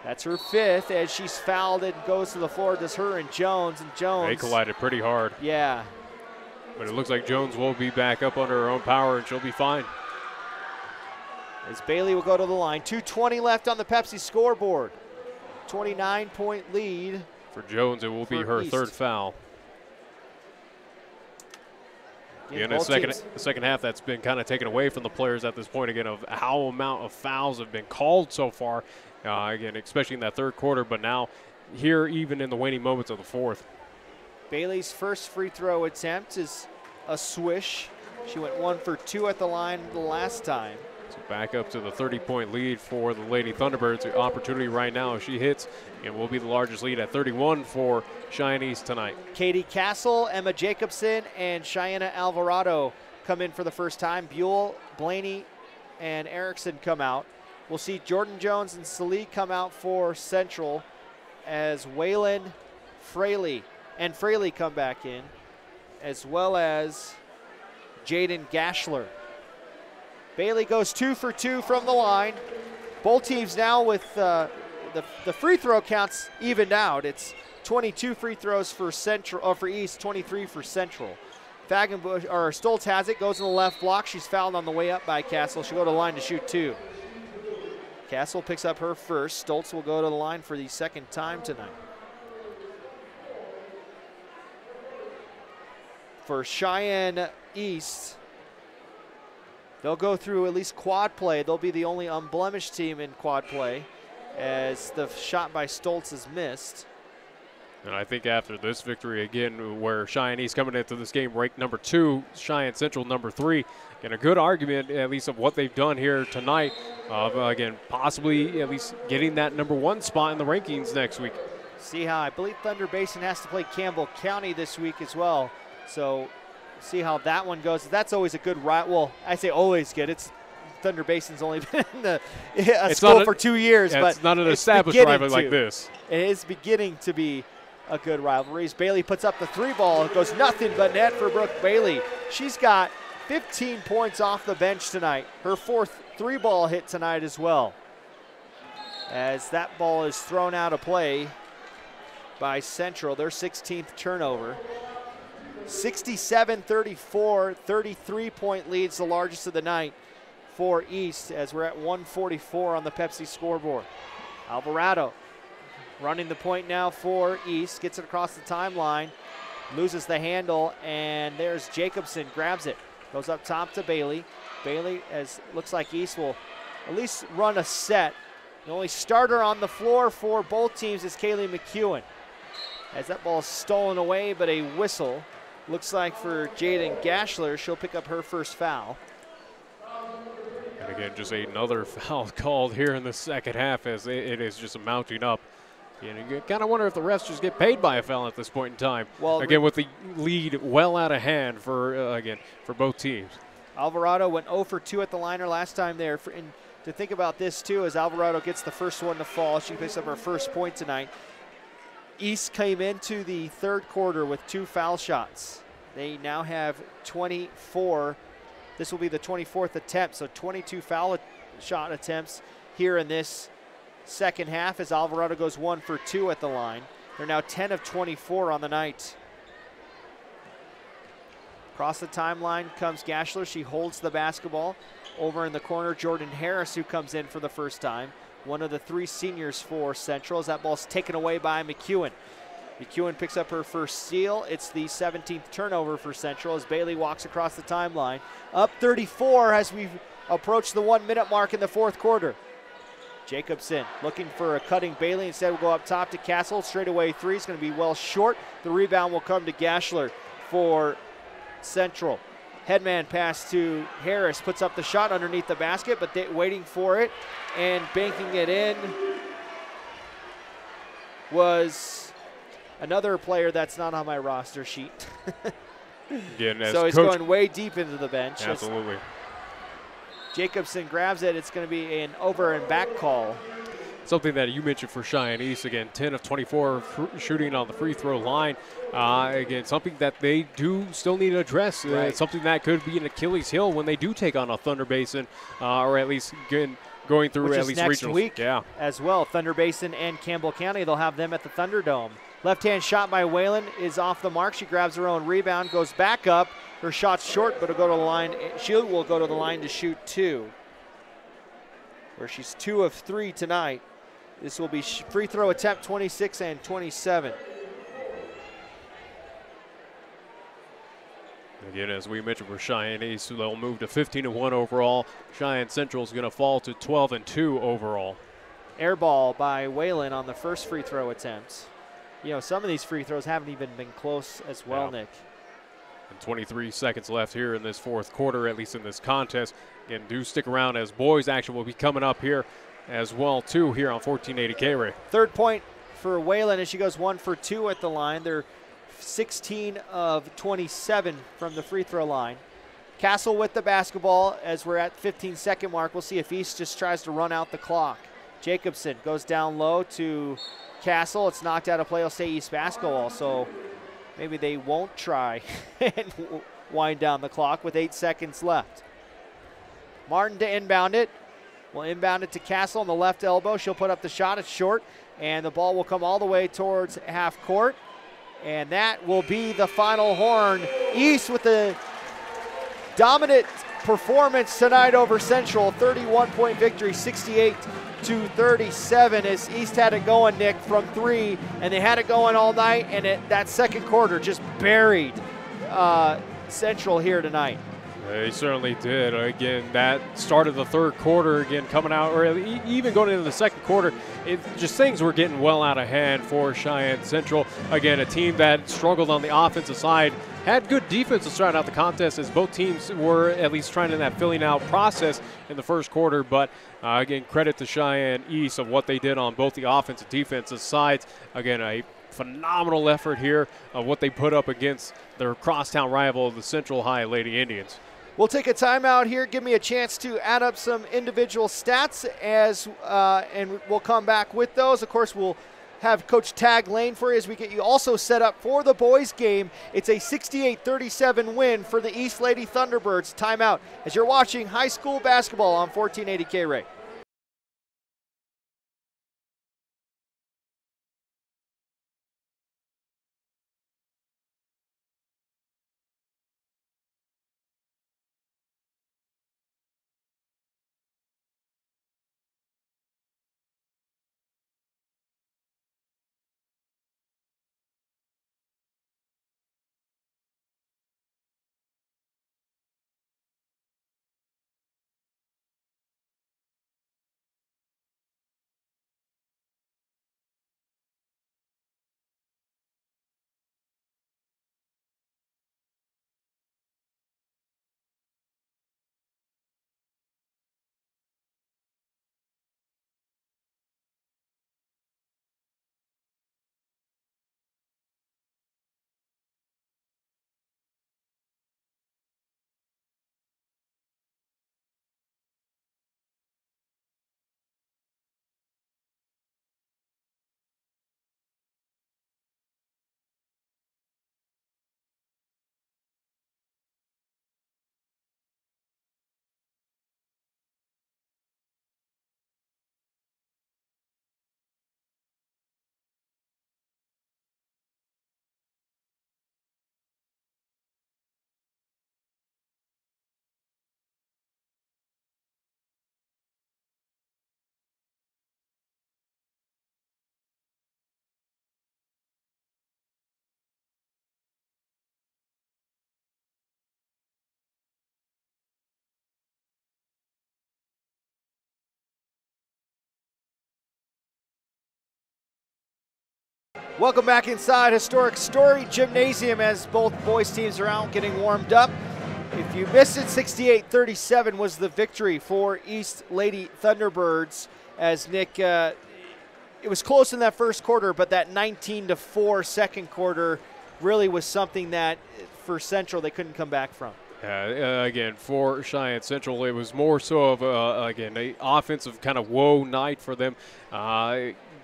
Speaker 3: That's her 5th as she's fouled and goes to the floor. Does her and Jones.
Speaker 4: They collided pretty hard.
Speaker 3: Yeah.
Speaker 4: But it looks like Jones will be back up under her own power, and she'll be fine.
Speaker 3: As Bailey will go to the line. 2:20 left on the Pepsi scoreboard. 29-point lead.
Speaker 4: For Jones, it will be her East. 3rd foul. Again, the second half, that's been kind of taken away from the players at this point, again, of how amount of fouls have been called so far, again, especially in that 3rd quarter, but now here even in the waning moments of the 4th.
Speaker 3: Bailey's first free throw attempt is a swish. She went 1 for 2 at the line the last time.
Speaker 4: So back up to the 30-point lead for the Lady Thunderbirds. The opportunity right now, if she hits, it will be the largest lead at 31 for Cheyenne East tonight.
Speaker 3: Katie Castle, Emma Jacobson, and Cheyenne Alvarado come in for the first time. Buell, Blaney, and Erickson come out. We'll see Jordan Jones and Salih come out for Central as Waylon Fraley come back in, as well as Jaden Gashler. Bailey goes 2 for 2 from the line. Both teams now with the free throw counts evened out. It's 22 free throws for for East, 23 for Central. Stoltz has it, goes in the left block. She's fouled on the way up by Castle. She'll go to the line to shoot 2. Castle picks up her first. Stoltz will go to the line for the 2nd time tonight. For Cheyenne East, they'll go through at least quad play. They'll be the only unblemished team in quad play as the shot by Stoltz is missed.
Speaker 4: And I think after this victory again, where Cheyenne East coming into this game ranked number 2, Cheyenne Central number 3, and a good argument at least of what they've done here tonight. Again, possibly at least getting that number 1 spot in the rankings next week.
Speaker 3: See how I believe Thunder Basin has to play Campbell County this week as well. So see how that one goes. That's always a good ride. Well, I say always good. It's Thunder Basin's only been in a school for 2 years, but
Speaker 4: it's not an established rivalry like this.
Speaker 3: It is beginning to be a good rivalry. Bailey puts up the 3-ball. It goes nothing but net for Brooke Bailey. She's got 15 points off the bench tonight. Her 4th 3-ball hit tonight as well. As that ball is thrown out of play by Central, their 16th turnover. 67-34, 33-point leads, the largest of the night for East, as we're at 144 on the Pepsi scoreboard. Alvarado running the point now for East, gets it across the timeline, loses the handle, and there's Jacobson, grabs it, goes up top to Bailey. Bailey, as looks like East will at least run a set. The only starter on the floor for both teams is Kaylee McEwen. As that ball is stolen away, but a whistle. Looks like for Jaden Gashler, she'll pick up her first foul.
Speaker 4: And again, just another foul called here in the second half as it is just mounting up. And you kind of wonder if the refs just get paid by a foul at this point in time. Well, again, with the lead well out of hand for for both teams.
Speaker 3: Alvarado went 0 for 2 at the liner last time there. And to think about this too, as Alvarado gets the first one to fall, she picks up her first point tonight. East came into the third quarter with 2 foul shots. They now have 24. This will be the 24th attempt, so 22 foul shot attempts here in this second half as Alvarado goes 1 for 2 at the line. They're now 10 of 24 on the night. Across the timeline comes Gashler. She holds the basketball. Over in the corner, Jordan Harris, who comes in for the first time. One of the 3 seniors for Central, as that ball's taken away by McEwen. McEwen picks up her first steal. It's the 17th turnover for Central as Bailey walks across the timeline. Up 34 as we approach the 1-minute mark in the fourth quarter. Jacobson looking for a cutting Bailey. Instead, will go up top to Castle. Straightaway 3 is going to be well short. The rebound will come to Gashler for Central. Headman pass to Harris, puts up the shot underneath the basket, but waiting for it and banking it in was another player that's not on my roster sheet. So he's going way deep into the bench.
Speaker 4: Absolutely.
Speaker 3: Jacobson grabs it. It's going to be an over and back call.
Speaker 4: Something that you mentioned for Cheyenne East, again, 10 of 24 shooting on the free throw line. Again, something that they do still need to address.
Speaker 3: Right.
Speaker 4: Something that could be an Achilles heel when they do take on a Thunder Basin, or at least going through
Speaker 3: Which
Speaker 4: at
Speaker 3: is
Speaker 4: least
Speaker 3: next
Speaker 4: regionals.
Speaker 3: Week as well. Thunder Basin and Campbell County, they'll have them at the Thunderdome. Left-hand shot by Whalen is off the mark. She grabs her own rebound, goes back up. Her shot's short, but it'll go to the line. She will go to the line to shoot 2, where she's 2 of 3 tonight. This will be free throw attempt 26 and 27.
Speaker 4: Again, as we mentioned for Cheyenne East, they'll move to 15-1 overall. Cheyenne Central is going to fall to 12-2 overall.
Speaker 3: Air ball by Whalen on the first free throw attempt. You know, some of these free throws haven't even been close as well, Nick.
Speaker 4: And 23 seconds left here in this fourth quarter, at least in this contest. Again, do stick around as boys action will be coming up here as well, too, here on 1480 KRAE.
Speaker 3: Third point for Whalen as she goes 1 for 2 at the line. They're 16 of 27 from the free throw line. Castle with the basketball as we're at 15-second mark. We'll see if East just tries to run out the clock. Jacobson goes down low to Castle. It's knocked out of play. It'll stay East basketball, so maybe they won't try and wind down the clock with 8 seconds left. Martin to inbound it. Will inbound it to Castle on the left elbow. She'll put up the shot. It's short, and the ball will come all the way towards half court. And that will be the final horn. East with the dominant performance tonight over Central. 31-point victory, 68-37 as East had it going, Nick, from 3. And they had it going all night, and that second quarter just buried Central here tonight.
Speaker 4: They certainly did. Again, that start of the third quarter, again, coming out, or even going into the second quarter, just things were getting well out of hand for Cheyenne Central. Again, a team that struggled on the offensive side, had good defense to start out the contest as both teams were at least trying in that filling out process in the first quarter. But again, credit to Cheyenne East of what they did on both the offense and defensive sides. Again, a phenomenal effort here of what they put up against their crosstown rival, the Central High Lady Indians.
Speaker 3: We'll take a timeout here. Give me a chance to add up some individual stats and we'll come back with those. Of course, we'll have Coach Tag Lane for you as we get you also set up for the boys game. It's a 68-37 win for the East Lady Thunderbirds. Timeout as you're watching high school basketball on 1480 KRAE. Welcome back inside Historic Story Gymnasium as both boys teams are out getting warmed up. If you missed it, 68-37 was the victory for East Lady Thunderbirds as Nick, it was close in that first quarter, but that 19-4 second quarter really was something that for Central they couldn't come back from.
Speaker 4: Again, for Cheyenne Central, it was more so of, again, an offensive kind of woe night for them.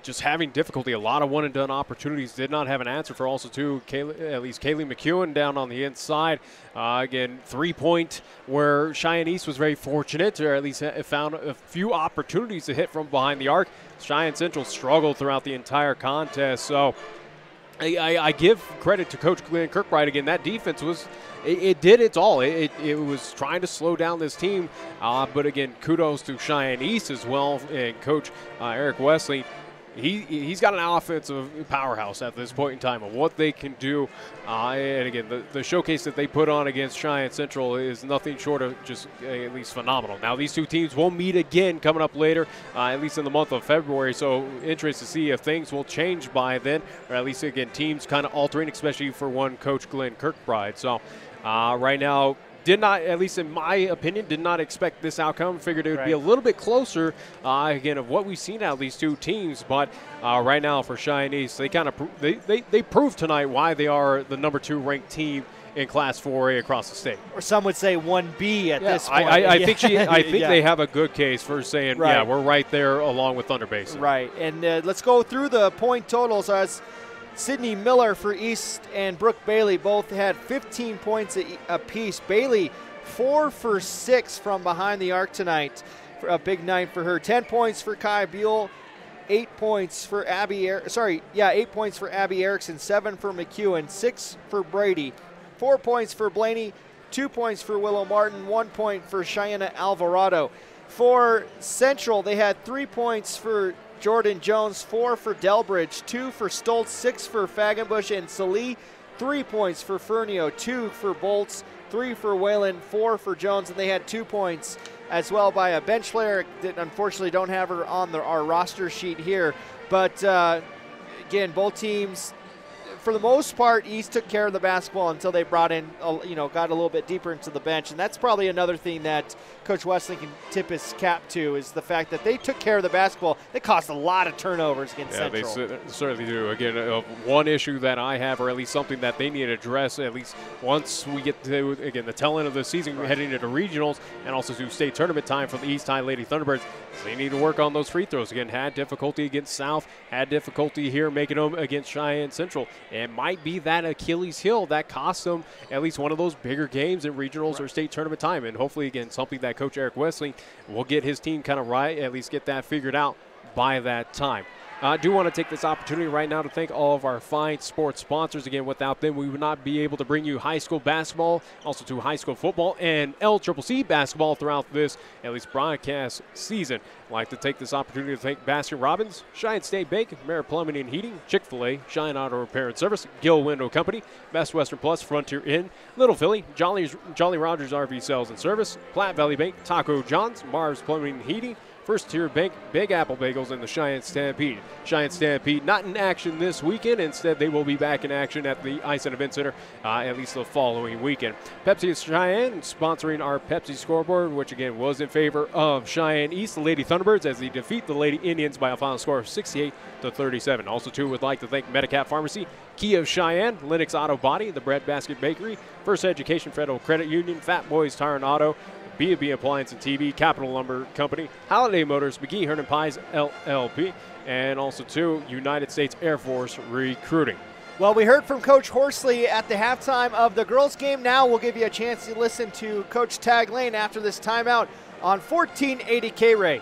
Speaker 4: Just having difficulty, a lot of one-and-done opportunities. Did not have an answer for also, too, at least Kaylee McEwen down on the inside. Again, three-point where Cheyenne East was very fortunate, or at least found a few opportunities to hit from behind the arc. Cheyenne Central struggled throughout the entire contest. So I give credit to Coach Glenn Kirkbride. Again, that defense was it did its all. It was trying to slow down this team. But, again, kudos to Cheyenne East as well and Coach Eric Wesley. He's got an offensive powerhouse at this point in time of what they can do. And, again, the showcase that they put on against Cheyenne Central is nothing short of just at least phenomenal. Now, these two teams will meet again coming up later, at least in the month of February. So, interested to see if things will change by then, or at least, again, teams kind of altering, especially for one Coach Glenn Kirkbride. So, right now, did not, at least in my opinion, did not expect this outcome. Figured it would be a little bit closer, again, of what we've seen out of these two teams. But right now for Cheyenne East, they kind of they proved tonight why they are the number 2 ranked team in Class 4A across the state.
Speaker 3: Or some would say 1B at this point.
Speaker 4: I think they have a good case for saying, yeah, we're right there along with Thunder Basin.
Speaker 3: Right, and let's go through the point totals as Sydney Miller for East and Brooke Bailey both had 15 points apiece. Bailey 4 for 6 from behind the arc tonight. A big night for her. 10 points for Kai Buell, 8 points for 8 points for Abby Erickson, 7 for McEwen, 6 for Brady, 4 points for Blaney, 2 points for Willow Martin, 1 point for Cheyenne Alvarado. For Central, they had 3 points for Jordan Jones, 4 for Delbridge, 2 for Stoltz, 6 for Fagenbush and Salee, 3 points for Fernio, 2 for Bolts, 3 for Whalen, 4 for Jones, and they had 2 points as well by a bench player that unfortunately don't have her on our roster sheet here. But again, both teams for the most part, East took care of the basketball until they brought in, got a little bit deeper into the bench. And that's probably another thing that Coach Wesley can tip his cap to, is the fact that they took care of the basketball. They caused a lot of turnovers against Central.
Speaker 4: They certainly do. Again, one issue that I have, or at least something that they need to address, at least once we get to, again, the tail end of the season, heading into regionals and also to state tournament time for the East High Lady Thunderbirds, they need to work on those free throws. Again, had difficulty against South, had difficulty here making them against Cheyenne Central. It might be that Achilles heel that cost them at least one of those bigger games in regionals or state tournament time. And hopefully, again, something that Coach Eric Wesley will get his team kind of right, at least get that figured out by that time. I do want to take this opportunity right now to thank all of our fine sports sponsors. Again, without them, we would not be able to bring you high school basketball, also to high school football and LCCC basketball throughout this, at least, broadcast season. I'd like to take this opportunity to thank Baskin Robbins, Cheyenne State Bank, Merit Plumbing and Heating, Chick-fil-A, Cheyenne Auto Repair and Service, Gill Window Company, Best Western Plus, Frontier Inn, Little Philly, Jolly Rogers RV Sales and Service, Platte Valley Bank, Taco John's, Mars Plumbing and Heating, First Tier Bank, Big Apple Bagels, and the Cheyenne Stampede. Cheyenne Stampede not in action this weekend. Instead, they will be back in action at the Ice and Event Center at least the following weekend. Pepsi is Cheyenne, sponsoring our Pepsi scoreboard, which again was in favor of Cheyenne East, the Lady Thunderbirds, as they defeat the Lady Indians by a final score of 68-37. Also, too, would like to thank Medicap Pharmacy, Key of Cheyenne, Lennox Auto Body, the Bread Basket Bakery, First Education Federal Credit Union, Fat Boys Tire and Auto, B&B Appliance and TV, Capital Lumber Company, Holiday Motors, McGee Hernan Pies LLP, and also, too, United States Air Force Recruiting.
Speaker 3: Well, we heard from Coach Horsley at the halftime of the girls' game. Now we'll give you a chance to listen to Coach Tag Lane after this timeout on 1480 KRAE.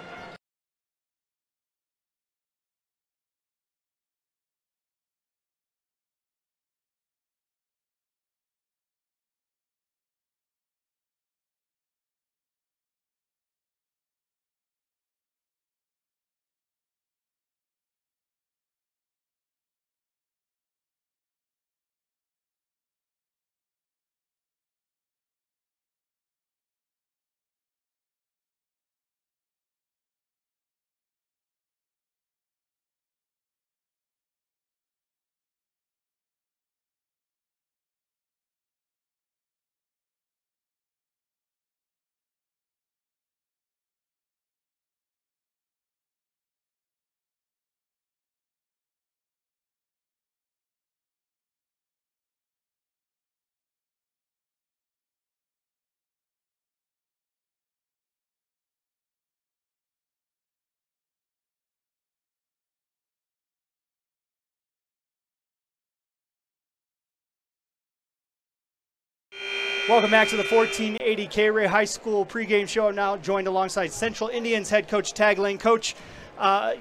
Speaker 3: Welcome back to the 1480 KRAE High School pregame show. I'm now joined alongside Central Indians head coach Tag Lane. Coach, a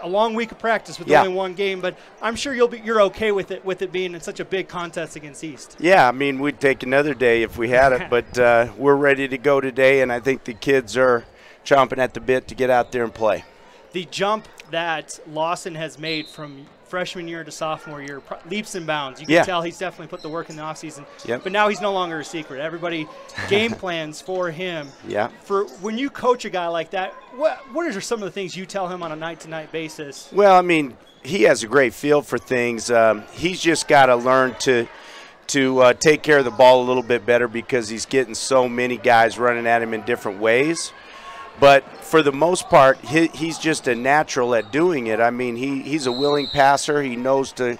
Speaker 3: long week of practice with only one game, but I'm sure you're okay with it being in such a big contest against East.
Speaker 8: Yeah, I mean, we'd take another day if we had it, but we're ready to go today, and I think the kids are chomping at the bit to get out there and play.
Speaker 3: The jump that Lawson has made from freshman year to sophomore year, leaps and bounds. You can tell he's definitely put the work in the offseason. But now he's no longer a secret. Everybody game plans for him. For when you coach a guy like that, what are some of the things you tell him on a night-to-night basis?
Speaker 8: Well, I mean, he has a great feel for things. He's just got to learn to take care of the ball a little bit better because he's getting so many guys running at him in different ways. But for the most part, he's just a natural at doing it. I mean, he's a willing passer. He knows to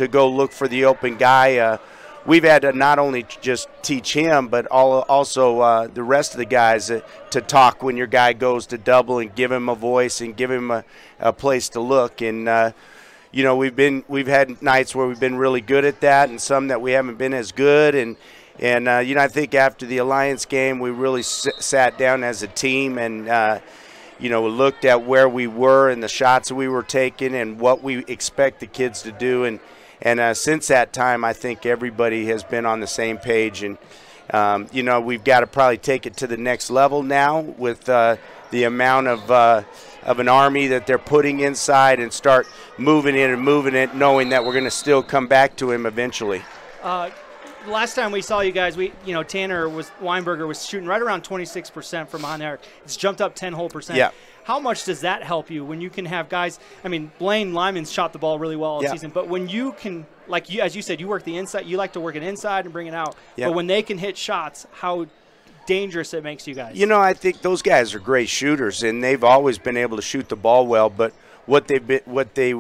Speaker 8: go look for the open guy. We've had to not only just teach him, but also the rest of the guys to talk when your guy goes to double and give him a voice and give him a place to look. And you know, we've had nights where we've been really good at that, and some that we haven't been as good. And you know, I think after the Alliance game, we really sat down as a team and, you know, looked at where we were and the shots we were taking and what we expect the kids to do. And since that time, I think everybody has been on the same page. And, you know, we've got to probably take it to the next level now with the amount of an army that they're putting inside and start moving it, knowing that we're going to still come back to him eventually.
Speaker 3: last time we saw you guys, Tanner Weinberger was shooting right around 26% from behind the arc. It's jumped up 10 whole percent.
Speaker 8: Yeah.
Speaker 3: How much does that help you when you can have guys? I mean, Blaine Lyman's shot the ball really well all season, but when you can, as you said, you work the inside. You like to work it inside and bring it out. But when they can hit shots, how dangerous it makes you guys?
Speaker 8: I think those guys are great shooters, and they've always been able to shoot the ball well. But what they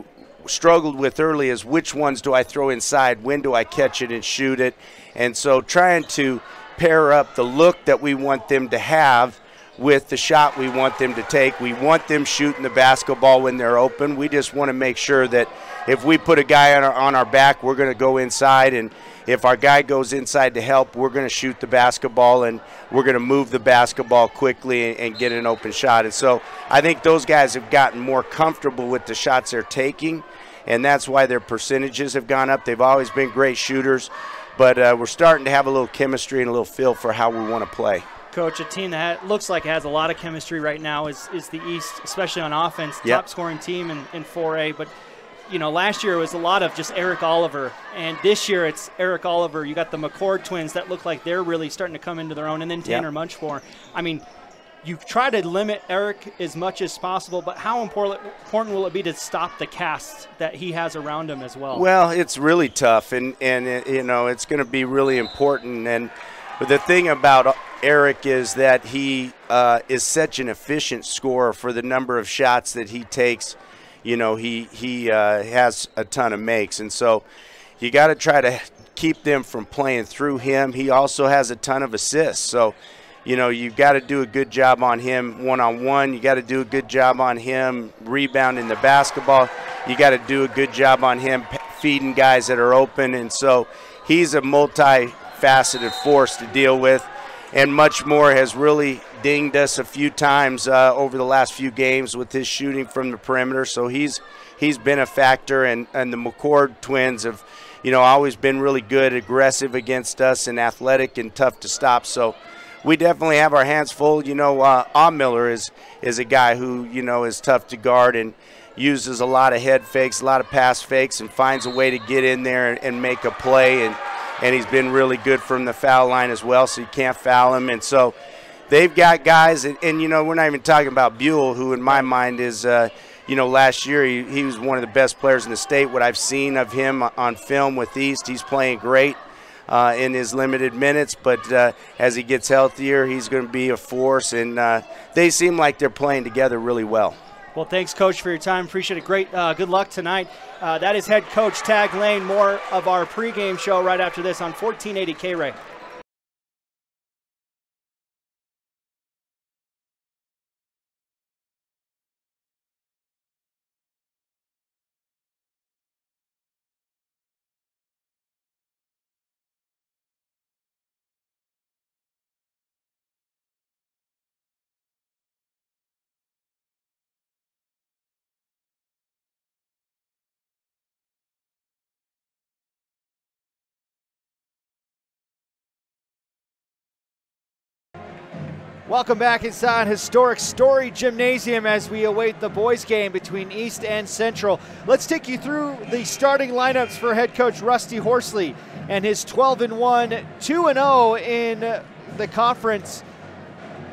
Speaker 8: struggled with early is which ones do I throw inside? When do I catch it and shoot it? And so trying to pair up the look that we want them to have with the shot we want them to take. We want them shooting the basketball when they're open. We just want to make sure that if we put a guy on our back, we're going to go inside, and if our guy goes inside to help, we're going to shoot the basketball, and we're going to move the basketball quickly and get an open shot. And so I think those guys have gotten more comfortable with the shots they're taking, and that's why their percentages have gone up. They've always been great shooters, but we're starting to have a little chemistry and a little feel for how we want to play.
Speaker 3: Coach, a team that looks like it has a lot of chemistry right now is the East, especially on offense, top scoring team in 4A. But, last year it was a lot of just Eric Oliver, and this year it's Eric Oliver. You got the McCord twins that look like they're really starting to come into their own, and then Tanner Munchmore. I mean, you try to limit Eric as much as possible, but how important will it be to stop the cast that he has around him as well?
Speaker 8: Well, it's really tough, and it's going to be really important. And the thing about Eric is that he is such an efficient scorer for the number of shots that he takes. He has a ton of makes, and so you got to try to keep them from playing through him. He also has a ton of assists, so you've got to do a good job on him one-on-one. You got to do a good job on him rebounding the basketball. You got to do a good job on him feeding guys that are open, and so he's a multi-faceted force to deal with. And much more has really dinged us a few times over the last few games with his shooting from the perimeter. So he's been a factor, and the McCord twins have, always been really good, aggressive against us, and athletic and tough to stop. So we definitely have our hands full. Miller is a guy who is tough to guard and uses a lot of head fakes, a lot of pass fakes, and finds a way to get in there and make a play. And he's been really good from the foul line as well, so you can't foul him. And so they've got guys, and we're not even talking about Buell, who in my mind is, last year he was one of the best players in the state. What I've seen of him on film with East, he's playing great in his limited minutes, but as he gets healthier, he's going to be a force, and they seem like they're playing together really well.
Speaker 3: Well, thanks, Coach, for your time. Appreciate it. Great. Good luck tonight. That is head coach Tag Lane. More of our pregame show right after this on 1480 KRAE. Welcome back inside historic Story Gymnasium as we await the boys game between East and Central. Let's take you through the starting lineups for head coach Rusty Horsley and his 12-1, 2-0 in the conference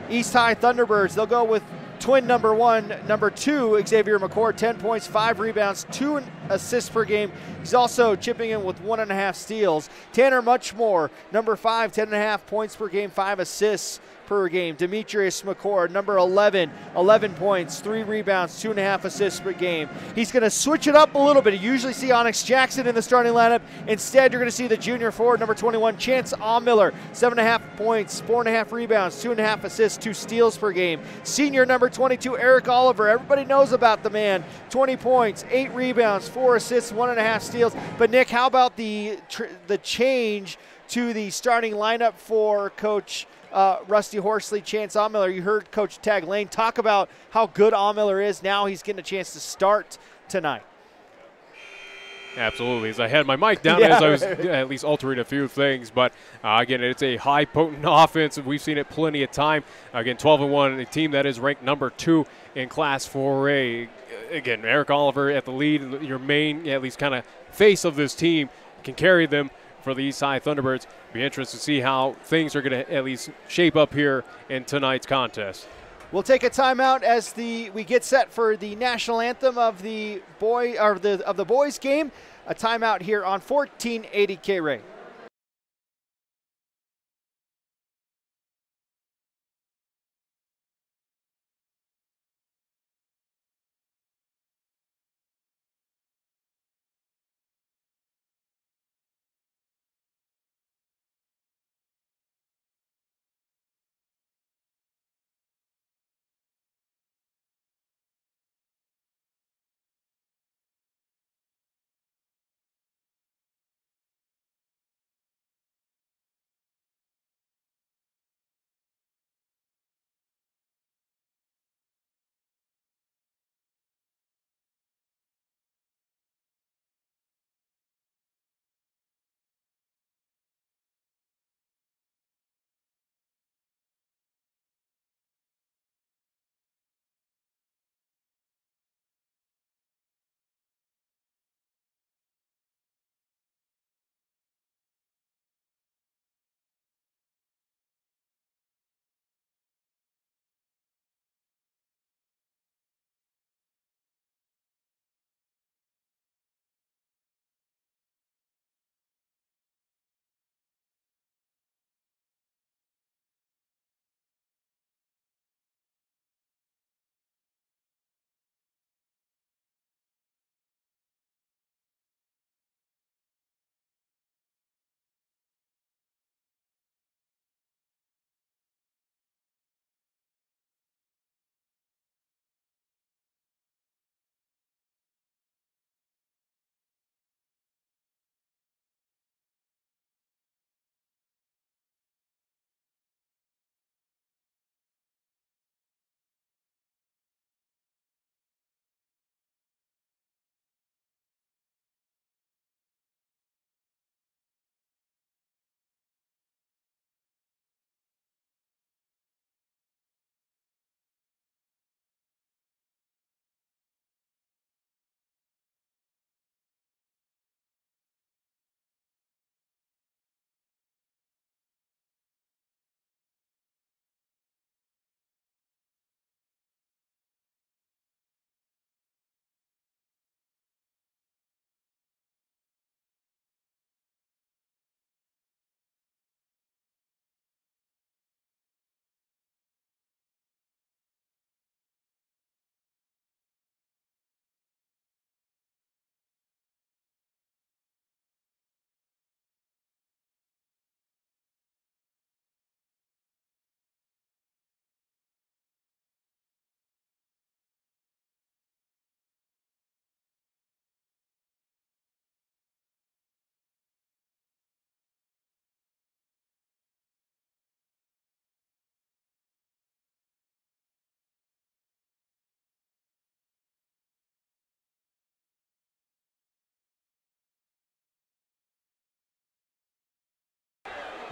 Speaker 3: East High Thunderbirds. They'll go with twin number 1, number 2, Xavier McCord, 10 points, 5 rebounds, 2 assists per game. He's also chipping in with 1.5 steals. Tanner Munchmore, number 5, 10.5 points per game, 5 assists per game. Demetrius McCord, number 11, 11 points, 3 rebounds, 2.5 assists per game. He's going to switch it up a little bit. You usually see Onyx Jackson in the starting lineup. Instead, you're going to see the junior forward, number 21, Chance Miller, 7.5 points, 4.5 rebounds, 2.5 assists, 2 steals per game. Senior number 22, Eric Oliver. Everybody knows about the man. 20 points, 8 rebounds, 4 assists, 1.5 steals. But Nick, how about the change to the starting lineup for Coach Rusty Horsley, Chance Miller? You heard Coach Tag Lane talk about how good Miller is. Now he's getting a chance to start tonight.
Speaker 4: Absolutely. As I had my mic down, as I was at least altering a few things. But, again, it's a high, potent offense. We've seen it plenty of time. Again, 12-1, a team that is ranked number 2 in Class 4A. Again, Eric Oliver at the lead, your main, at least kind of face of this team, can carry them for the East High Thunderbirds. Be interested to see how things are going to at least shape up here in tonight's contest.
Speaker 3: We'll take a timeout as we get set for the national anthem of the boys game. A timeout here on 1480 KRAE.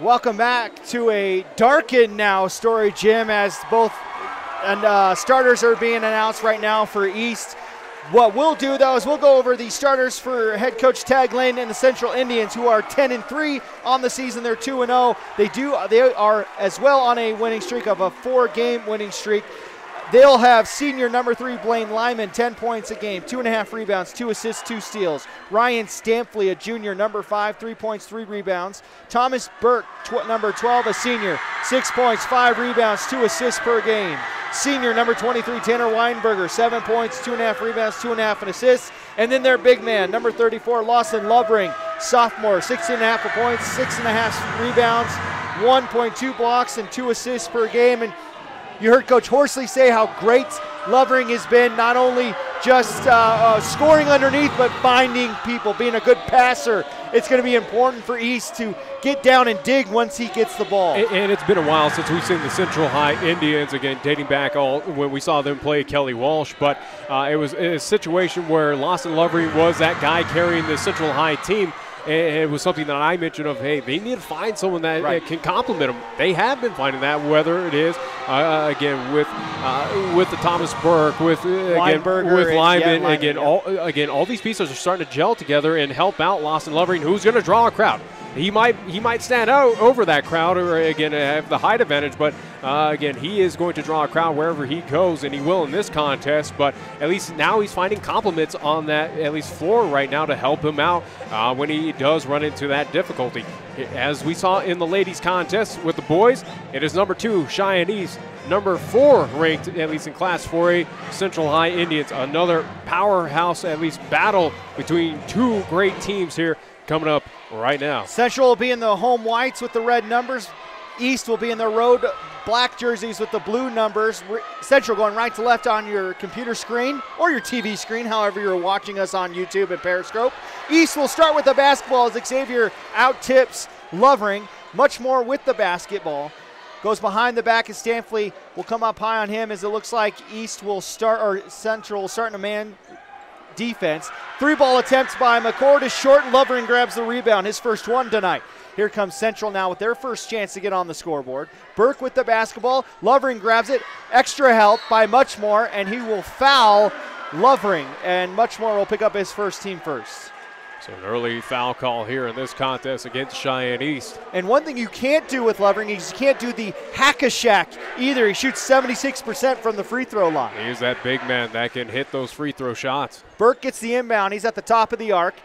Speaker 3: Welcome back to a darkened now Story Gym as both starters are being announced right now for East. What we'll do though is we'll go over the starters for head coach Tag Lane and the Central Indians, who are 10-3 on the season. They're 2-0. They are as well on a winning streak of a 4-game winning streak. They'll have senior number 3 Blaine Lyman, 10 points a game, 2.5 rebounds, 2 assists, 2 steals. Ryan Stampley, a junior, number 5, 3 points, 3 rebounds. Thomas Burke, number 12, a senior, 6 points, 5 rebounds, 2 assists per game. Senior number 23, Tanner Weinberger, 7 points, 2.5 rebounds, 2.5 and assists. And then their big man, number 34, Lawson Lovering, sophomore, 16.5 points, 6.5 rebounds, 1.2 blocks, and 2 assists per game. And you heard Coach Horsley say how great Lovering has been, not only just scoring underneath, but finding people, being a good passer. It's going to be important for East to get down and dig once he gets the ball.
Speaker 4: And it's been a while since we've seen the Central High Indians, again, dating back all when we saw them play Kelly Walsh. But it was a situation where Lawson Lovering was that guy carrying the Central High team. And it was something that I mentioned of, hey, they need to find someone that can complement them. They have been finding that, whether it is, again, with the Thomas Burke, with Lyman, all these pieces are starting to gel together and help out Lawson Lovering, who's going to draw a crowd. he might stand out over that crowd, or again have the height advantage, but again, he is going to draw a crowd wherever he goes, and he will in this contest. But at least now he's finding compliments on that at least floor right now to help him out when he does run into that difficulty. As we saw in the ladies contest with the boys, it is number 2 Cheyenne East, number 4 ranked at least in Class 4A Central High Indians. Another powerhouse at least battle between two great teams here coming up right now.
Speaker 3: Central will be in the home whites with the red numbers. East will be in the road black jerseys with the blue numbers. Central going right to left on your computer screen or your TV screen, however you're watching us on YouTube and Periscope. East will start with the basketball as Xavier out-tips Lovering. Much more with the basketball. Goes behind the back as Stanley will come up high on him as it looks like East will start, or Central will start in a man defense. 3-ball attempts by McCord is short, and Lovering grabs the rebound, his first one tonight. Here comes Central now with their first chance to get on the scoreboard. Burke with the basketball. Lovering grabs it. Extra help by Muchmore, and he will foul Lovering, and Muchmore will pick up his first team first.
Speaker 4: So an early foul call here in this contest against Cheyenne East.
Speaker 3: And one thing you can't do with Lovering is you can't do the hack-a-shack either. He shoots 76% from the free throw line.
Speaker 4: He's that big man that can hit those free throw shots.
Speaker 3: Burke gets the inbound. He's at the top of the arc.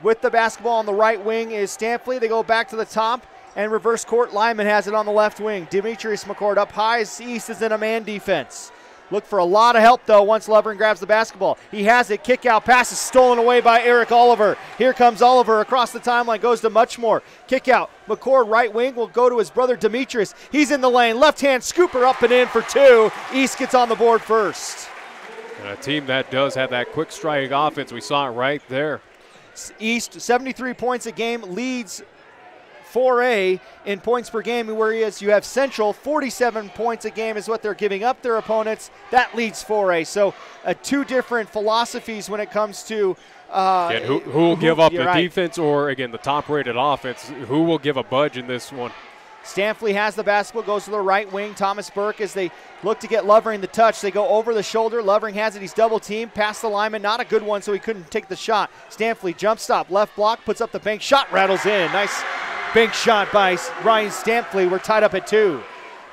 Speaker 3: With the basketball on the right wing is Stanley. They go back to the top, and reverse court. Lyman has it on the left wing. Demetrius McCord up high as East is in a man defense. Look for a lot of help, though, once Lovering grabs the basketball. He has it. Kick-out pass is stolen away by Eric Oliver. Here comes Oliver across the timeline, goes to Muchmore. Kick-out. McCord, right wing, will go to his brother Demetrius. He's in the lane. Left-hand scooper up and in for 2. East gets on the board first.
Speaker 4: And a team that does have that quick striking offense, we saw it right there.
Speaker 3: East, 73 points a game, leads 4A in points per game, whereas you have Central, 47 points a game is what they're giving up their opponents. That leads 4A. So two different philosophies when it comes to
Speaker 4: who will give up the
Speaker 3: right.
Speaker 4: defense or, again, the top-rated offense. Who will give a budge in this one?
Speaker 3: Stanley has the basketball, goes to the right wing. Thomas Burke, as they look to get Lovering the touch, they go over the shoulder. Lovering has it. He's double-teamed. Past the lineman. Not a good one, so he couldn't take the shot. Stanley jump stop. Left block. Puts up the bank. Shot rattles in. Nice bank shot by Ryan Stanley. We're tied up at 2.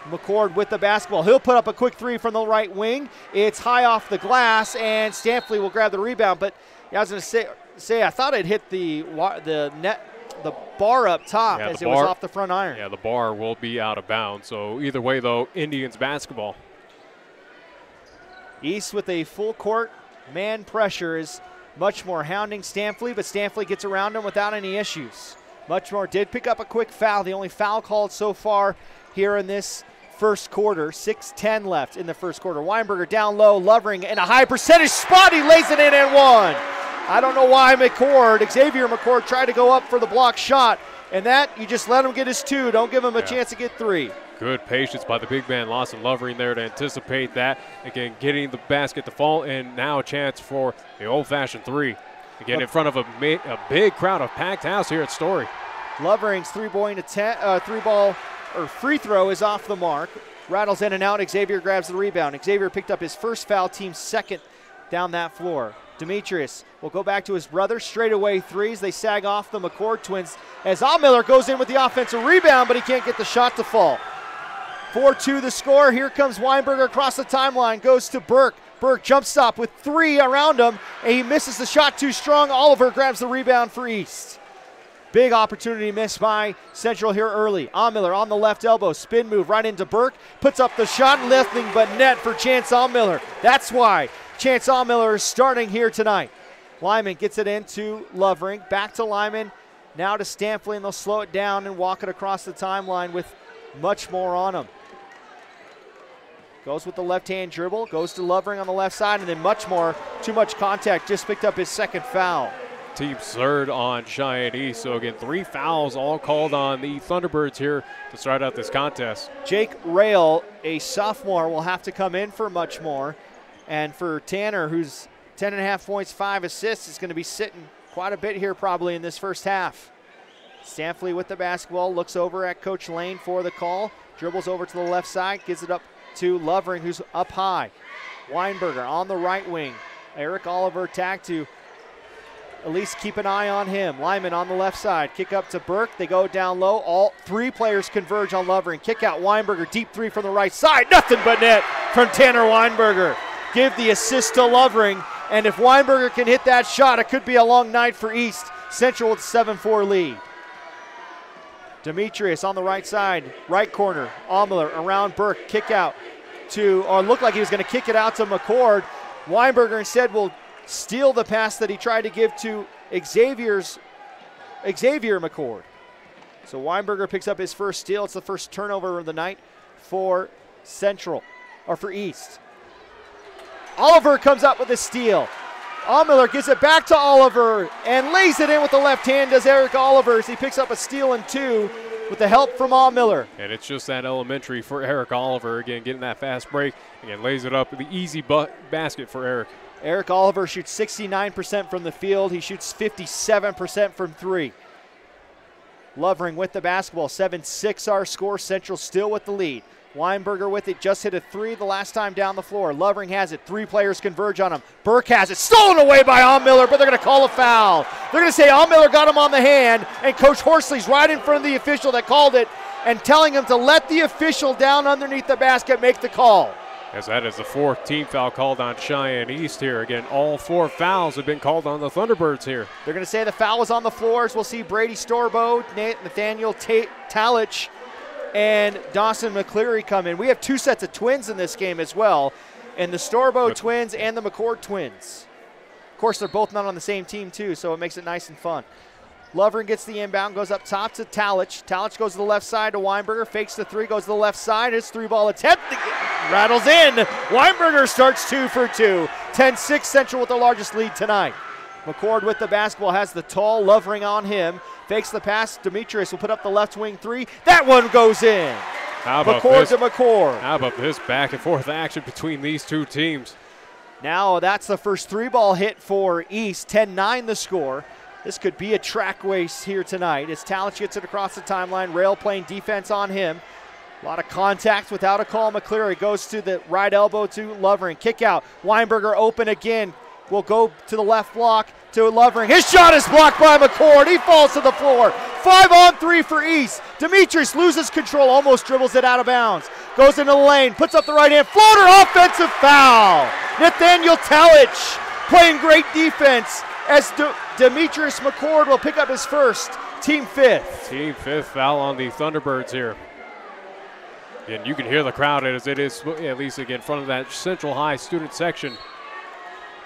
Speaker 3: McCord with the basketball. He'll put up a quick 3 from the right wing. It's high off the glass, and Stanley will grab the rebound. But I was going to say I thought it hit the net, the bar up top, as it was off the front iron.
Speaker 4: Yeah, the bar will be out of bounds. So either way, though, Indians basketball.
Speaker 3: East with a full court man pressure is Muchmore hounding Stanley, but Stanley gets around him without any issues. Muchmore did pick up a quick foul, the only foul called so far here in this first quarter. 6:10 left in the first quarter. Weinberger down low, Lovering in a high percentage spot. He lays it in and one. I don't know why Xavier McCord tried to go up for the block shot, and that you just let him get his 2. Don't give him a chance to get 3.
Speaker 4: Good patience by the big man, Lawson Lovering there to anticipate that. Again, getting the basket to fall, and now a chance for the old-fashioned 3. Again, in front of a big crowd, a packed house here at Story.
Speaker 3: Lovering's three-ball or free throw is off the mark. Rattles in and out. Xavier grabs the rebound. Xavier picked up his first foul, team's second down that floor. Demetrius will go back to his brother. Straightaway threes. They sag off the McCord twins as Miller goes in with the offensive rebound, but he can't get the shot to fall. 4-2 the score. Here comes Weinberger across the timeline. Goes to Burke. Burke jump stop with 3 around him, and he misses the shot too strong. Oliver grabs the rebound for East. Big opportunity missed by Central here early. Miller on the left elbow. Spin move right into Burke. Puts up the shot. Nothing but net for Chance Miller. That's why Chance Miller is starting here tonight. Lyman gets it into Lovering. Back to Lyman. Now to Stanley, and they'll slow it down and walk it across the timeline with much more on him. Goes with the left-hand dribble. Goes to Lovering on the left side, and then much more. Too much contact. Just picked up his second foul.
Speaker 4: Team third on Cheyenne East. So again, 3 fouls all called on the Thunderbirds here to start out this contest.
Speaker 3: Jake Rail, a sophomore, will have to come in for much more. And for Tanner, who's 10.5 points, 5 assists, is going to be sitting quite a bit here probably in this first half. Stanley with the basketball, looks over at Coach Lane for the call. Dribbles over to the left side, gives it up to Lovering, who's up high. Weinberger on the right wing. Eric Oliver tagged to at least keep an eye on him. Lyman on the left side. Kick up to Burke. They go down low. All three players converge on Lovering. Kick out Weinberger. Deep three from the right side. Nothing but net from Tanner Weinberger. Give the assist to Lovering. And if Weinberger can hit that shot, it could be a long night for East. Central with a 7-4 lead. Demetrius on the right side. Right corner. Almiller around Burke. Kick out to, or looked like he was going to kick it out to McCord. Weinberger instead will steal the pass that he tried to give to Xavier McCord. So Weinberger picks up his first steal. It's the first turnover of the night for Central, or for East. Oliver comes up with a steal. Almiller gives it back to Oliver and lays it in with the left hand, does Eric Oliver, as he picks up a steal and two with the help from Miller.
Speaker 4: And it's just that elementary for Eric Oliver. Again, getting that fast break. Again, lays it up. The easy basket for Eric.
Speaker 3: Eric Oliver shoots 69% from the field. He shoots 57% from three. Lovering with the basketball. 7-6 our score. Central still with the lead. Weinberger with it, just hit a three the last time down the floor. Lovering has it, three players converge on him. Burke has it, stolen away by Miller, but they're going to call a foul. They're going to say Miller got him on the hand, and Coach Horsley's right in front of the official that called it and telling him to let the official down underneath the basket make the call.
Speaker 4: As that is the fourth team foul called on Cheyenne East here. Again, all four fouls have been called on the Thunderbirds here.
Speaker 3: They're going to say the foul was on the floors. We'll see Brady Storbo, Nathaniel Talich, and Dawson McCleary come in. We have two sets of twins in this game as well, and the Storbo twins and the McCord twins. Of course, they're both not on the same team too, so it makes it nice and fun. Lovering gets the inbound, goes up top to Talich. Talich goes to the left side to Weinberger, fakes the three, goes to the left side. His three-ball attempt rattles in. Weinberger starts 2 for 2. 10-6 Central with the largest lead tonight. McCord with the basketball, has the tall Lovering on him. Fakes the pass. Demetrius will put up the left wing three. That one goes in.
Speaker 4: How about
Speaker 3: McCord to McCord.
Speaker 4: How about this back and forth action between these two teams?
Speaker 3: Now that's the first three-ball hit for East. 10-9 the score. This could be a track race here tonight as Talich gets it across the timeline. Rail playing defense on him. A lot of contact without a call. McCleary goes to the right elbow to Lovering. Kick out. Weinberger open again. Will go to the left block to Lovering. His shot is blocked by McCord. He falls to the floor. 5-on-3 for East. Demetrius loses control, almost dribbles it out of bounds. Goes into the lane, puts up the right hand. Floater, offensive foul. Nathaniel Talich playing great defense as Demetrius McCord will pick up his first, team fifth.
Speaker 4: Team fifth foul on the Thunderbirds here. And you can hear the crowd as it is, at least again, in front of that Central High student section.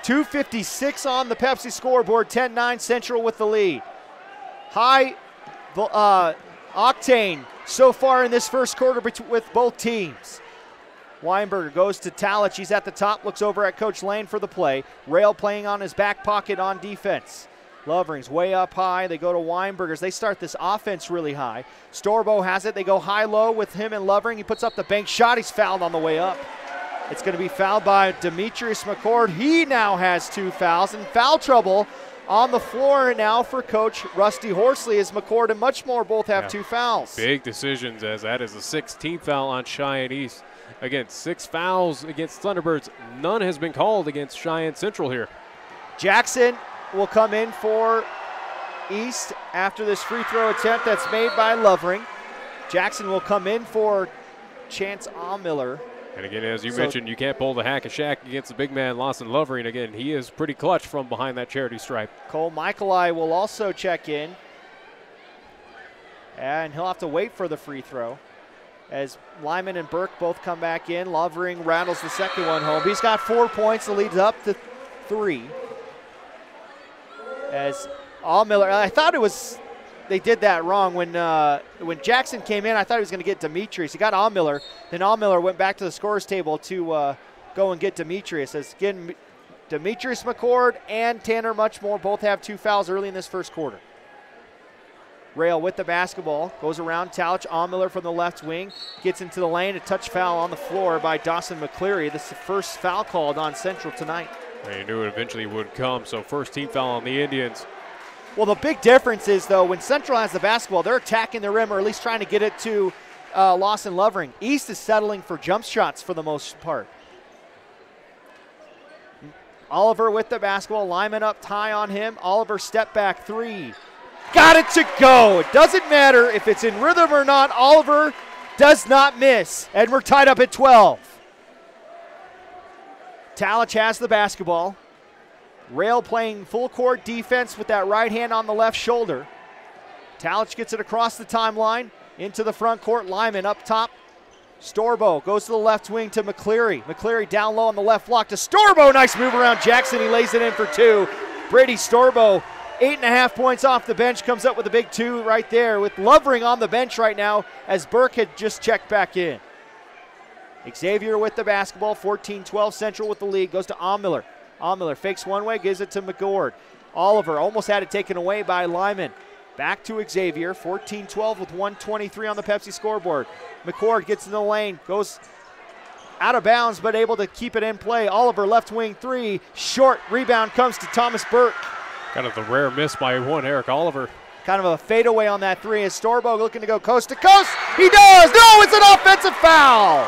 Speaker 3: 2:56 on the Pepsi scoreboard, 10-9 Central with the lead. High octane so far in this first quarter with both teams. Weinberger goes to Talich. He's at the top, looks over at Coach Lane for the play. Rail playing on his back pocket on defense. Lovering's way up high. They go to Weinberger's. They start this offense really high. Storbo has it. They go high-low with him and Lovering. He puts up the bank shot. He's fouled on the way up. It's going to be fouled by Demetrius McCord. He now has 2 fouls, and foul trouble on the floor now for Coach Rusty Horsley as McCord and Muchmore both have 2 fouls.
Speaker 4: Big decisions, as that is the 16th foul on Cheyenne East. Again, 6 fouls against Thunderbirds. None has been called against Cheyenne Central here.
Speaker 3: Jackson will come in for East after this free throw attempt that's made by Lovering. Jackson will come in for Chance Miller.
Speaker 4: And again, as you mentioned, you can't pull the hack and shack against the big man, Lawson Lovering. Again, he is pretty clutch from behind that charity stripe.
Speaker 3: Cole Michaeli will also check in. And he'll have to wait for the free throw as Lyman and Burke both come back in. Lovering rattles the second one home. He's got 4 points. The lead's up to 3. As Miller, I thought it was, they did that wrong. When Jackson came in, I thought he was going to get Demetrius. He got Miller. Then Miller went back to the scorer's table to go and get Demetrius. As again, Demetrius McCord and Tanner Muchmore both have 2 fouls early in this first quarter. Rail with the basketball, goes around Talich. Miller from the left wing, gets into the lane. A touch foul on the floor by Dawson McCleary. This is the first foul called on Central tonight.
Speaker 4: They knew it eventually would come, so first team foul on the Indians.
Speaker 3: Well, the big difference is, though, when Central has the basketball, they're attacking the rim or at least trying to get it to Lawson Lovering. East is settling for jump shots for the most part. Oliver with the basketball. Lyman up high on him. Oliver step back three. Got it to go. It doesn't matter if it's in rhythm or not. Oliver does not miss. And we're tied up at 12. Talich has the basketball. Rail playing full court defense with that right hand on the left shoulder. Talich gets it across the timeline into the front court. Lyman up top. Storbo goes to the left wing to McCleary. McCleary down low on the left block to Storbo. Nice move around Jackson. He lays it in for two. Brady Storbo, 8.5 points off the bench, comes up with a big two right there with Lovering on the bench right now as Burke had just checked back in. Xavier with the basketball, 14-12 Central with the lead, goes to Aumiller. Aumiller fakes one way, gives it to McGord. Oliver almost had it taken away by Lyman. Back to Xavier, 14-12 with 1:23 on the Pepsi scoreboard. McCord gets in the lane, goes out of bounds but able to keep it in play. Oliver left wing three, short rebound comes to Thomas Burke.
Speaker 4: Kind of the rare miss by one, Eric Oliver.
Speaker 3: Kind of a fadeaway on that three as Storbo looking to go coast to coast. He does! No, it's an offensive foul!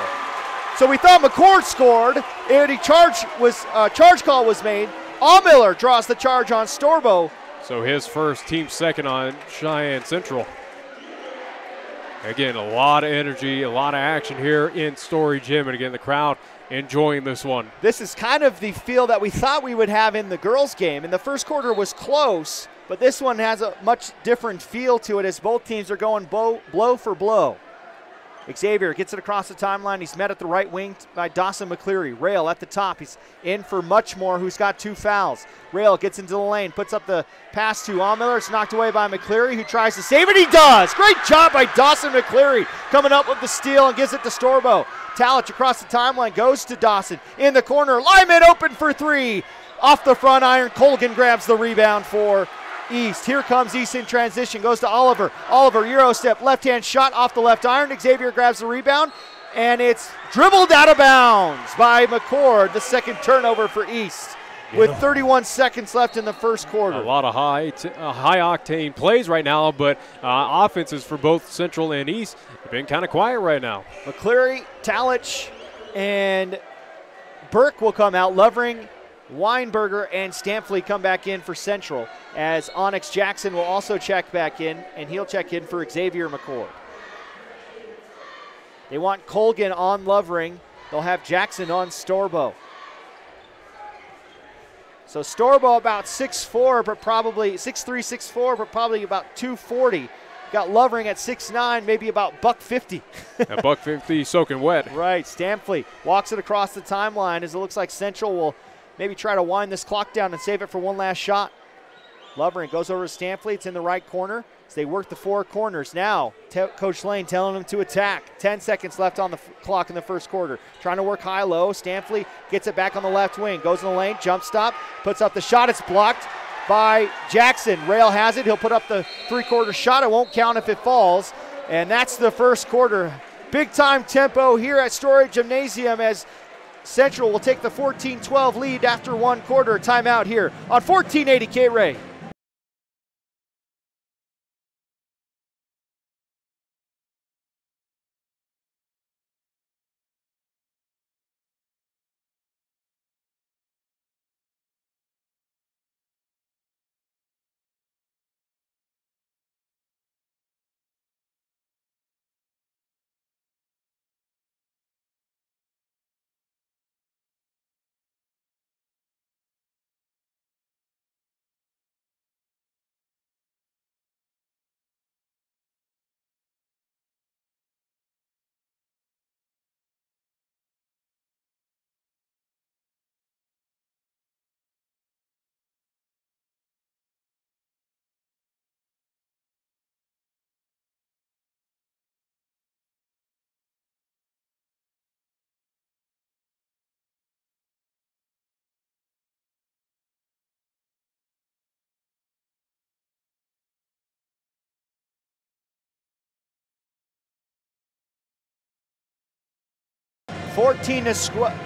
Speaker 3: So we thought McCord scored, and a charge call was made. Aumiller draws the charge on Storbo.
Speaker 4: So his first, team second on Cheyenne Central. Again, a lot of energy, a lot of action here in Story Gym. And again, the crowd enjoying this one.
Speaker 3: This is kind of the feel that we thought we would have in the girls' game. And the first quarter was close, but this one has a much different feel to it as both teams are going blow for blow. Xavier gets it across the timeline. He's met at the right wing by Dawson McCleary. Rail at the top. He's in for Muchmore, who's got 2 fouls. Rail gets into the lane, puts up the pass to Aumiller. It's knocked away by McCleary, who tries to save it. He does. Great job by Dawson McCleary coming up with the steal and gives it to Storbo. Talich across the timeline goes to Dawson. In the corner, Lyman open for three. Off the front iron, Colgan grabs the rebound for East. Here comes East in transition, goes to Oliver. Oliver, Euro step, left-hand shot off the left iron. Xavier grabs the rebound, and it's dribbled out of bounds by McCord, the second turnover for East, with 31 seconds left in the first quarter.
Speaker 4: A lot of high-octane plays right now, but offenses for both Central and East have been kind of quiet right now.
Speaker 3: McCleary, Talich, and Burke will come out. Lovering, Weinberger, and Stampley come back in for Central, as Onyx Jackson will also check back in, and he'll check in for Xavier McCord. They want Colgan on Lovering. They'll have Jackson on Storbo. So Storbo about 6'4", but probably 6'3", 6'4", but probably about 240. Got Lovering at 6'9", maybe about $150.
Speaker 4: $150 soaking wet.
Speaker 3: Right, Stampley walks it across the timeline as it looks like Central will maybe try to wind this clock down and save it for one last shot. Lovering goes over to Stampley. It's in the right corner as they work the 4 corners. Now, Coach Lane telling them to attack. 10 seconds left on the clock in the first quarter. Trying to work high-low. Stampley gets it back on the left wing. Goes in the lane, jump stop, puts up the shot. It's blocked by Jackson. Rail has it. He'll put up the 3-quarter shot. It won't count if it falls. And that's the first quarter. Big-time tempo here at Story Gymnasium as Central will take the 14-12 lead after 1 quarter. Timeout here on 1480 KRAE. Fourteen to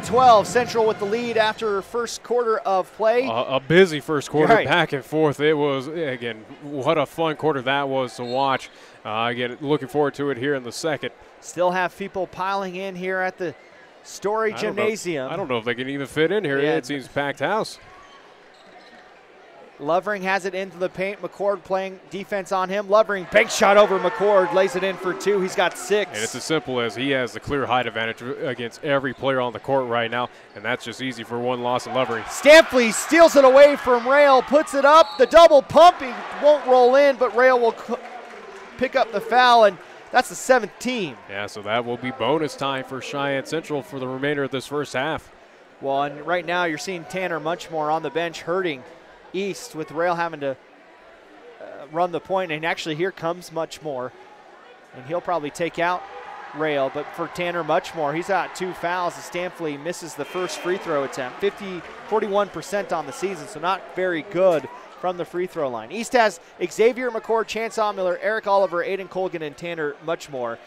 Speaker 3: 12, Central with the lead after first quarter of play.
Speaker 4: A busy first quarter,
Speaker 3: right.
Speaker 4: Back and forth. It was, again, what a fun quarter that was to watch. Again, looking forward to it here in the second.
Speaker 3: Still have people piling in here at the Story Gymnasium.
Speaker 4: I don't know if they can even fit in here.
Speaker 3: Yeah.
Speaker 4: It seems packed house.
Speaker 3: Lovering has it into the paint. McCord playing defense on him. Lovering, big shot over McCord, lays it in for 2. He's got 6.
Speaker 4: And it's as simple as he has the clear height advantage against every player on the court right now, and that's just easy for one loss in Lovering.
Speaker 3: Stampley steals it away from Rail, puts it up. The double pump, he won't roll in, but Rail will pick up the foul, and that's the 7th team.
Speaker 4: Yeah, so that will be bonus time for Cheyenne Central for the remainder of this first half.
Speaker 3: Well, and right now you're seeing Tanner Muchmore on the bench hurting East with Rail having to run the point, and actually here comes Muchmore, and he'll probably take out Rail, but for Tanner Muchmore, he's got 2 fouls as Stampley misses the first free throw attempt. 41% on the season, so not very good from the free throw line. East has Xavier McCord, Chance Miller, Eric Oliver, Aiden Colgan, and Tanner Muchmore.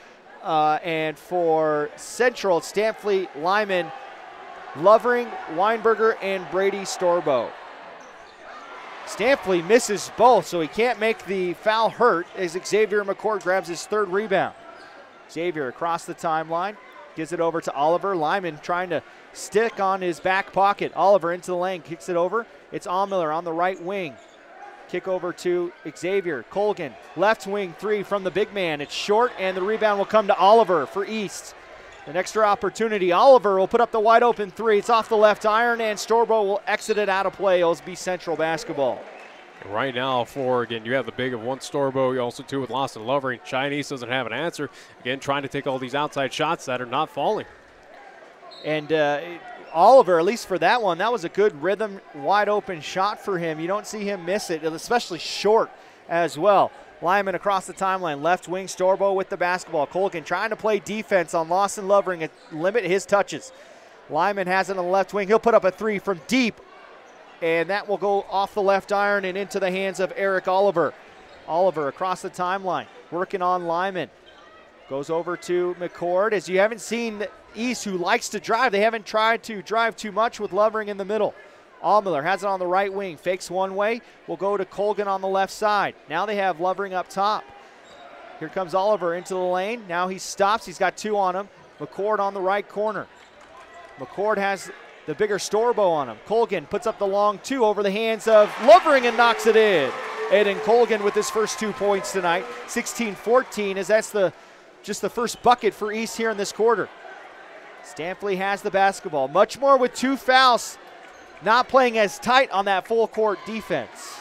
Speaker 3: And for Central, it's Stampley, Lyman, Lovering, Weinberger, and Brady Storbo. Stampley misses both, so he can't make the foul hurt as Xavier McCord grabs his 3rd rebound. Xavier across the timeline, gives it over to Oliver. Lyman trying to stick on his back pocket. Oliver into the lane, kicks it over. It's Miller on the right wing. Kick over to Xavier. Colgan, left wing 3 from the big man. It's short, and the rebound will come to Oliver for East. An extra opportunity. Oliver will put up the wide open 3. It's off the left iron, and Storbo will exit it out of play. It'll be Central basketball.
Speaker 4: Right now, again, you have the big of 1 Storbo, you also 2 with Lawson Lovering. Cheyenne East doesn't have an answer. Again, trying to take all these outside shots that are not falling.
Speaker 3: And Oliver, at least for that one, that was a good rhythm, wide open shot for him. You don't see him miss it, especially short as well. Lyman across the timeline, left wing, Storbo with the basketball. Colgan trying to play defense on Lawson Lovering and limit his touches. Lyman has it on the left wing. He'll put up a 3 from deep, and that will go off the left iron and into the hands of Eric Oliver. Oliver across the timeline, working on Lyman. Goes over to McCord. As you haven't seen East, who likes to drive, they haven't tried to drive too much with Lovering in the middle. Allmiller has it on the right wing, fakes one way, will go to Colgan on the left side. Now they have Lovering up top. Here comes Oliver into the lane. Now he stops, he's got 2 on him. McCord on the right corner. McCord has the bigger Storbo on him. Colgan puts up the long 2 over the hands of Lovering and knocks it in. Aiden Colgan with his first 2 points tonight. 16-14, as that's just the first bucket for East here in this quarter. Stampley has the basketball. Muchmore with 2 fouls. Not playing as tight on that full court defense.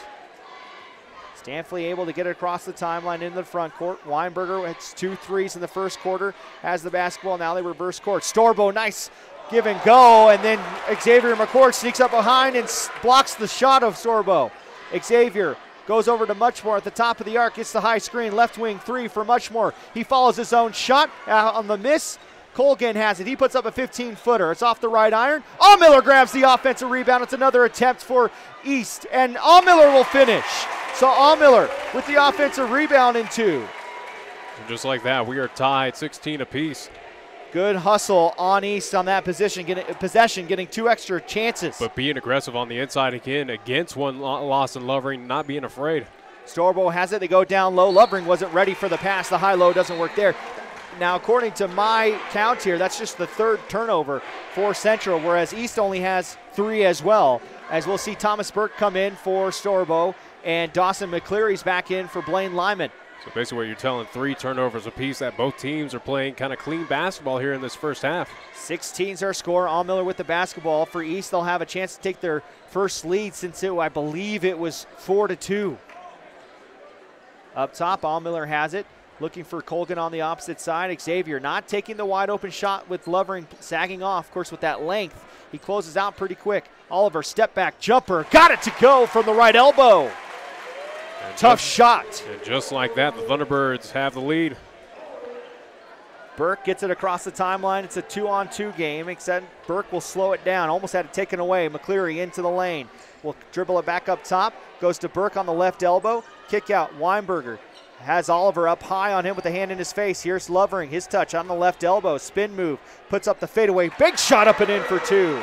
Speaker 3: Stampley able to get it across the timeline into the front court. Weinberger hits 2 threes in the first quarter. Has the basketball. Now they reverse court. Storbo, nice give and go. And then Xavier McCord sneaks up behind and blocks the shot of Storbo. Xavier goes over to Muchmore at the top of the arc. Gets the high screen. Left wing 3 for Muchmore. He follows his own shot on the miss. Colgan has it. He puts up a 15-footer. It's off the right iron. Allmiller grabs the offensive rebound. It's another attempt for East, and Allmiller will finish. So Allmiller with the offensive rebound in 2.
Speaker 4: And just like that, we are tied 16 apiece.
Speaker 3: Good hustle on East on that possession, getting 2 extra chances.
Speaker 4: But being aggressive on the inside again against one Lawson Lovering, not being afraid.
Speaker 3: Storbo has it. They go down low. Lovering wasn't ready for the pass. The high-low doesn't work there. Now, according to my count here, that's just the 3rd turnover for Central, whereas East only has 3 as well, as we'll see Thomas Burke come in for Storbo, and Dawson McCleary's back in for Blaine Lyman.
Speaker 4: So basically what you're telling, 3 turnovers apiece, that both teams are playing kind of clean basketball here in this first half.
Speaker 3: 16's our score. Allmiller with the basketball. For East, they'll have a chance to take their first lead since I believe it was 4-2. Up top, Allmiller has it. Looking for Colgan on the opposite side. Xavier not taking the wide open shot with Lovering sagging off. Of course, with that length, he closes out pretty quick. Oliver, step back jumper. Got it to go from the right elbow.
Speaker 4: And
Speaker 3: tough shot.
Speaker 4: And just like that, the Thunderbirds have the lead.
Speaker 3: Burke gets it across the timeline. It's a 2-on-2 game, except Burke will slow it down. Almost had it taken away. McCleary into the lane. Will dribble it back up top. Goes to Burke on the left elbow. Kick out. Weinberger has Oliver up high on him with a hand in his face. Here's Lovering, his touch on the left elbow. Spin move, puts up the fadeaway. Big shot up and in for 2.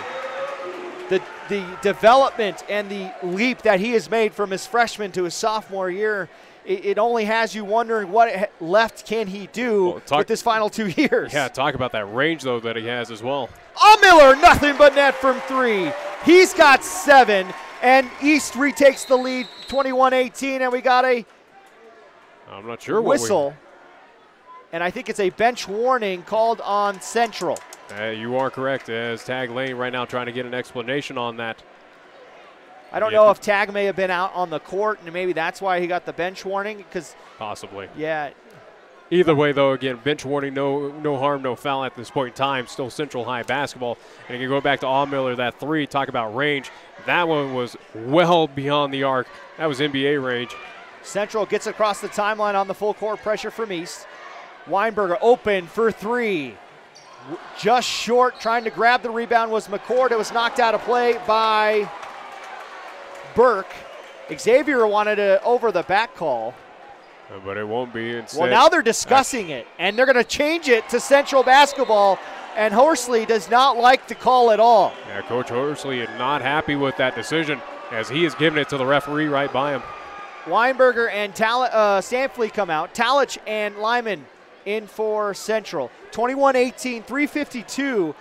Speaker 3: The development and the leap that he has made from his freshman to his sophomore year it only has you wondering what left can he do with his final 2 years.
Speaker 4: Yeah, talk about that range, though, that he has as well.
Speaker 3: Miller, nothing but net from 3. He's got 7, and East retakes the lead 21-18, and we got a
Speaker 4: I'm not sure
Speaker 3: whistle. And I think it's a bench warning called on Central.
Speaker 4: You are correct, as Tag Lane right now trying to get an explanation on that.
Speaker 3: I don't know if Tag may have been out on the court, and maybe that's why he got the bench warning.
Speaker 4: Possibly.
Speaker 3: Yeah.
Speaker 4: Either way, though, again, bench warning, no harm, no foul at this point in time. Still Central High basketball. And you go back to Miller, that 3, talk about range. That one was well beyond the arc. That was NBA range.
Speaker 3: Central gets across the timeline on the full court pressure from East. Weinberger open for 3. Just short, trying to grab the rebound was McCord. It was knocked out of play by Burke. Xavier wanted to over the back call.
Speaker 4: But it won't be. Instead,
Speaker 3: well, now they're discussing it, and they're going to change it to Central basketball, and Horsley does not like the call at all.
Speaker 4: Yeah, Coach Horsley is not happy with that decision, as he is giving it to the referee right by him.
Speaker 3: Weinberger and Sanfley come out. Talich and Lyman in for Central. 21-18, 3:52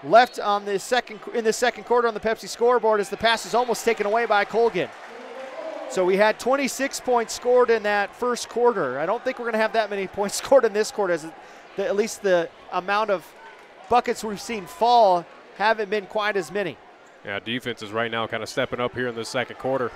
Speaker 3: left on in the second quarter on the Pepsi scoreboard as the pass is almost taken away by Colgan. So we had 26 points scored in that first quarter. I don't think we're going to have that many points scored in this quarter, as at least the amount of buckets we've seen fall haven't been quite as many.
Speaker 4: Yeah, defense is right now kind of stepping up here in the second quarter.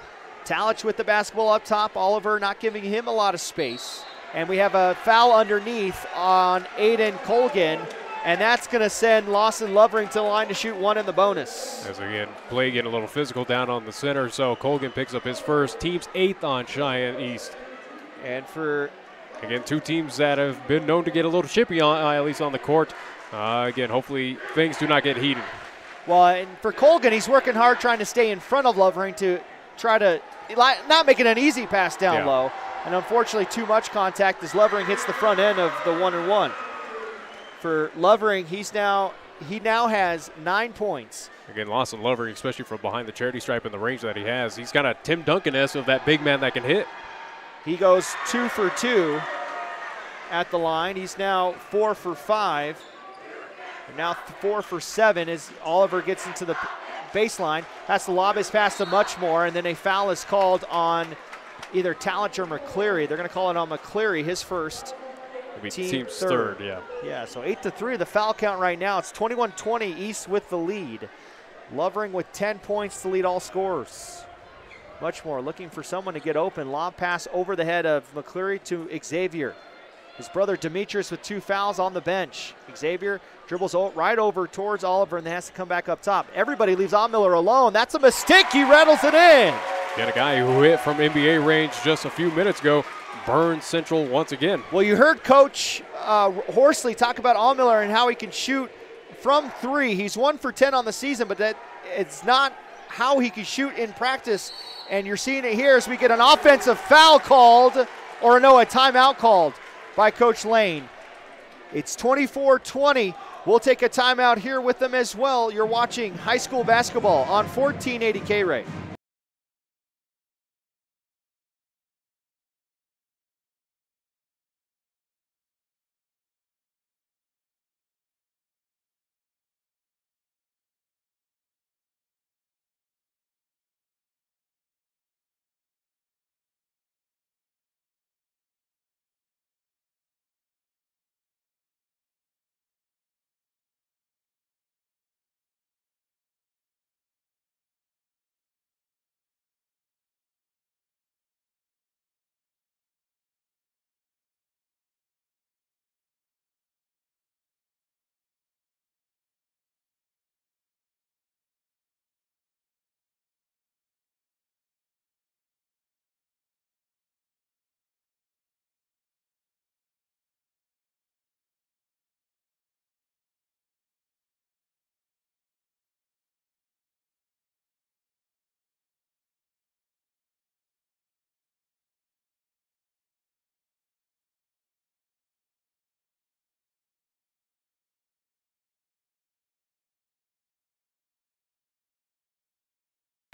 Speaker 3: Talich with the basketball up top. Oliver not giving him a lot of space. And we have a foul underneath on Aiden Colgan, and that's going to send Lawson Lovering to the line to shoot 1 in the bonus.
Speaker 4: As again, play getting a little physical down on the center, so Colgan picks up his first, team's 8th on Cheyenne East.
Speaker 3: And for
Speaker 4: again, 2 teams that have been known to get a little chippy on, at least on the court. Again, hopefully things do not get heated.
Speaker 3: Well, and for Colgan, he's working hard trying to stay in front of Lovering to try to not make it an easy pass down low. And unfortunately, too much contact as Lovering hits the front end of the 1-and-1. For Lovering, he now has 9 points.
Speaker 4: Again, Lawson Lovering, especially from behind the charity stripe and the range that he has, he's got a Tim Duncan-esque of that big man that can hit.
Speaker 3: He goes 2 for 2 at the line. He's now 4 for 5. And now 4 for 7 as Oliver gets into the baseline. Has to lob his pass to Muchmore, and then a foul is called on either Talich or McCleary. They're going to call it on McCleary, his first.
Speaker 4: Team's third, yeah.
Speaker 3: Yeah, so 8-3, the foul count right now. It's 21-20, East with the lead. Lovering with 10 points to lead all scorers. Muchmore looking for someone to get open. Lob pass over the head of McCleary to Xavier. His brother Demetrius with 2 fouls on the bench. Xavier dribbles right over towards Oliver and then has to come back up top. Everybody leaves Miller alone. That's a mistake. He rattles it in.
Speaker 4: Got a guy who hit from NBA range just a few minutes ago. Burns Central once again.
Speaker 3: Well, you heard Coach Horsley talk about Miller and how he can shoot from 3. He's 1 for 10 on the season, but it's not how he can shoot in practice. And you're seeing it here as we get an offensive foul called, or no, a timeout called by Coach Lane. It's 24-20. We'll take a timeout here with them as well. You're watching high school basketball on 1480 KRAE.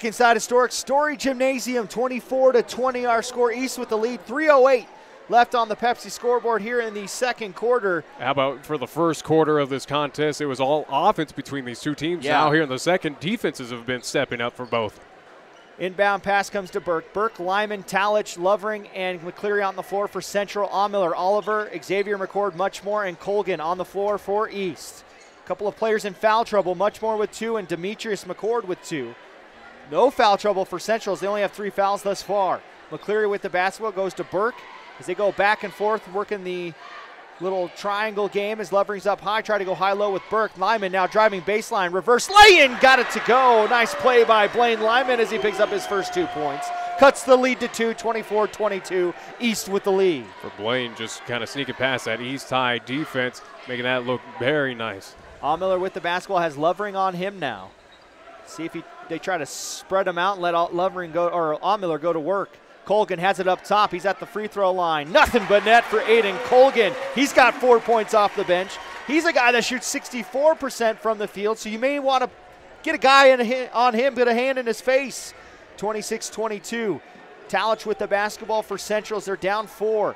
Speaker 3: Inside historic Story Gymnasium, 24-20 our score. East with the lead, 3:08 left on the Pepsi scoreboard here in the second quarter.
Speaker 4: How about for the first quarter of this contest, it was all offense between these two teams.
Speaker 3: Yeah.
Speaker 4: Now here in the second, defenses have been stepping up for both.
Speaker 3: Inbound pass comes to Burke. Burke, Lyman, Talich, Lovering, and McCleary on the floor for Central. Miller, Oliver, Xavier McCord, much more, and Colgan on the floor for East. A couple of players in foul trouble, much more with 2, and Demetrius McCord with 2. No foul trouble for Centrals. They only have 3 fouls thus far. McCleary with the basketball goes to Burke as they go back and forth, working the little triangle game as Lovering's up high, try to go high-low with Burke. Lyman now driving baseline, reverse lay-in, got it to go. Nice play by Blaine Lyman as he picks up his first 2 points. Cuts the lead to 2, 24-22, East with the lead.
Speaker 4: For Blaine, just kind of sneaking past that East High defense, making that look very nice.
Speaker 3: Miller with the basketball has Lovering on him now. See if they try to spread him out and let Lovering go, or Miller go to work. Colgan has it up top. He's at the free throw line. Nothing but net for Aiden Colgan. He's got 4 points off the bench. He's a guy that shoots 64% from the field, so you may want to get a guy on him, get a hand in his face. 26-22. Talich with the basketball for Centrals. They're down 4.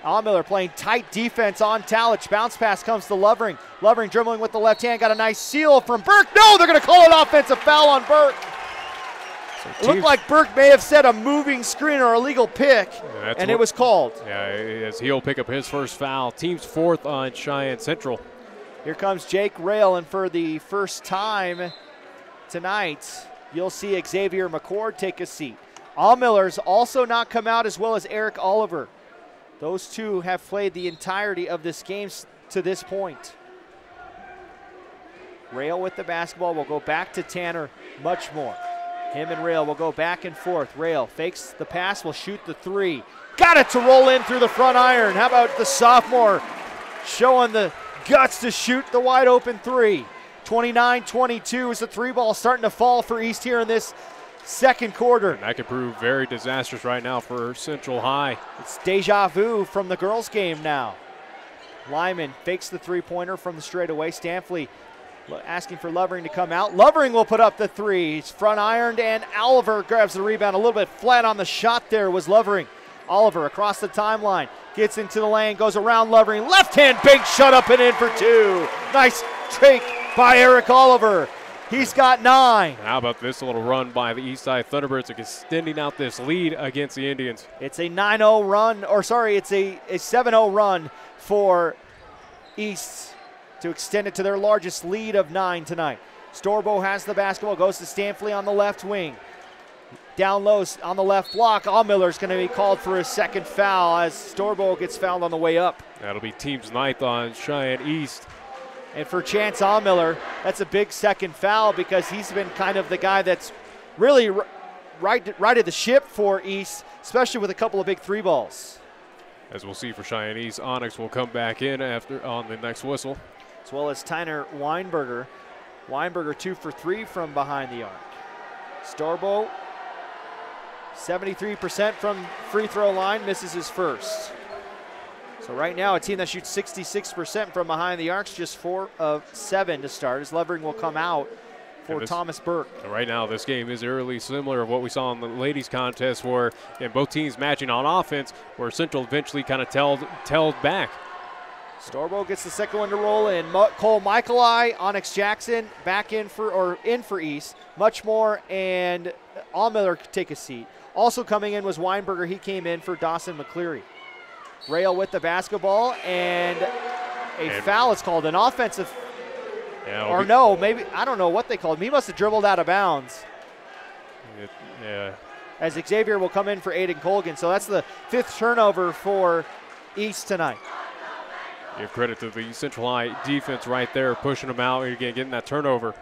Speaker 3: Miller playing tight defense on Talich. Bounce pass comes to Lovering. Lovering dribbling with the left hand. Got a nice seal from Burke. No, they're going to call an offensive foul on Burke. It looked like Burke may have set a moving screen or illegal pick, and it was called.
Speaker 4: Yeah, as he'll pick up his first foul. Team's 4th on Cheyenne Central.
Speaker 3: Here comes Jake Rail, and for the first time tonight, you'll see Xavier McCord take a seat. Miller's also not come out, as well as Eric Oliver. Those 2 have played the entirety of this game to this point. Rail with the basketball will go back to Tanner much more. Him and Rail will go back and forth. Rail fakes the pass, will shoot the 3. Got it to roll in through the front iron. How about the sophomore showing the guts to shoot the wide open 3. 29-22 as the 3 ball starting to fall for East here in this second quarter.
Speaker 4: And that could prove very disastrous right now for Central High.
Speaker 3: It's deja vu from the girls' game now. Lyman fakes the 3-pointer from the straightaway. Stanfley asking for Lovering to come out. Lovering will put up the 3. He's front ironed, and Oliver grabs the rebound. A little bit flat on the shot there was Lovering. Oliver across the timeline, gets into the lane, goes around Lovering. Left hand bank shut up and in for 2. Nice take by Eric Oliver. He's got 9.
Speaker 4: How about this little run by the Eastside Thunderbirds, extending out this lead against the Indians?
Speaker 3: It's a 9-0 run, or sorry, it's a 7-0 run for East to extend it to their largest lead of 9 tonight. Storbo has the basketball, goes to Stanfley on the left wing. Down low on the left block. Miller's going to be called for his second foul as Storbo gets fouled on the way up.
Speaker 4: That'll be team's 9th on Cheyenne East.
Speaker 3: And for Chance Miller, that's a big second foul because he's been kind of the guy that's really righted the ship for East, especially with a couple of big 3 balls.
Speaker 4: As we'll see for Cheyenne East, Onyx will come back in after on the next whistle.
Speaker 3: As well as Tyner Weinberger. Weinberger 2 for 3 from behind the arc. Storbo, 73% from free throw line, misses his first. So right now, a team that shoots 66% from behind the arcs, just 4 of 7 to start, as Lovering will come out for Thomas Burke.
Speaker 4: Right now, this game is eerily similar to what we saw in the ladies' contest, where both teams matching on offense, where Central eventually kind of tailed back.
Speaker 3: Storbo gets the second one to roll in. Cole Michaeli, Onyx Jackson back in for East. Much more, and Miller take a seat. Also coming in was Weinberger. He came in for Dawson McCleary. Rail with the basketball, and a foul is called, an offensive.
Speaker 4: Yeah,
Speaker 3: or no, maybe, I don't know what they called him. He must have dribbled out of bounds.
Speaker 4: Yeah.
Speaker 3: As Xavier will come in for Aiden Colgan. So that's the 5th turnover for East tonight.
Speaker 4: Give credit to the Central High defense right there, pushing them out, again, getting that turnover.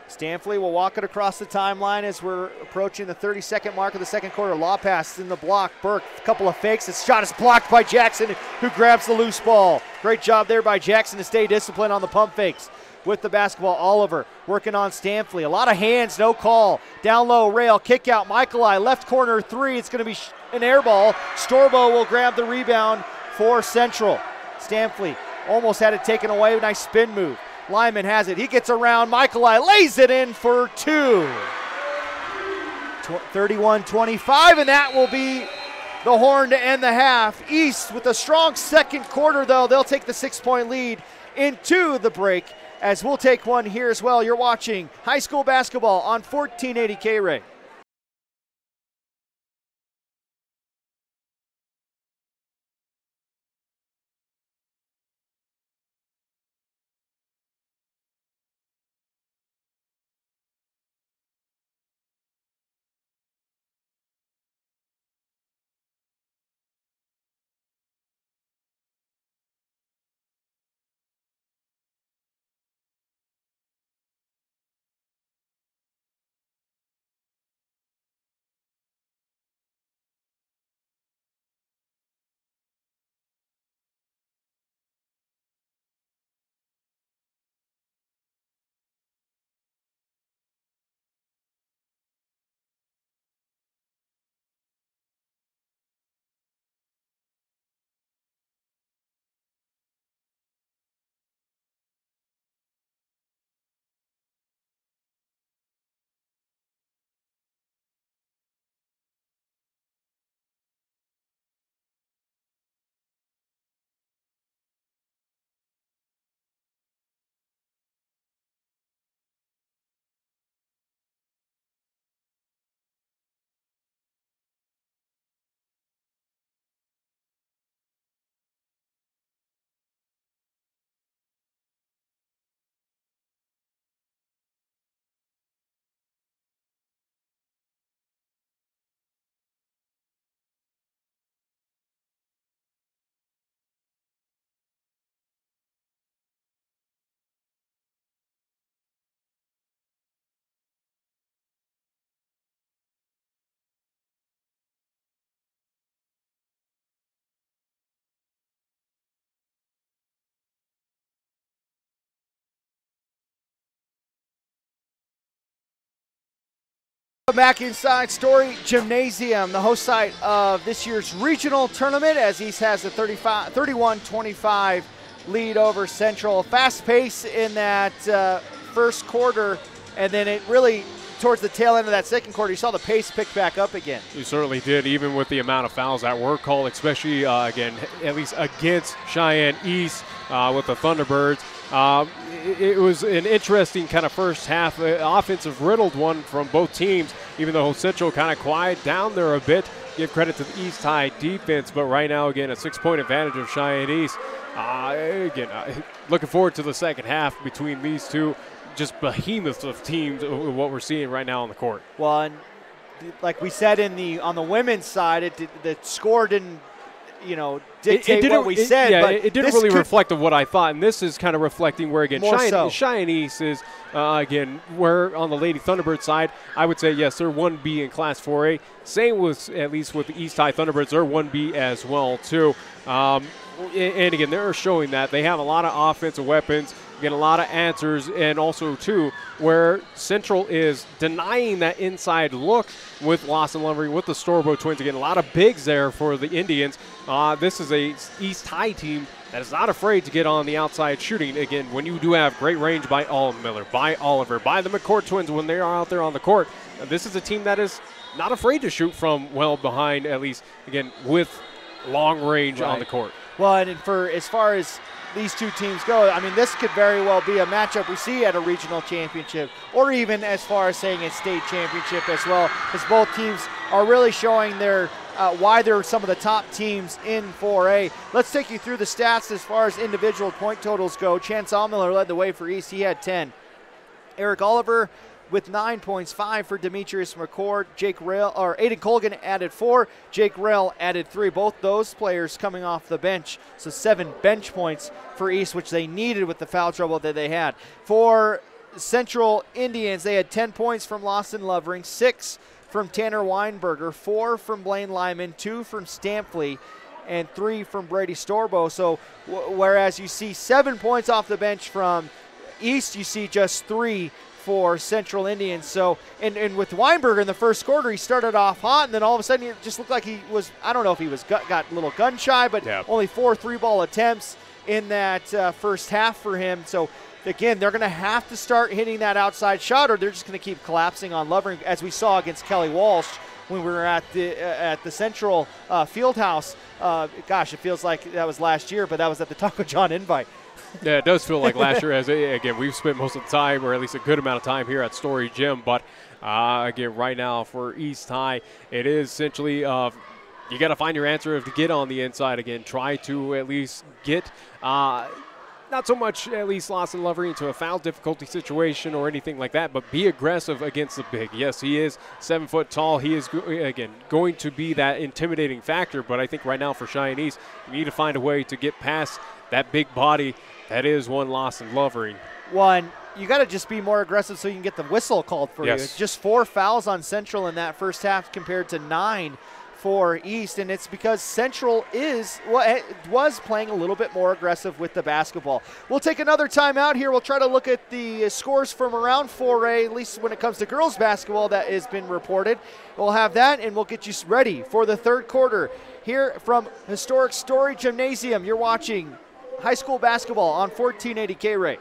Speaker 3: Stanfley will walk it across the timeline as we're approaching the 32nd mark of the second quarter. Law pass in the block. Burke, a couple of fakes. His shot is blocked by Jackson, who grabs the loose ball. Great job there by Jackson to stay disciplined on the pump fakes. With the basketball, Oliver working on Stanfley. A lot of hands, no call. Down low, Rail, kick out, Michaeli, left corner 3. It's going to be an air ball. Storbo will grab the rebound for Central. Stanfley almost had it taken away. Nice spin move. Lyman has it. He gets around. Michaeli lays it in for 2. 31-25, and that will be the horn to end the half. East with a strong second quarter, though. They'll take the 6-point lead into the break, as we'll take one here as well. You're watching high school basketball on 1480 KRAE. Back inside Story Gymnasium, the host site of this year's regional tournament, as East has a 31-25 lead over Central. Fast pace in that first quarter, and then it really, towards the tail end of that second quarter, you saw the pace pick back up again.
Speaker 4: You certainly did, even with the amount of fouls that were called, especially, again, at least against Cheyenne East with the Thunderbirds. It was an interesting kind of first half, offensive riddled one from both teams, even though Central kind of quiet down there a bit. Give credit to the East High defense, but right now, again, a 6-point advantage of Cheyenne East. Looking forward to the second half between these two just behemoths of teams, what we're seeing right now on the court.
Speaker 3: Well, and like we said on the women's side, the score didn't, dictate what we said.
Speaker 4: Yeah,
Speaker 3: but
Speaker 4: it didn't really reflect of what I thought, and this is kind of reflecting where, again, Cheyenne East is, again, where on the Lady Thunderbird side, I would say, yes, they're 1B in Class 4A. Same with, at least with the East High Thunderbirds, they're 1B as well, too. And again, they're showing that they have a lot of offensive weapons, get a lot of answers, and also, too, where Central is denying that inside look with Lawson Lovering, with the Storbo twins. Again, a lot of bigs there for the Indians. This is a East High team that is not afraid to get on the outside shooting. Again, when you do have great range by Miller, by Oliver, by the McCourt twins when they are out there on the court, this is a team that is not afraid to shoot from well behind, at least, again, with long range on the court.
Speaker 3: Well, and as far as these two teams go, I mean, this could very well be a matchup we see at a regional championship, or even as far as saying a state championship as well, as both teams are really showing their why they're some of the top teams in 4A. Let's take you through the stats as far as individual point totals go. Chance Allmiller led the way for East. He had 10. Eric Oliver with 9 points, 5 for Demetrius McCord. Aiden Colgan added 4. Jake Rell added 3. Both those players coming off the bench. So 7 bench points for East, which they needed with the foul trouble that they had. For Central Indians, they had 10 points from Lawson Lovering, 6 from Tanner Weinberger, 4 from Blaine Lyman, 2 from Stampley, and 3 from Brady Storbo. So whereas you see 7 points off the bench from East, you see just 3 for Central Indians. So, and with Weinberger in the first quarter, he started off hot, and then all of a sudden it just looked like he was, I don't know if he was got a little gun shy, but only 4 3-ball attempts in that first half for him. So again, they're going to have to start hitting that outside shot, or they're just going to keep collapsing on Lovering, as we saw against Kelly Walsh when we were at the Central Fieldhouse. Gosh, it feels like that was last year, but that was at the Taco John Invite.
Speaker 4: Yeah, it does feel like last year. Again, we've spent most of the time, or at least a good amount of time here at Story Gym. But again, right now for East High, it is essentially you got to find your answer to get on the inside again. Try to at least get not so much at least Lawson Lovery into a foul difficulty situation or anything like that, but be aggressive against the big. Yes, he is 7 foot tall. He is, again, going to be that intimidating factor, but I think right now for Cheyenne East, you need to find a way to get past that big body that is one Lawson Lovery.
Speaker 3: One, you got to just be more aggressive so you can get the whistle called for you. Just 4 fouls on Central in that first half compared to 9 for East, and it's because Central was playing a little bit more aggressive with the basketball. We'll take another timeout here. We'll try to look at the scores from around 4A, at least when it comes to girls basketball that has been reported. We'll have that, and we'll get you ready for the third quarter. Here from historic Story Gymnasium, you're watching high school basketball on 1480 KRAE.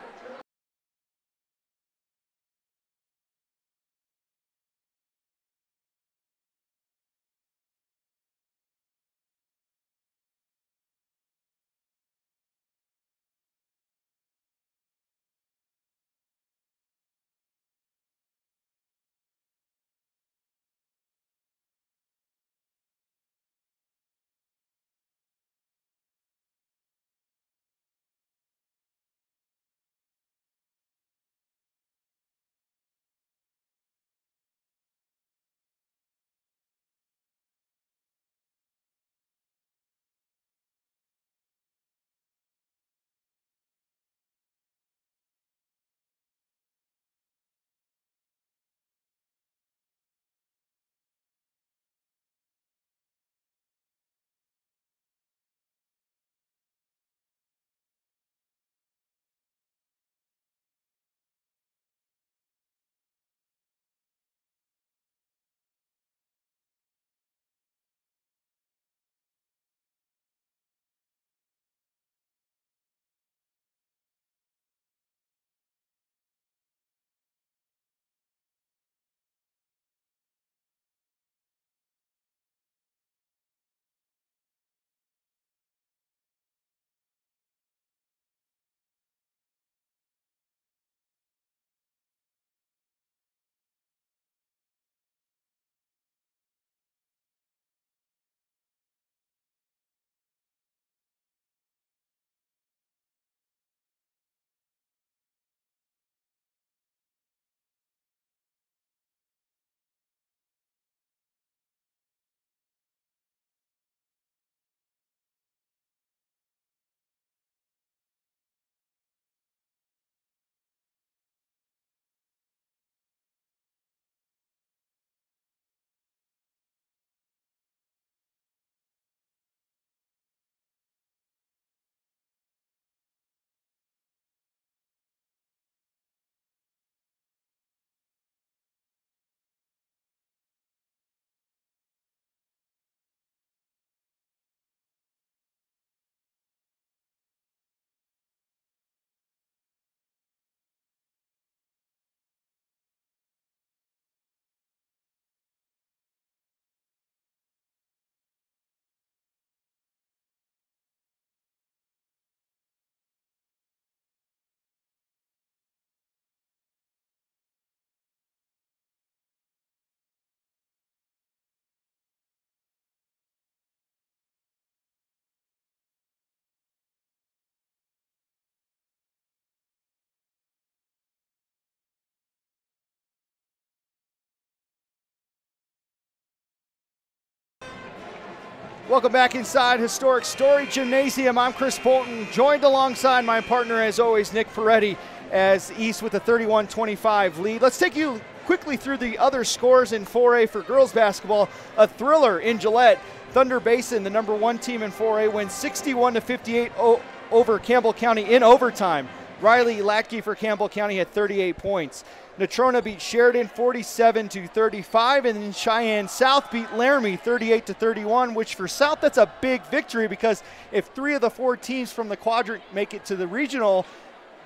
Speaker 3: Welcome back inside historic Story Gymnasium. I'm Chris Bolton, joined alongside my partner, as always, Nick Peretti, as East with a 31-25 lead. Let's take you quickly through the other scores in 4A for girls basketball. A thriller in Gillette. Thunder Basin, the number 1 team in 4A, wins 61-58 over Campbell County in overtime. Riley Latke for Campbell County had 38 points. Natrona beat Sheridan 47-35, and then Cheyenne South beat Laramie 38-31, which for South, that's a big victory, because if 3 of the 4 teams from the quadrant make it to the regional,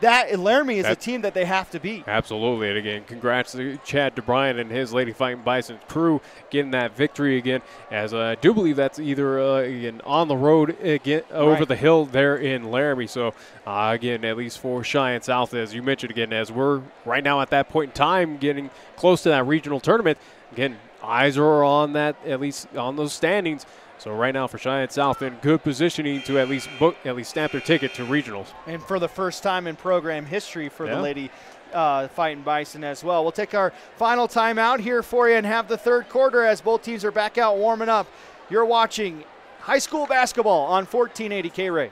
Speaker 3: Laramie is a team that they have to beat.
Speaker 4: Absolutely. And again, congrats to Chad DeBryan and his Lady Fighting Bison crew getting that victory again, as I do believe that's either again on the road again over the hill there in Laramie. So again, at least for Cheyenne South, as you mentioned again, as we're right now at that point in time getting close to that regional tournament, again, eyes are on that, at least on those standings. So right now for Cheyenne South in good positioning to at least stamp their ticket to regionals.
Speaker 3: And for the first time in program history for the Lady Fighting Bison as well. We'll take our final timeout here for you and have the third quarter as both teams are back out warming up. You're watching high school basketball on 1480 KRAE.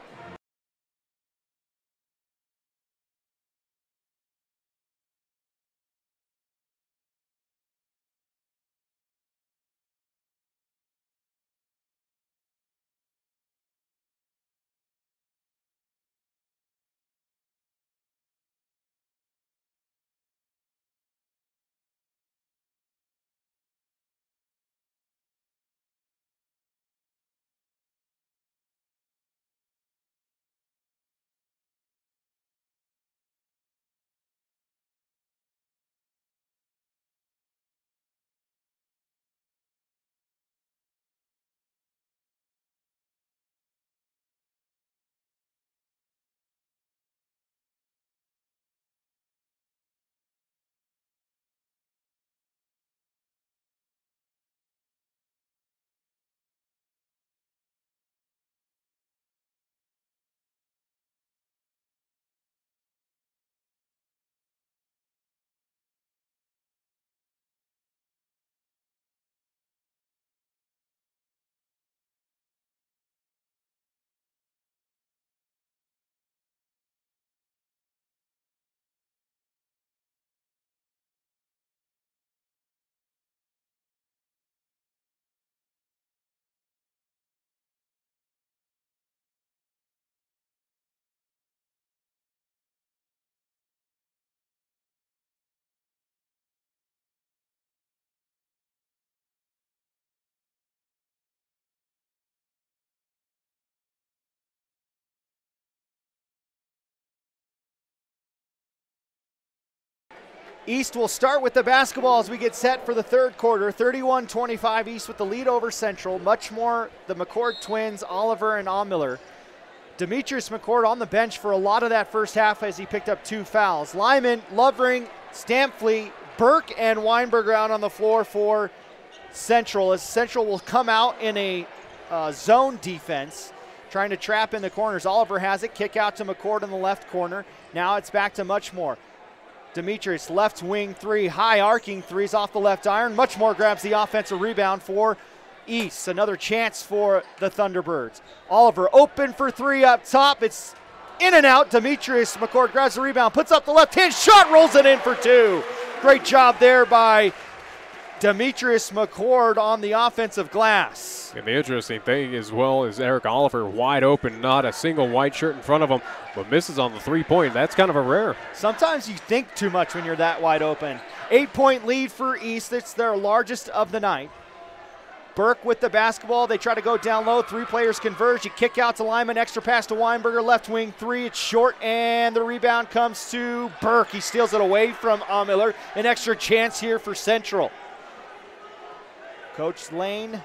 Speaker 3: East will start with the basketball as we get set for the third quarter. 31-25 East with the lead over Central. Much more the McCord twins, Oliver and Miller. Demetrius McCord on the bench for a lot of that first half as he picked up 2 fouls. Lyman, Lovering, Stampley, Burke, and Weinberger out on the floor for Central, as Central will come out in a zone defense, trying to trap in the corners. Oliver has it, kick out to McCord in the left corner. Now it's back to Muchmore. Demetrius, left wing 3, high arcing threes off the left iron. Muchmore grabs the offensive rebound for East. Another chance for the Thunderbirds. Oliver open for 3 up top. It's in and out. Demetrius McCord grabs the rebound, puts up the left-hand shot, rolls it in for 2. Great job there by Demetrius McCord on the offensive glass.
Speaker 4: And the interesting thing as well is Eric Oliver wide open, not a single white shirt in front of him, but misses on the 3-point. That's kind of a rare.
Speaker 3: Sometimes you think too much when you're that wide open. 8-point lead for East. It's their largest of the night. Burke with the basketball. They try to go down low. 3 players converge. You kick out to Lyman. Extra pass to Weinberger. Left wing 3. It's short, and the rebound comes to Burke. He steals it away from Miller. An extra chance here for Central. Coach Lane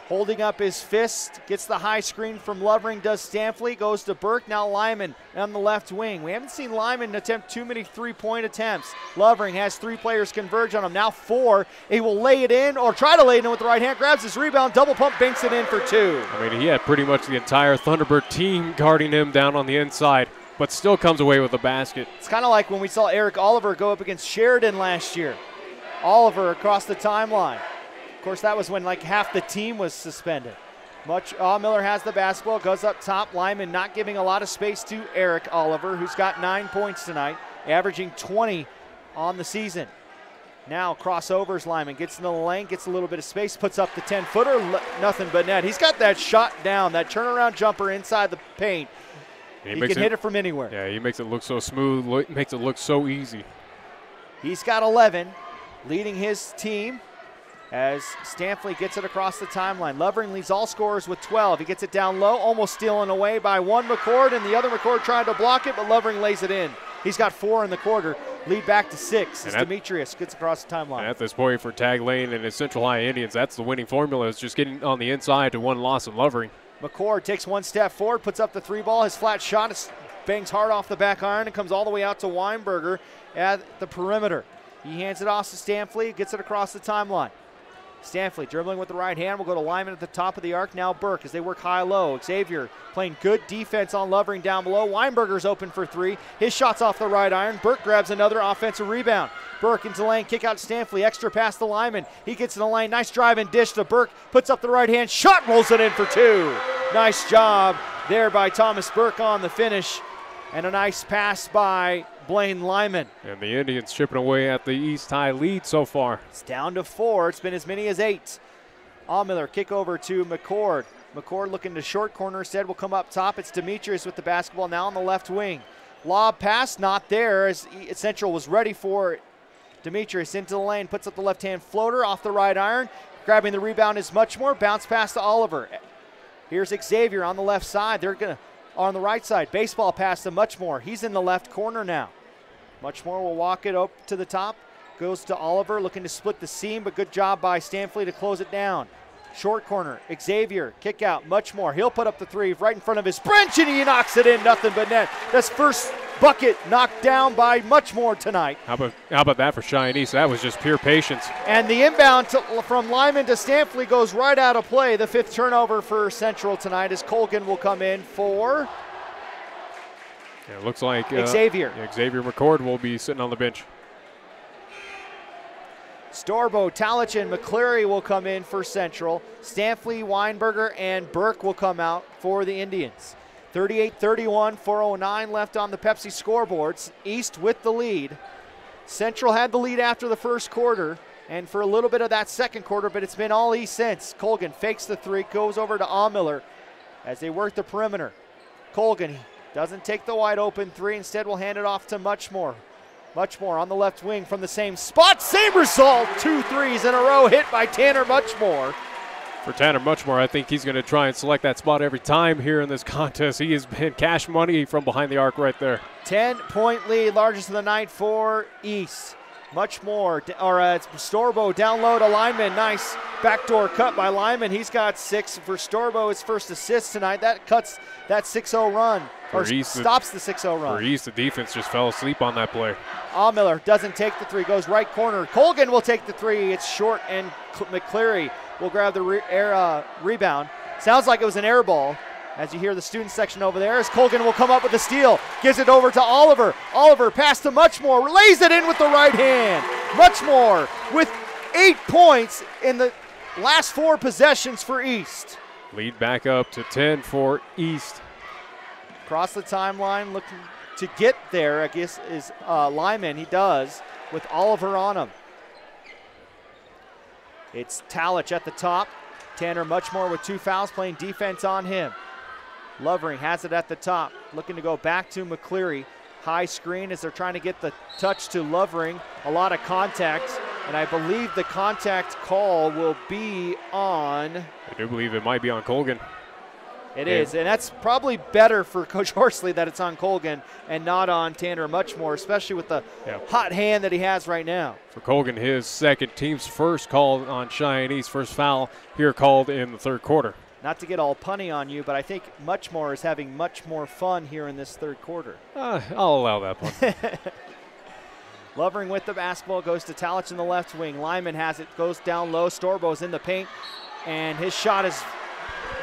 Speaker 3: holding up his fist, gets the high screen from Lovering, does Stampley, goes to Burke, now Lyman on the left wing. We haven't seen Lyman attempt too many 3-point attempts. Lovering has 3 players converge on him, now 4. He will lay it in, or try to lay it in with the right hand, grabs his rebound, double pump, banks it in for 2.
Speaker 4: I mean, he had pretty much the entire Thunderbird team guarding him down on the inside, but still comes away with a basket.
Speaker 3: It's kind of like when we saw Eric Oliver go up against Sheridan last year. Oliver across the timeline. Of course, that was when like half the team was suspended. Miller has the basketball, goes up top. Lyman not giving a lot of space to Eric Oliver, who's got 9 points tonight, averaging 20 on the season. Now crossovers, Lyman gets in the lane, gets a little bit of space, puts up the 10-footer, nothing but net. He's got that shot down, that turnaround jumper inside the paint. He can hit it from anywhere.
Speaker 4: Yeah, he makes it look so smooth, makes it look so easy.
Speaker 3: He's got 11, leading his team as Stampley gets it across the timeline. Lovering leads all scorers with 12. He gets it down low, almost stealen away by one McCord, and the other McCord trying to block it, but Lovering lays it in. He's got 4 in the quarter. Lead back to 6 as
Speaker 4: And
Speaker 3: Demetrius gets across the timeline.
Speaker 4: And at this point for Tag Lane and his Central High Indians, that's the winning formula, is just getting on the inside to one loss in Lovering.
Speaker 3: McCord takes 1 step forward, puts up the 3 ball. His flat shot bangs hard off the back iron and comes all the way out to Weinberger at the perimeter. He hands it off to Stanfleet, gets it across the timeline. Stanfleet dribbling with the right hand will go to Lyman at the top of the arc. Now Burke as they work high-low. Xavier playing good defense on Lovering down below. Weinberger's open for 3. His shot's off the right iron. Burke grabs another offensive rebound. Burke into lane, kick out to Stanfleet. Extra pass to Lyman. He gets in the lane. Nice drive and dish to Burke. Puts up the right hand. Shot, rolls it in for 2. Nice job there by Thomas Burke on the finish. And a nice pass by Blaine Lyman.
Speaker 4: And the Indians chipping away at the East High lead so far.
Speaker 3: It's down to 4. It's been as many as 8. Allmiller kick over to McCord. McCord looking to short corner instead will come up top. It's Demetrius with the basketball now on the left wing. Lob pass not there as Central was ready for it. Demetrius into the lane, puts up the left-hand floater off the right iron. Grabbing the rebound is Muchmore. Bounce pass to Oliver. Here's Xavier on the left side. They're going to on the right side. Baseball pass to Muchmore. He's in the left corner now. Muchmore will walk it up to the top. Goes to Oliver, looking to split the seam, but good job by Stanfleet to close it down. Short corner, Xavier, kick out, Muchmore. He'll put up the 3 right in front of his bench, and he knocks it in, nothing but net. That's first bucket knocked down by Muchmore tonight.
Speaker 4: How about that for Cheyenne East? That was just pure patience.
Speaker 3: And the inbound from Lyman to Stanfleet goes right out of play. The 5th turnover for Central tonight as Colgan will come in for
Speaker 4: it looks like
Speaker 3: Xavier.
Speaker 4: Xavier McCord will be sitting on the bench.
Speaker 3: Storbo, Talich, and McCleary will come in for Central. Stanfleet, Weinberger, and Burke will come out for the Indians. 38-31, 4:09 left on the Pepsi scoreboards. East with the lead. Central had the lead after the first quarter and for a little bit of that second quarter, but it's been all East since. Colgan fakes the 3, goes over to Allmiller as they work the perimeter. Colgan doesn't take the wide open 3, instead will hand it off to Muchmore. Muchmore on the left wing from the same spot. Same result, 2 threes in a row hit by Tanner Muchmore.
Speaker 4: For Tanner Muchmore, I think he's going to try and select that spot every time here in this contest. He has been cash money from behind the arc right there.
Speaker 3: 10-point lead, largest of the night for East. Muchmore, it's Storbo down low to Lyman. Nice backdoor cut by Lyman. He's got 6 for Storbo, his first assist tonight. That cuts that 6-0 run, or stops the 6-0 run.
Speaker 4: For East, the defense just fell asleep on that play.
Speaker 3: Allmiller doesn't take the 3, goes right corner. Colgan will take the 3. It's short, and McCleary will grab the rebound. Sounds like it was an air ball. As you hear the student section over there, as Colgan will come up with a steal, gives it over to Oliver. Oliver pass to Muchmore, lays it in with the right hand. Muchmore with 8 points in the last 4 possessions for East.
Speaker 4: Lead back up to 10 for East.
Speaker 3: Across the timeline, looking to get there, I guess, is Lyman. He does, with Oliver on him. It's Talich at the top. Tanner Muchmore with 2 fouls, playing defense on him. Lovering has it at the top, looking to go back to McCleary. High screen as they're trying to get the touch to Lovering. A lot of contact, and I believe the contact call will be on.
Speaker 4: I do believe it might be on Colgan.
Speaker 3: It is, and that's probably better for Coach Horsley that it's on Colgan and not on Tanner Muchmore, especially with the hot hand that he has right now.
Speaker 4: For Colgan, his second, team's first call on Cheyenne East, first foul here called in the 3rd quarter.
Speaker 3: Not to get all punny on you, but I think Muchmore is having much more fun here in this 3rd quarter.
Speaker 4: I'll allow that one.
Speaker 3: Lovering with the basketball, goes to Talich in the left wing. Lyman has it, goes down low. Storbo's in the paint, and his shot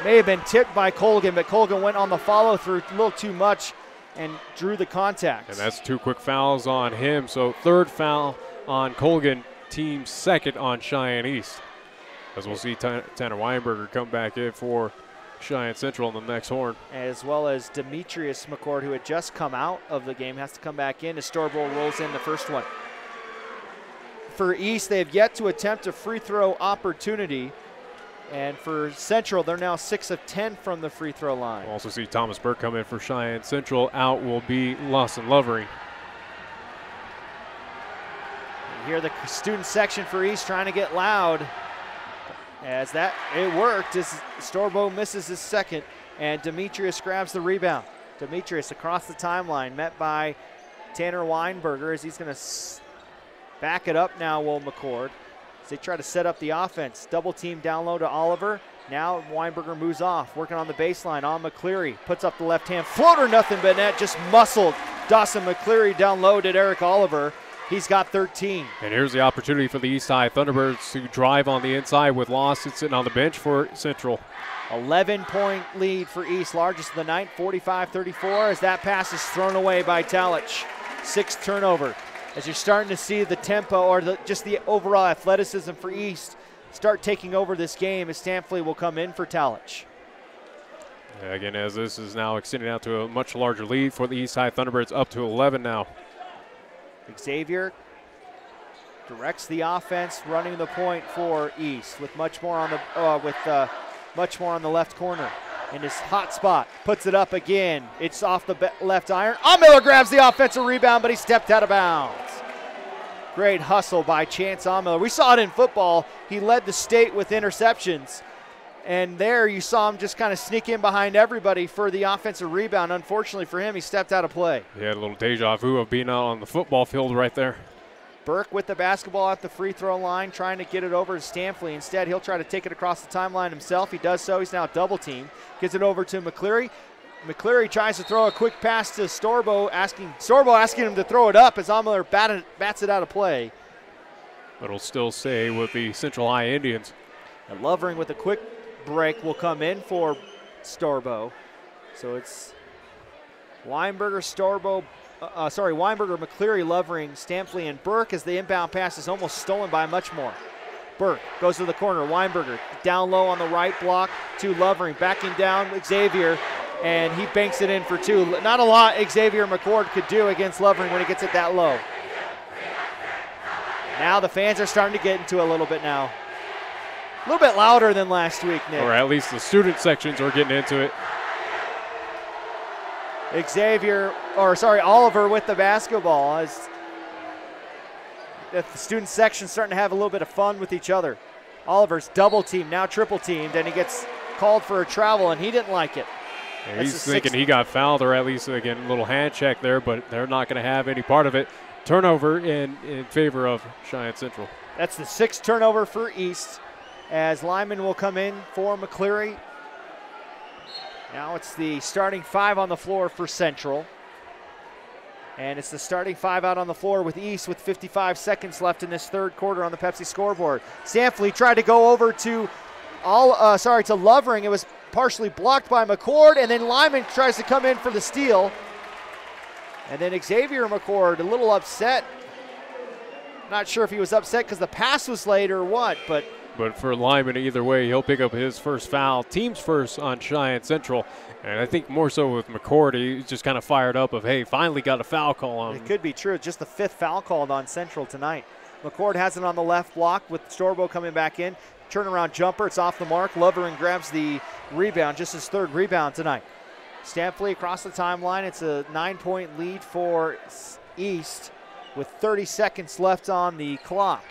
Speaker 3: may have been tipped by Colgan, but Colgan went on the follow-through a little too much and drew the contact.
Speaker 4: And that's 2 quick fouls on him, so 3rd foul on Colgan, team 2nd on Cheyenne East. As we'll see Tanner Weinberger come back in for Cheyenne Central in the next horn.
Speaker 3: As well as Demetrius McCord, who had just come out of the game, has to come back in as Storbo rolls in the first one. For East, they have yet to attempt a free throw opportunity. And for Central, they're now 6 of 10 from the free throw line.
Speaker 4: We'll also see Thomas Burke come in for Cheyenne Central. Out will be Lawson Lovering.
Speaker 3: You hear the student section for East trying to get loud. As it worked as Storbo misses his second, and Demetrius grabs the rebound. Demetrius across the timeline, met by Tanner Weinberger, as he's going to back it up now, Will McCord. As they try to set up the offense. Double team down low to Oliver. Now Weinberger moves off, working on the baseline on McCleary. Puts up the left hand floater, nothing but net, just muscled Dawson McCleary down low to Eric Oliver. He's got 13.
Speaker 4: And here's the opportunity for the East High Thunderbirds to drive on the inside with Lawson sitting on the bench for Central.
Speaker 3: 11-point lead for East, largest of the night, 45-34, as that pass is thrown away by Talich. 6th turnover. As you're starting to see the tempo or just the overall athleticism for East start taking over this game, as Stampley will come in for Talich.
Speaker 4: Yeah, again, as this is now extending out to a much larger lead for the East High Thunderbirds, up to 11 now.
Speaker 3: Xavier directs the offense, running the point for East with much more on the left corner. In his hot spot, puts it up again. It's off the left iron. Miller grabs the offensive rebound, but he stepped out of bounds. Great hustle by Chance Miller. We saw it in football. He led the state with interceptions. And there you saw him just kind of sneak in behind everybody for the offensive rebound. Unfortunately for him, he stepped out of play.
Speaker 4: He had a little deja vu of being out on the football field right there.
Speaker 3: Burke with the basketball at the free throw line, trying to get it over to Stampley. Instead, he'll try to take it across the timeline himself. He does so. He's now double teamed. Gives it over to McCleary. McCleary tries to throw a quick pass to Storbo, asking him to throw it up as Miller bats it out of play.
Speaker 4: But it'll still stay with the Central High Indians.
Speaker 3: And Lovering with a quick break will come in for Storbo. So it's Weinberger, McCleary, Lovering, Stampley, and Burke, as the inbound pass is almost stolen by Muchmore. Burke goes to the corner. Weinberger down low on the right block to Lovering. Backing down Xavier, and he banks it in for 2. Not a lot Xavier McCord could do against Lovering when he gets it that low. Now the fans are starting to get into a little bit now. A little bit louder than last week, Nick.
Speaker 4: Or at least the student sections are getting into it.
Speaker 3: Oliver with the basketball. As the student section starting to have a little bit of fun with each other. Oliver's double teamed, now triple teamed, and he gets called for a travel, and he didn't like it.
Speaker 4: Yeah, he's thinking he got fouled, or at least, again, a little hand check there, but they're not going to have any part of it. Turnover in favor of Cheyenne Central.
Speaker 3: That's the 6th turnover for East, as Lyman will come in for McCleary. Now it's the starting 5 on the floor for Central. And it's the starting 5 out on the floor with East with 55 seconds left in this third quarter on the Pepsi scoreboard. Stampley tried to go over to Lovering. It was partially blocked by McCord, and then Lyman tries to come in for the steal. And then Xavier McCord a little upset. Not sure if he was upset because the pass was late or what, but
Speaker 4: for Lyman, either way, he'll pick up his first foul, team's first on Cheyenne Central. And I think more so with McCord, he's just kind of fired up of, hey, finally got a foul call on him.
Speaker 3: It could be true. Just the 5th foul called on Central tonight. McCord has it on the left block with Storbo coming back in. Turnaround jumper, it's off the mark. Lovering grabs the rebound, just his 3rd rebound tonight. Stampley across the timeline. It's a 9-point lead for East with 30 seconds left on the clock.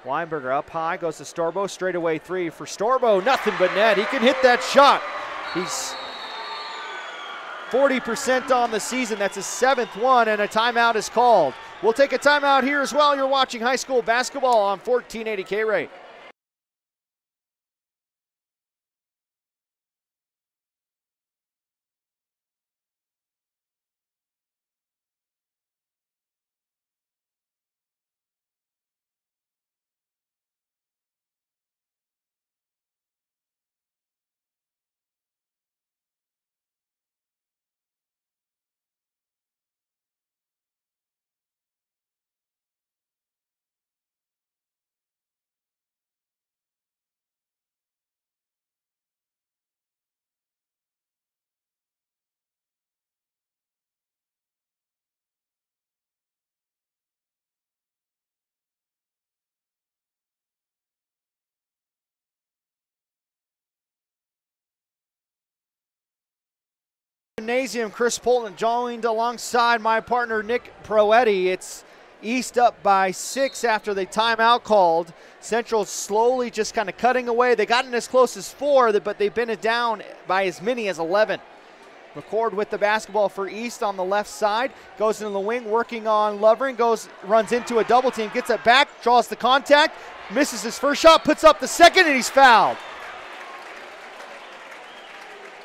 Speaker 3: Weinberger up high, goes to Storbo, straightaway 3 for Storbo, nothing but net. He can hit that shot. He's 40% on the season. That's his 7th one, and a timeout is called. We'll take a timeout here as well. You're watching high school basketball on 1480 KRAE. Gymnasium, Chris Polton joined alongside my partner Nick Proetti. It's East up by 6 after the timeout called. Central slowly just kind of cutting away. They got in as close as 4, but they've been down by as many as 11. McCord with the basketball for East on the left side. Goes into the wing, working on Lovering. Runs into a double team, gets it back, draws the contact, misses his first shot, puts up the second, and he's fouled.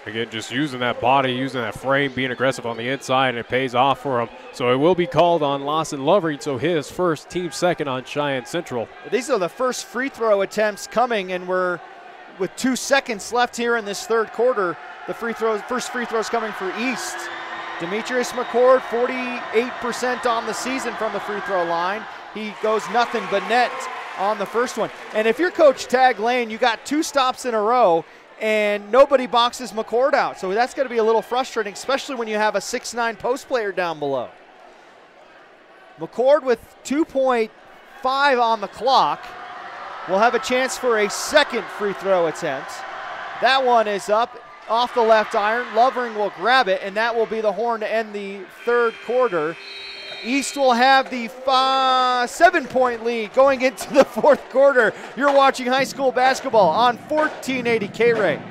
Speaker 4: Again, just using that body, using that frame, being aggressive on the inside, and it pays off for him. So it will be called on Lawson Lovering, so his first, team second on Cheyenne Central.
Speaker 3: These are the first free throw attempts coming, and we're with 2 seconds left here in this third quarter. The first free throws coming for East. Demetrius McCord, 48% on the season from the free throw line. He goes nothing but net on the first one. And if you're Coach Tag Lane, you got 2 stops in a row, and nobody boxes McCord out. So that's going to be a little frustrating, especially when you have a 6'9" post player down below. McCord with 2.5 on the clock will have a chance for a second free throw attempt. That one is up off the left iron. Lovering will grab it, and that will be the horn to end the third quarter. East will have the 7-point lead going into the fourth quarter. You're watching high school basketball on 1480 KRAE.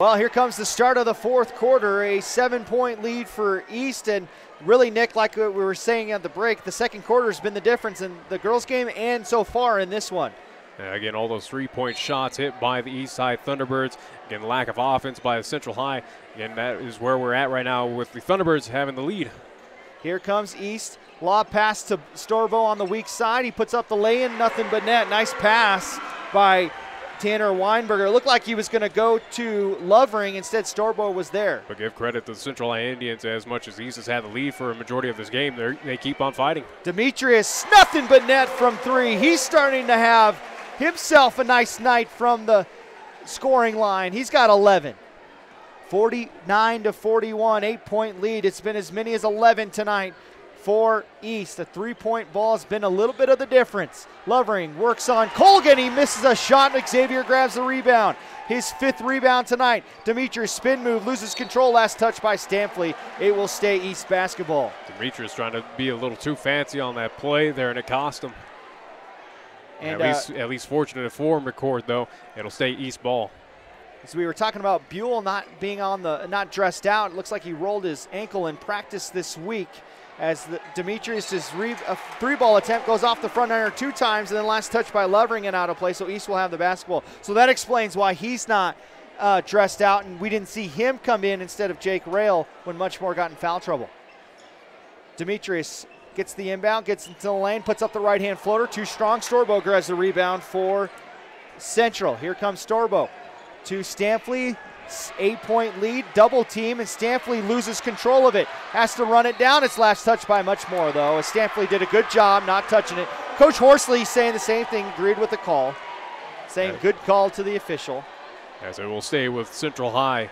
Speaker 3: Well, here comes the start of the fourth quarter, a 7-point lead for East. And really, Nick, like we were saying at the break, the second quarter has been the difference in the girls' game and so far in this one.
Speaker 4: Again, all those 3-point shots hit by the East Side Thunderbirds. Again, lack of offense by the Central High. Again, that is where we're at right now with the Thunderbirds having the lead.
Speaker 3: Here comes East. Lob pass to Storbo on the weak side. He puts up the lay-in, nothing but net. Nice pass by Tanner Weinberger. It looked like he was going to go to Lovering. Instead, Storbo was there.
Speaker 4: But give credit to the Central High Indians. As much as East has had the lead for a majority of this game, they keep on fighting. Demetrius,
Speaker 3: nothing but net from 3. He's starting to have himself a nice night from the scoring line. He's got 11. 49-41, 8-point lead. It's been as many as 11 tonight for East. The 3-point ball has been a little bit of the difference. Lovering works on Colgan. He misses a shot. Xavier grabs the rebound. His 5th rebound tonight. Demetrius spin move, loses control. Last touch by Stampley. It will stay East basketball.
Speaker 4: Demetrius trying to be a little too fancy on that play there, and it cost him. And at least fortunate for McCord, though. It'll stay East ball.
Speaker 3: So we were talking about Buell not being not dressed out. It looks like he rolled his ankle in practice this week. As Demetrius' 3-ball attempt goes off the front iron 2 times, and then last touch by Lovering and out of play, so East will have the basketball. So that explains why he's not dressed out, and we didn't see him come in instead of Jake Rail when Muchmore got in foul trouble. Demetrius gets the inbound, gets into the lane, puts up the right-hand floater. Too strong. Storbo grabs the rebound for Central. Here comes Storbo to Stampley. 8-point lead, double team, and Stampley loses control of it. Has to run it down. It's last touched by Muchmore, though, as Stampley did a good job not touching it. Coach Horsley saying the same thing, agreed with the call, saying good call to the official.
Speaker 4: As it will stay with Central High.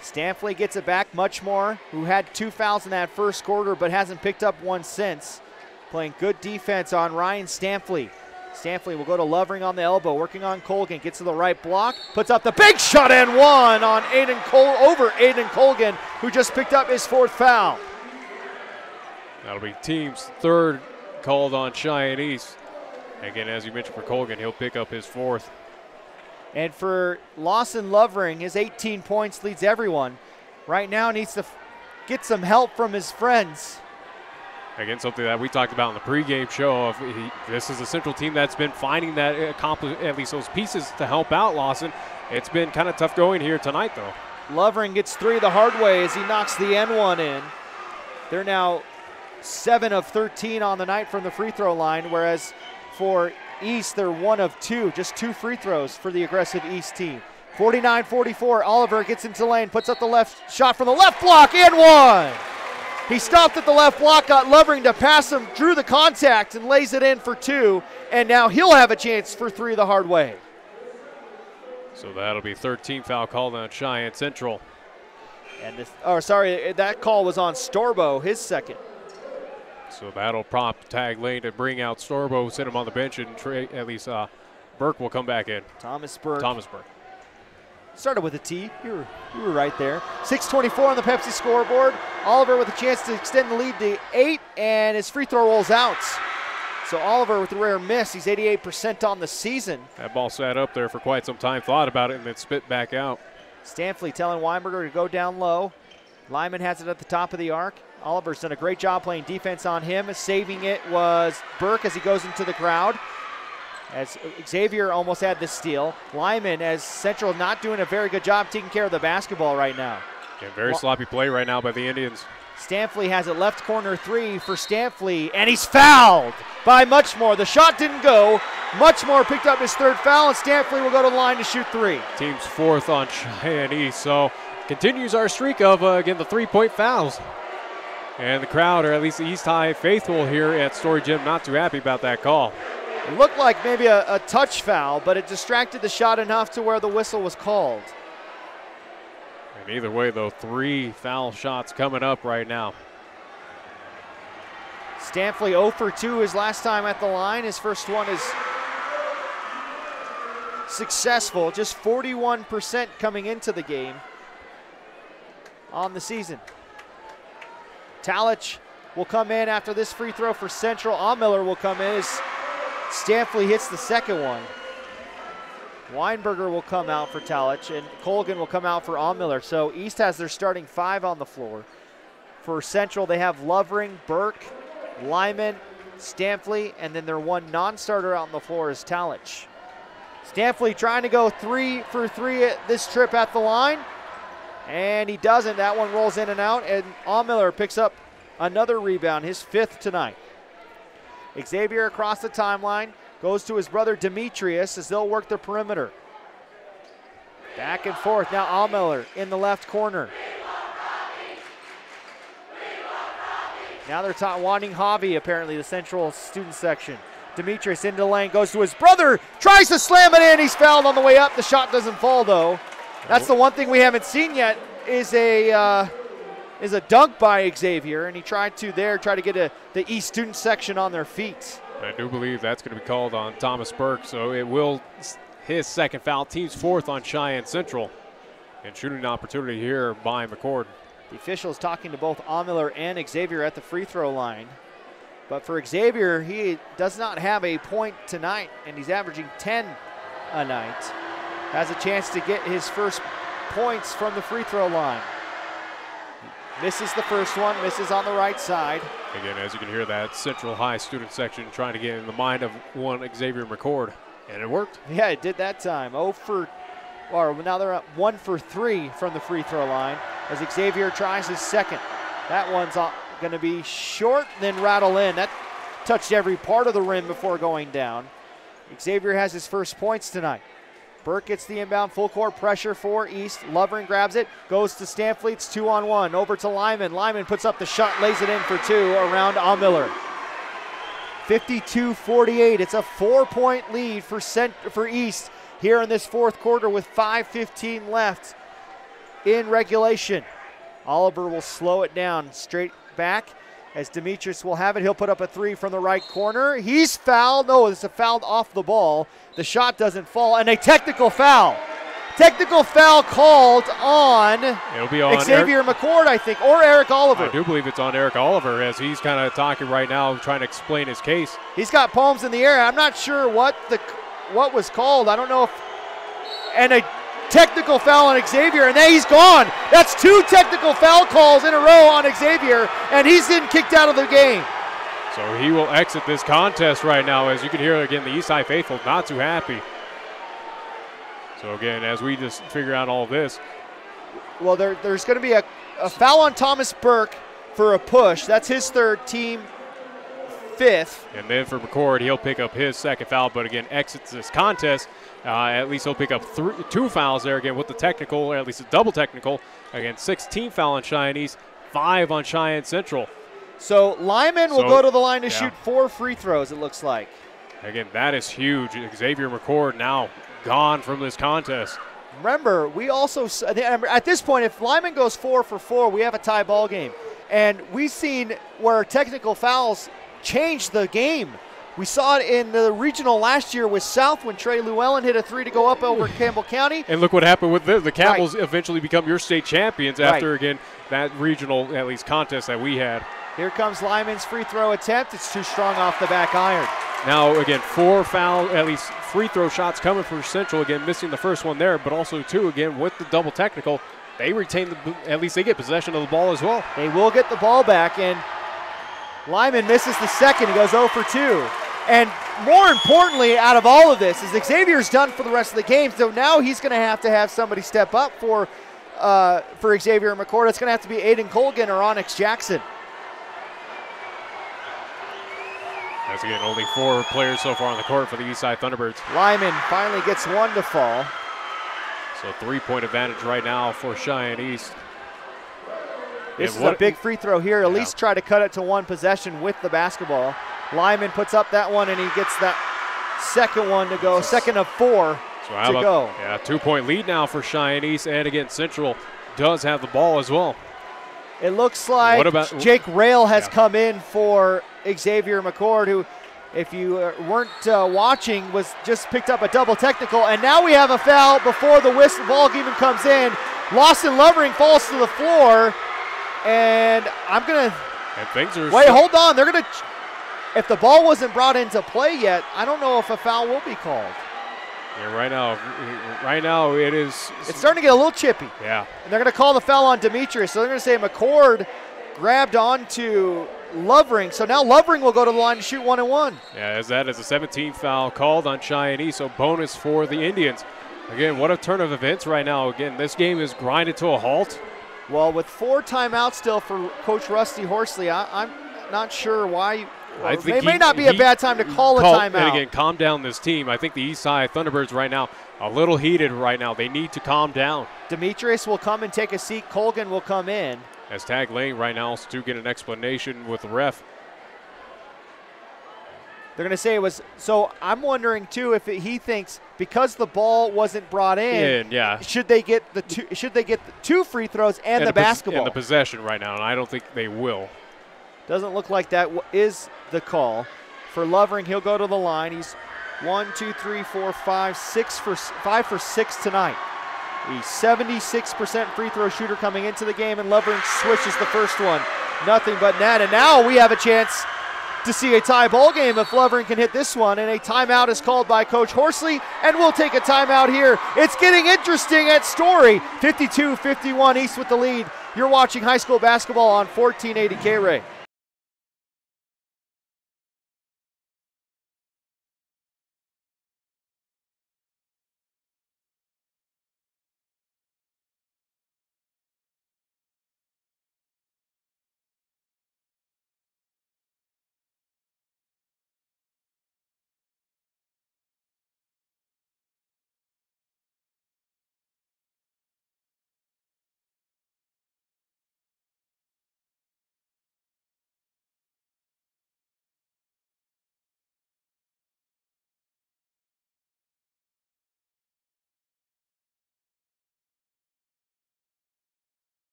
Speaker 3: Stampley gets it back. Muchmore, who had 2 fouls in that first quarter but hasn't picked up one since, playing good defense on Ryan Stampley. Stampley will go to Lovering on the elbow, working on Colgan, gets to the right block, puts up the big shot and one on over Aiden Colgan, who just picked up his 4th foul.
Speaker 4: That'll be team's 3rd called on Cheyenne East. Again, as you mentioned for Colgan, he'll pick up his 4th.
Speaker 3: And for Lawson Lovering, his 18 points leads everyone. Right now needs to get some help from his friends.
Speaker 4: Again, something that we talked about in the pregame show. This is a Central team that's been finding that at least those pieces to help out Lawson. It's been kind of tough going here tonight, though.
Speaker 3: Lovering gets 3 the hard way as he knocks the N1 in. They're now 7 of 13 on the night from the free throw line, whereas for East, they're 1 of 2, just 2 free throws for the aggressive East team. 49-44, Oliver gets into the lane, puts up the left shot from the left block, and 1. He stopped at the left block, got Lovering to pass him, drew the contact, and lays it in for 2, and now he'll have a chance for 3 the hard way.
Speaker 4: So that'll be 13 foul called on Cheyenne Central.
Speaker 3: And that call was on Storbo, his second.
Speaker 4: So that'll prompt Tag Lane to bring out Storbo, sit him on the bench, and Burke will come back in.
Speaker 3: Thomas Burke. Started with a T. You were right there. 6:24 on the Pepsi scoreboard. Oliver with a chance to extend the lead to 8, and his free throw rolls out. So Oliver with a rare miss. He's 88% on the season.
Speaker 4: That ball sat up there for quite some time, thought about it, and then spit back out.
Speaker 3: Stanfley telling Weinberger to go down low. Lyman has it at the top of the arc. Oliver's done a great job playing defense on him. Saving it was Burke as he goes into the crowd. As Xavier almost had the steal. Lyman, as Central not doing a very good job taking care of the basketball right now.
Speaker 4: Yeah, very sloppy play right now by the Indians.
Speaker 3: Stanfley has it left corner 3 for Stanfley, and he's fouled by Muchmore. The shot didn't go. Muchmore picked up his 3rd foul, and Stanfley will go to the line to shoot 3.
Speaker 4: Team's 4th on Cheyenne East, so continues our streak of, again, the 3-point fouls. And the crowd, or at least the East High faithful here at Story Gym, not too happy about that call.
Speaker 3: It looked like maybe a touch foul, but it distracted the shot enough to where the whistle was called.
Speaker 4: And either way, though, 3 foul shots coming up right now.
Speaker 3: Stanfley 0 for 2 his last time at the line. His first one is successful, just 41% coming into the game on the season. Talich will come in after this free throw for Central. Ahmiller will come in as Stanfley hits the second one. Weinberger will come out for Talich, and Colgan will come out for Ahmiller. So East has their starting 5 on the floor. For Central, they have Lovering, Burke, Lyman, Stanfley, and then their 1 non-starter out on the floor is Talich. Stanfley trying to go 3 for 3 at this trip at the line, and he doesn't. That one rolls in and out, and Ahmiller picks up another rebound, his 5th tonight. Xavier across the timeline, goes to his brother Demetrius as they'll work the perimeter. Back and forth, now Ahmiller in the left corner. Now they're wanting Javi, apparently, the Central student section. Demetrius into the lane, goes to his brother, tries to slam it in, he's fouled on the way up. The shot doesn't fall, though. That's the one thing we haven't seen yet is a dunk by Xavier, and he tried to get the East student section on their feet.
Speaker 4: I do believe that's going to be called on Thomas Burke, so it will his 2nd foul, team's 4th on Cheyenne Central. And shooting opportunity here by McCord.
Speaker 3: The officials talking to both Ahmiller and Xavier at the free throw line. But for Xavier, he does not have a point tonight, and he's averaging 10 a night. Has a chance to get his first points from the free throw line. Misses the first one, misses on the right side.
Speaker 4: Again, as you can hear, that Central High student section trying to get in the mind of one Xavier McCord, and it worked.
Speaker 3: Yeah, it did that time. Now they're up 1 for 3 from the free throw line as Xavier tries his second. That one's going to be short, then rattle in. That touched every part of the rim before going down. Xavier has his first points tonight. Burke gets the inbound, full court pressure for East. Lovering grabs it, goes to Stanfley. It's 2-on-1. Over to Lyman. Lyman puts up the shot, lays it in for 2 around Ahmiller. 52-48. It's a 4-point lead for East here in this 4th quarter with 5:15 left in regulation. Oliver will slow it down straight back as Demetrius will have it. He'll put up a 3 from the right corner. He's fouled. No, it's a foul off the ball. The shot doesn't fall, and a technical foul. Technical foul called on,
Speaker 4: it'll be on
Speaker 3: Xavier McCord, I think, or Eric Oliver.
Speaker 4: I do believe it's on Eric Oliver as he's kind of talking right now, trying to explain his case.
Speaker 3: He's got palms in the air. I'm not sure what was called. I don't know if, and technical foul on Xavier, and then he's gone. That's 2 technical foul calls in a row on Xavier, and he's getting kicked out of the game.
Speaker 4: So he will exit this contest right now. As you can hear, again, the Eastside faithful not too happy. So again, as we just figure out all this.
Speaker 3: Well, there's going to be a foul on Thomas Burke for a push. That's his 3rd, team 5th.
Speaker 4: And then for McCord, he'll pick up his 2nd foul, but again, exits this contest. At least he'll pick up 2 fouls there again with the technical, or at least a double technical. Again, 16 foul on Cheyenne East, 5 on Cheyenne Central.
Speaker 3: So Lyman will go to the line to shoot 4 free throws, it looks like.
Speaker 4: Again, that is huge. Xavier McCord now gone from this contest.
Speaker 3: Remember, we also, at this point, if Lyman goes 4 for 4, we have a tie ball game. And we've seen where technical fouls change the game. We saw it in the regional last year with South when Trey Llewellyn hit a 3 to go up over Campbell County.
Speaker 4: And look what happened with the Camels eventually become your state champions after, again, that regional, at least, contest that we had.
Speaker 3: Here comes Lyman's free throw attempt. It's too strong off the back iron.
Speaker 4: Now, again, 4 foul, at least free throw shots coming for Central. Again, missing the first one there, but also 2, again, with the double technical. They retain, at least they get possession of the ball as well.
Speaker 3: They will get the ball back, and Lyman misses the second. He goes 0 for 2. And more importantly, out of all of this, is Xavier's done for the rest of the game, so now he's going to have somebody step up for Xavier McCord. It's going to have to be Aiden Colgan or Onyx Jackson.
Speaker 4: That's, again, only 4 players so far on the court for the Eastside Thunderbirds.
Speaker 3: Lyman finally gets 1 to fall.
Speaker 4: So 3-point advantage right now for Cheyenne East.
Speaker 3: This is a big free throw here. At least try to cut it to 1 possession with the basketball. Lyman puts up that one, and he gets that second one to go, second of 4 to go.
Speaker 4: Yeah, 2-point lead now for Cheyenne East, and again, Central does have the ball as well.
Speaker 3: It looks like Jake Rail has come in for Xavier McCord, who, if you weren't watching, was just picked up a double technical. And now we have a foul before the ball even comes in. Lawson Lovering falls to the floor. And I'm going to –
Speaker 4: And things are –
Speaker 3: Wait, hold on. They're going to – if the ball wasn't brought into play yet, I don't know if a foul will be called.
Speaker 4: Yeah, right now it is –
Speaker 3: It's starting to get a little chippy.
Speaker 4: Yeah.
Speaker 3: And they're going to call the foul on Demetrius. So they're going to say McCord grabbed onto Lovering. So now Lovering will go to the line to shoot 1 and 1.
Speaker 4: Yeah, as that is a 17th foul called on Cheyenne East, so bonus for the Indians. Again, what a turn of events right now. Again, this game is grinded to a halt.
Speaker 3: Well, with 4 timeouts still for Coach Rusty Horsley, I'm not sure why. It may not be a bad time to call a timeout.
Speaker 4: And again, calm down this team. I think the Eastside Thunderbirds right now a little heated right now. They need to calm down.
Speaker 3: Demetrius will come and take a seat. Colgan will come in.
Speaker 4: As Tag Lane right now to get an explanation with the ref.
Speaker 3: They're going to say it was. So I'm wondering too if he thinks because the ball wasn't brought in, should they get the 2 free throws and the basketball
Speaker 4: and the possession right now? And I don't think they will.
Speaker 3: Doesn't look like that is the call for Lovering. He'll go to the line. He's 1, 2, 3, 4, 5, 6 for 5 for 6 tonight. He's 76% free throw shooter coming into the game, and Lovering switches the first one. Nothing but net, and now we have a chance to see a tie ball game if Lovering can hit this one, and a timeout is called by Coach Horsley, and we'll take a timeout here. It's getting interesting at Story. 52-51 East with the lead. You're watching high school basketball on 1480 KRAE.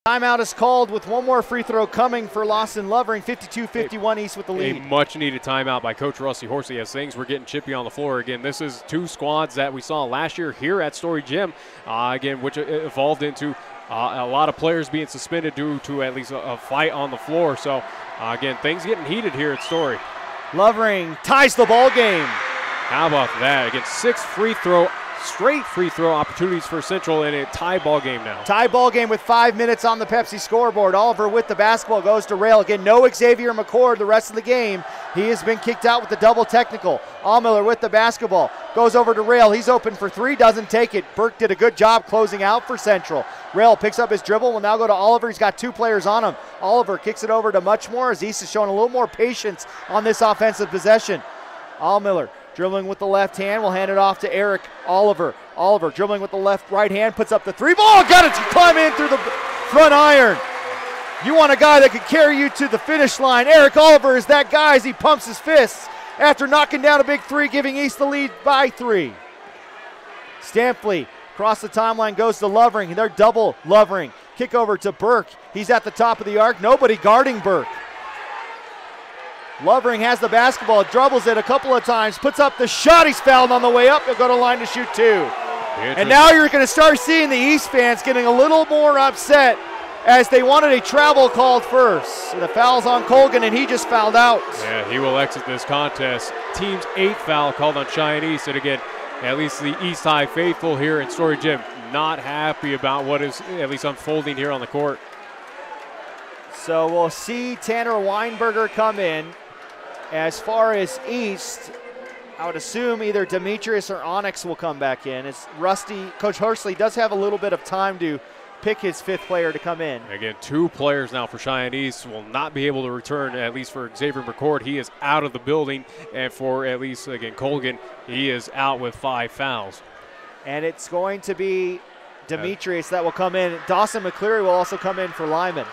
Speaker 3: Timeout is called with one more free throw coming for Lawson Lovering. 52-51 East with the lead.
Speaker 4: A much-needed timeout by Coach Rusty Horsley as things were getting chippy on the floor. Again, this is two squads that we saw last year here at Story Gym, again, which evolved into a lot of players being suspended due to at least a fight on the floor. So, again, things getting heated here at Story.
Speaker 3: Lovering ties the ball game.
Speaker 4: How about that? Again, straight free throw opportunities for Central in a tie ball game now.
Speaker 3: Tie ball game with 5 minutes on the Pepsi scoreboard. Oliver with the basketball goes to rail. Again, no Xavier McCord the rest of the game. He has been kicked out with the double technical. Allmiller with the basketball. Goes over to Rail. He's open for three, doesn't take it. Burke did a good job closing out for Central. Rail picks up his dribble, will now go to Oliver. He's got two players on him. Oliver kicks it over to Muchmore as East is showing a little more patience on this offensive possession. Allmiller dribbling with the left hand, will hand it off to Eric Oliver. Oliver dribbling with the right hand, puts up the three ball, got it to climb in through the front iron. You want a guy that could carry you to the finish line. Eric Oliver is that guy as he pumps his fists after knocking down a big three, giving East the lead by 3. Stampley across the timeline goes to Lovering. They're double Lovering. Kick over to Burke. He's at the top of the arc. Nobody guarding Burke. Lovering has the basketball, dribbles it a couple of times, puts up the shot. He's fouled on the way up. He'll go to line to shoot 2. And now you're going to start seeing the East fans getting a little more upset as they wanted a travel called first. The foul's on Colgan, and he just fouled out.
Speaker 4: Yeah, he will exit this contest. Team's 8th foul called on Cheyenne East. And again, at least the East High faithful here in Story Gym not happy about what is at least unfolding here on the court.
Speaker 3: So we'll see Tanner Weinberger come in. As far as East, I would assume either Demetrius or Onyx will come back in. It's Rusty. Coach Horsley does have a little bit of time to pick his 5th player to come in.
Speaker 4: Again, 2 players now for Cheyenne East will not be able to return, at least for Xavier McCord. He is out of the building. And for at least, again, Colgan, he is out with 5 fouls.
Speaker 3: And it's going to be Demetrius that will come in. Dawson McCleary will also come in for Lyman.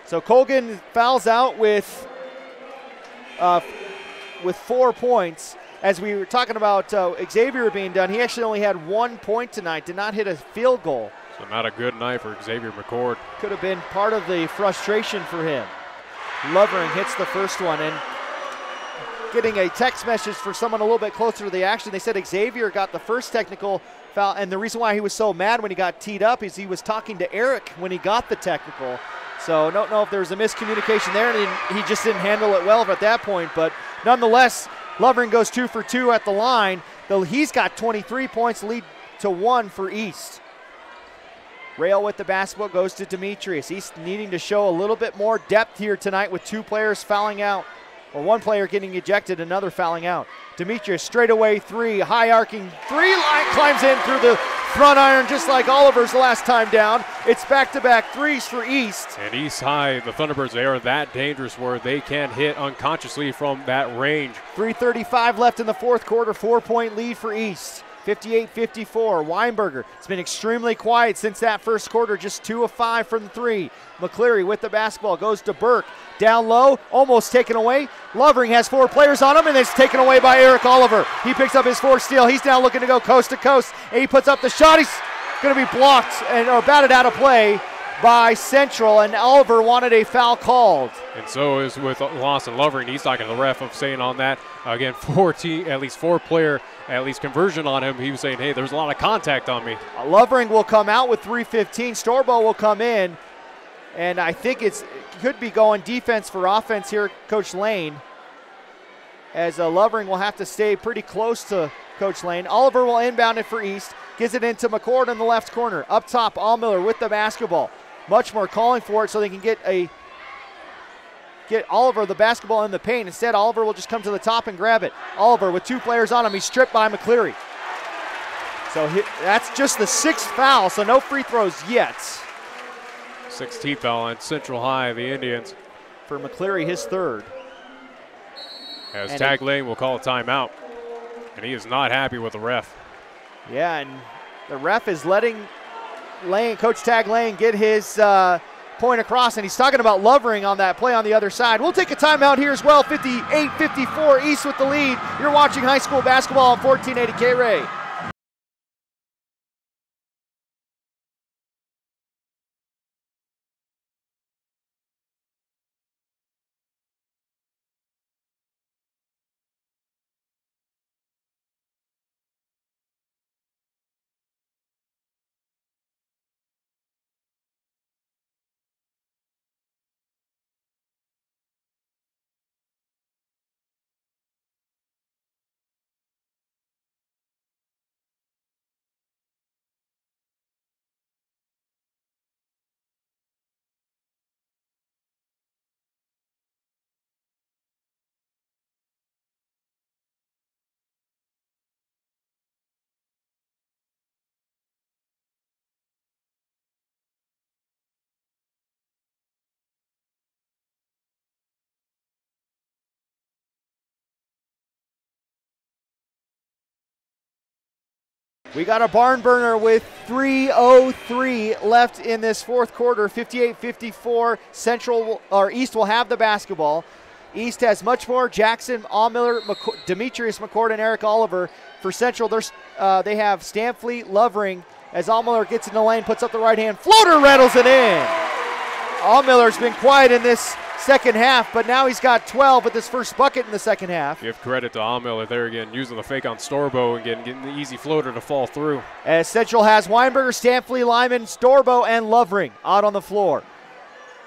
Speaker 3: So Colgan fouls out with 4 points. As we were talking about Xavier being done, he actually only had 1 point tonight, did not hit a field goal.
Speaker 4: So not a good night for Xavier McCord.
Speaker 3: Could have been part of the frustration for him. Lovering hits the first one, and getting a text message for someone a little bit closer to the action. They said Xavier got the first technical foul, and the reason why he was so mad when he got teed up is he was talking to Eric when he got the technical. So I don't know if there was a miscommunication there, and he just didn't handle it well at that point. But nonetheless, Lovering goes 2 for 2 at the line. Though he's got 23 points, lead to 1 for East. Rail with the basketball goes to Demetrius. East needing to show a little bit more depth here tonight with 2 players fouling out. Or 1 player getting ejected, another fouling out. Demetrius straightaway 3, high arcing 3, line climbs in through the front iron just like Oliver's last time down. It's back-to-back 3s for East.
Speaker 4: And East High, the Thunderbirds, they are that dangerous where they can hit unconsciously from that range.
Speaker 3: 3:35 left in the 4th quarter, 4-point lead for East. 58-54, Weinberger. It's been extremely quiet since that first quarter, just 2 of 5 from 3. McCleary with the basketball, goes to Burke. Down low, almost taken away. Lovering has 4 players on him, and it's taken away by Eric Oliver. He picks up his 4th steal. He's now looking to go coast to coast, and he puts up the shot. He's going to be blocked or batted out of play by Central, and Oliver wanted a foul called.
Speaker 4: And so is with Lawson Lovering. He's talking to the ref of saying on that, again, at least 4-player, at least conversion on him. He was saying, hey, there's a lot of contact on me.
Speaker 3: Lovering will come out with 3:15. Storbo will come in, and I think it could be going defense for offense here, Coach Lane, as Lovering will have to stay pretty close to Coach Lane. Oliver will inbound it for East, gives it into McCord in the left corner. Up top, Allmiller with the basketball. Muchmore calling for it so they can get Oliver the basketball in the paint. Instead, Oliver will just come to the top and grab it. Oliver with 2 players on him. He's stripped by McCleary. So that's just the 6th foul, so no free throws yet.
Speaker 4: 16th foul on Central High, the Indians.
Speaker 3: For McCleary, his 3rd.
Speaker 4: As Tag Lane will call a timeout, and he is not happy with the ref.
Speaker 3: Yeah, and the ref is letting Coach Tag Lane get his point across, and he's talking about Lovering on that play on the other side. We'll take a timeout here as well. 58-54, East with the lead. You're watching high school basketball on 1480 KRAE. We got a barn burner with 3:03 left in this fourth quarter, 58-54. East will have the basketball. East has much more. Jackson, Allmiller, Demetrius McCord, and Eric Oliver. For Central, they have Stanfleet, Lovering. As Allmiller gets in the lane, puts up the right hand, floater rattles it in. Allmiller's been quiet in this second half, but now he's got 12 with his first bucket in the second half.
Speaker 4: Give credit to Allmiller there again, using the fake on Storbo and getting the easy floater to fall through.
Speaker 3: As Central has Weinberger, Stanfleet, Lyman, Storbo, and Lovering out on the floor.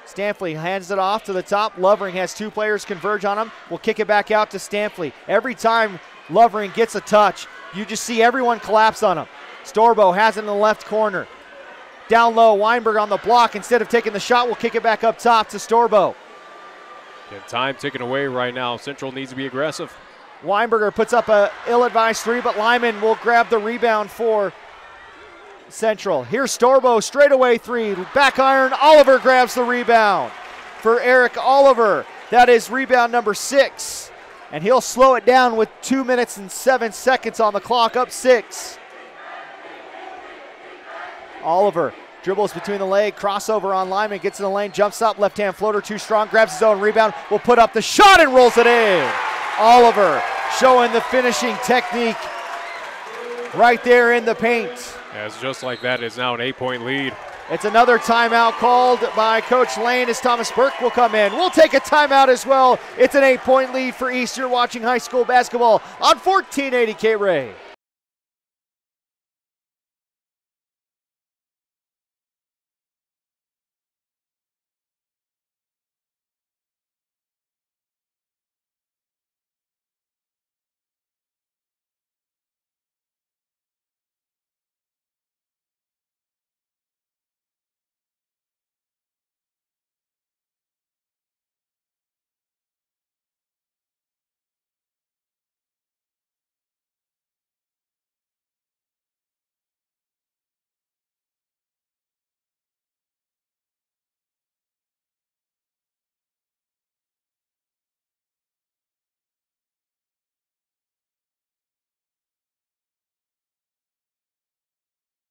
Speaker 3: Stanfleet hands it off to the top. Lovering has two players converge on him. We'll kick it back out to Stanfleet. Every time Lovering gets a touch, you just see everyone collapse on him. Storbo has it in the left corner. Down low, Weinberg on the block. Instead of taking the shot, we'll kick it back up top to Storbo.
Speaker 4: And time ticking away right now. Central needs to be aggressive.
Speaker 3: Weinberger puts up a ill-advised three, but Lyman will grab the rebound for Central. Here's Storbo, straightaway three. Back iron, Oliver grabs the rebound for Eric Oliver. That is rebound number 6. And he'll slow it down with 2 minutes and 7 seconds on the clock, up 6. Oliver dribbles between the leg, crossover on Lyman, gets in the lane, jumps up, left-hand floater, too strong, grabs his own rebound, will put up the shot and rolls it in. Oliver showing the finishing technique right there in the paint.
Speaker 4: As just like that, is now an 8-point lead.
Speaker 3: It's another timeout called by Coach Lane as Thomas Burke will come in. We'll take a timeout as well. It's an 8-point lead for East. You're watching high school basketball on 1480 KRAE.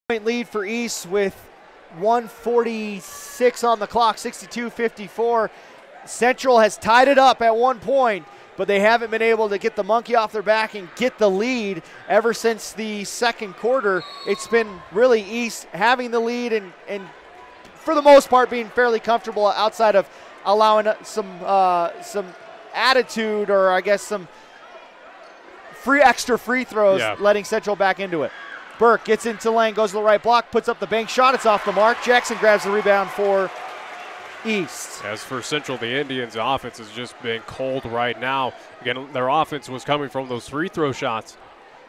Speaker 3: Point lead for East with 1:46 on the clock, 62-54. Central has tied it up at one point, but they haven't been able to get the monkey off their back and get the lead ever since the second quarter. It's been really East having the lead and for the most part being fairly comfortable outside of allowing some attitude, or I guess some extra free throws, letting Central back into it. Burke gets into lane, goes to the right block, puts up the bank shot. It's off the mark. Jackson grabs the rebound for East.
Speaker 4: As for Central, the Indians' offense has just been cold right now. Again, their offense was coming from those free throw shots.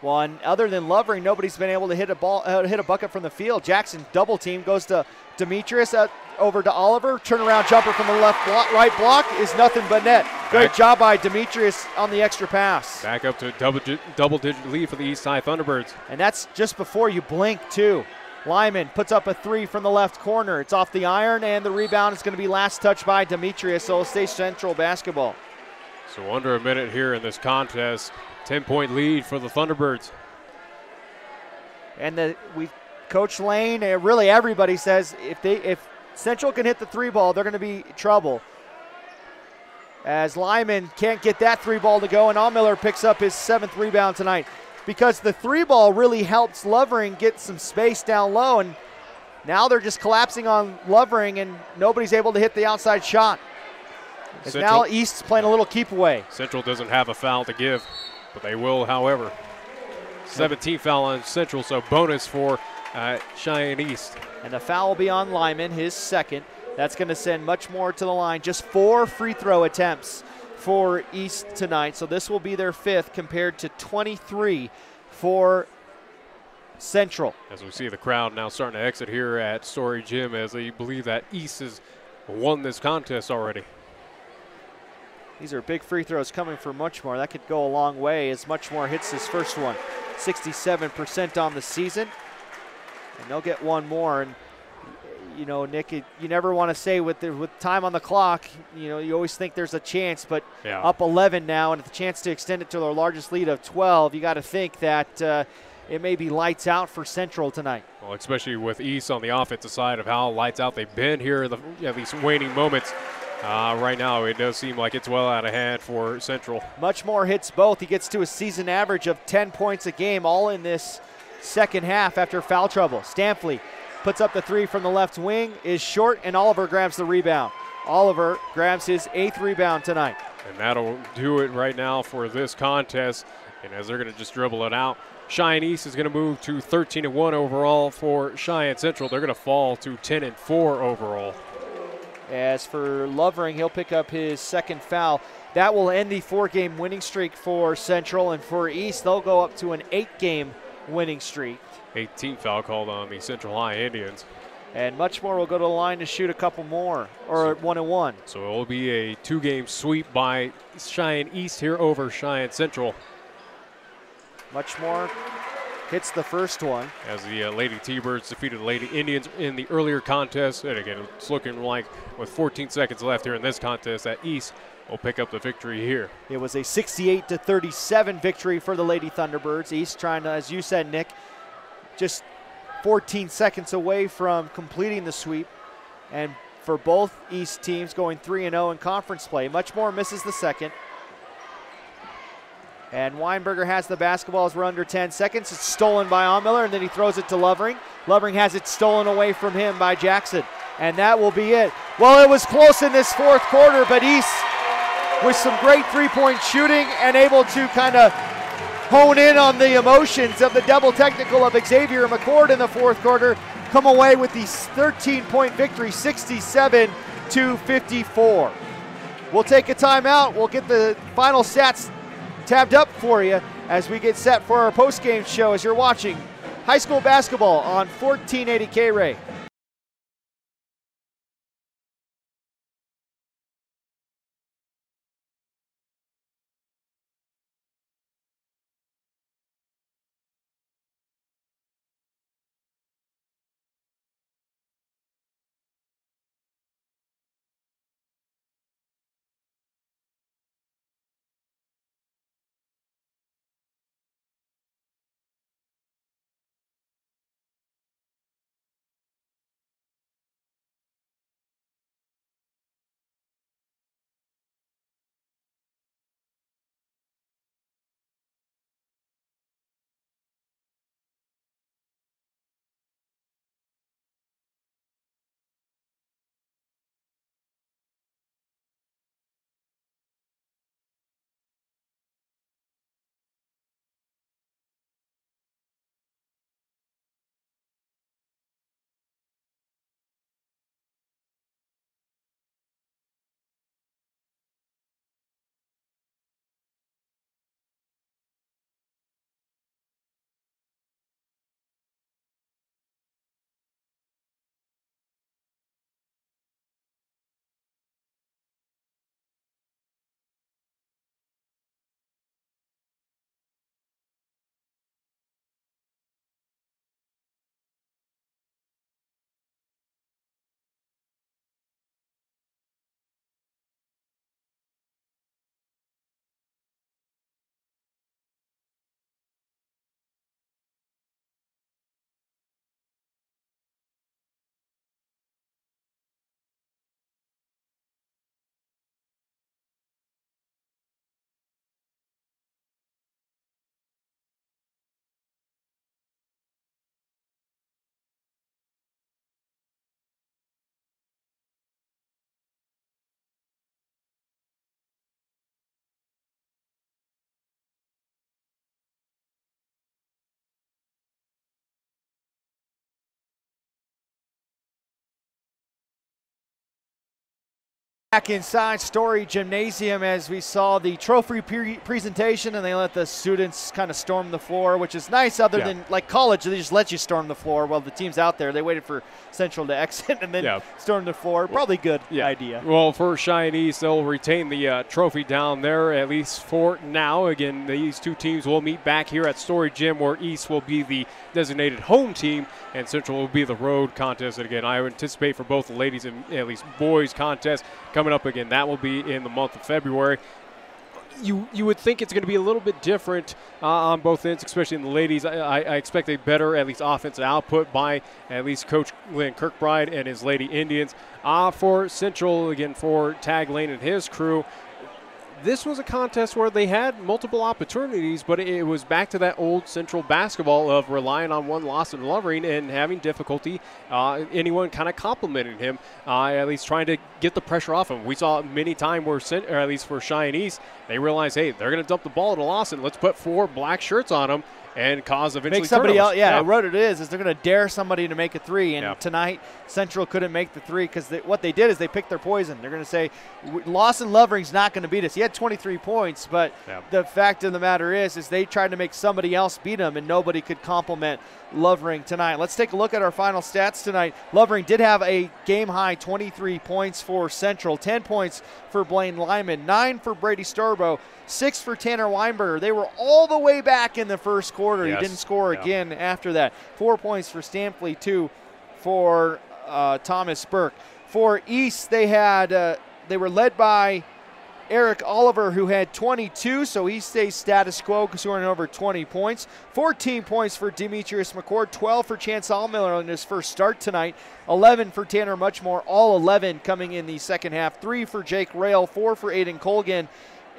Speaker 3: Well, and other than Lovering, nobody's been able to hit a bucket from the field. Jackson double team goes to Demetrius, over to Oliver. Turnaround jumper from the right block is nothing but net. Great job by Demetrius on the extra pass.
Speaker 4: Back up to a double-digit lead for the East Side Thunderbirds.
Speaker 3: And that's just before you blink, too. Lyman puts up a three from the left corner. It's off the iron, and the rebound is going to be last touched by Demetrius, so it'll stay Central basketball.
Speaker 4: So under a minute here in this contest, 10-point lead for the Thunderbirds.
Speaker 3: And Coach Lane, really everybody says if Central can hit the three ball, they're going to be trouble. As Lyman can't get that three ball to go, and Allmiller picks up his 7th rebound tonight. Because the three ball really helps Lovering get some space down low, and now they're just collapsing on Lovering, and nobody's able to hit the outside shot. As now East's playing a little keep away.
Speaker 4: Central doesn't have a foul to give, but they will, however. 17th foul on Central, so bonus for Cheyenne East.
Speaker 3: And the foul will be on Lyman, his 2nd. That's going to send much more to the line. Just 4 free throw attempts for East tonight. So this will be their 5th compared to 23 for Central.
Speaker 4: As we see the crowd now starting to exit here at Story Gym, as they believe that East has won this contest already.
Speaker 3: These are big free throws coming for Muchmore. That could go a long way as Muchmore hits his first one. 67% on the season. And they'll get one more. And, you know, Nick, you never want to say with time on the clock, you know, you always think there's a chance, but up 11 now and the chance to extend it to their largest lead of 12, you got to think that it may be lights out for Central tonight.
Speaker 4: Well, especially with East on the offensive side of how lights out they've been here in at least waning moments. Right now, it does seem like it's well out of hand for Central.
Speaker 3: Much more hits both. He gets to a season average of 10 points a game, all in this second half after foul trouble. Stampley puts up the three from the left wing, is short, and Oliver grabs the rebound. Oliver grabs his 8th rebound tonight.
Speaker 4: And that'll do it right now for this contest. And as they're going to just dribble it out, Cheyenne East is going to move to 13-1 overall for Cheyenne Central. They're going to fall to 10-4 overall.
Speaker 3: As for Lovering, he'll pick up his 2nd foul. That will end the 4-game winning streak for Central, and for East, they'll go up to an 8-game winning streak.
Speaker 4: 18th foul called on the Central High Indians.
Speaker 3: And much more will go to the line to shoot a couple more, or 1-1.
Speaker 4: So it will be a 2-game sweep by Cheyenne East here over Cheyenne Central.
Speaker 3: Much more hits the first one.
Speaker 4: As the Lady T-Birds defeated the Lady Indians in the earlier contest. And again, it's looking like with 14 seconds left here in this contest that East will pick up the victory here.
Speaker 3: It was a 68-37 victory for the Lady Thunderbirds. East trying to, as you said, Nick, just 14 seconds away from completing the sweep. And for both East teams going 3-0 in conference play. Much more misses the second. And Weinberger has the basketball as we're under 10 seconds. It's stolen by Onmiller, and then he throws it to Lovering. Lovering has it stolen away from him by Jackson. And that will be it. Well, it was close in this 4th quarter, but East with some great three-point shooting and able to kind of hone in on the emotions of the double technical of Xavier McCord in the 4th quarter, come away with the 13-point victory, 67-54. We'll take a timeout. We'll get the final stats tabbed up for you as we get set for our post-game show as you're watching high school basketball on 1480 KRAE. Back inside Story Gymnasium as we saw the trophy presentation, and they let the students kind of storm the floor, which is nice other than like college. They just let you storm the floor while the team's out there. They waited for Central to exit and then storm the floor. Probably good idea.
Speaker 4: Well, for Cheyenne East, they'll retain the trophy down there, at least for now. Again, these two teams will meet back here at Story Gym, where East will be the designated home team and Central will be the road contest. And again, I would anticipate for both the ladies and at least boys contest coming up again. That will be in the month of February. you would think it's going to be a little bit different on both ends, especially in the ladies. I expect a better, at least, offensive output by at least Coach Lynn Kirkbride and his Lady Indians. For Central, again, for Tag Lane and his crew, this was a contest where they had multiple opportunities, but it was back to that old Central basketball of relying on one Lawson Lovering and having difficulty anyone kind of complimenting him, at least trying to get the pressure off him. We saw many times where, or at least for Cheyenne East, they realized, hey, they're going to dump the ball to Lawson. Let's put 4 black shirts on them and cause eventually
Speaker 3: make somebody else.
Speaker 4: turnovers.
Speaker 3: What it is they're going to dare somebody to make a 3. And tonight, Central couldn't make the 3 because what they did is they picked their poison. They're going to say, Lawson Lovering's not going to beat us. He had 23 points, but the fact of the matter is they tried to make somebody else beat him, and nobody could compliment Lovering tonight. Let's take a look at our final stats tonight. Lovering did have a game-high 23 points for Central, 10 points for Blaine Lyman, 9 for Brady Starbo, 6 for Tanner Weinberger. They were all the way back in the first quarter. He didn't score again after that. 4 points for Stampley, 2 for Thomas Burke. For East, they were led by Eric Oliver, who had 22, so he stays status quo, scoring over 20 points. 14 points for Demetrius McCord, 12 for Chance Allmiller in his first start tonight, 11 for Tanner Muchmore, all 11 coming in the second half, 3 for Jake Rail, 4 for Aiden Colgan,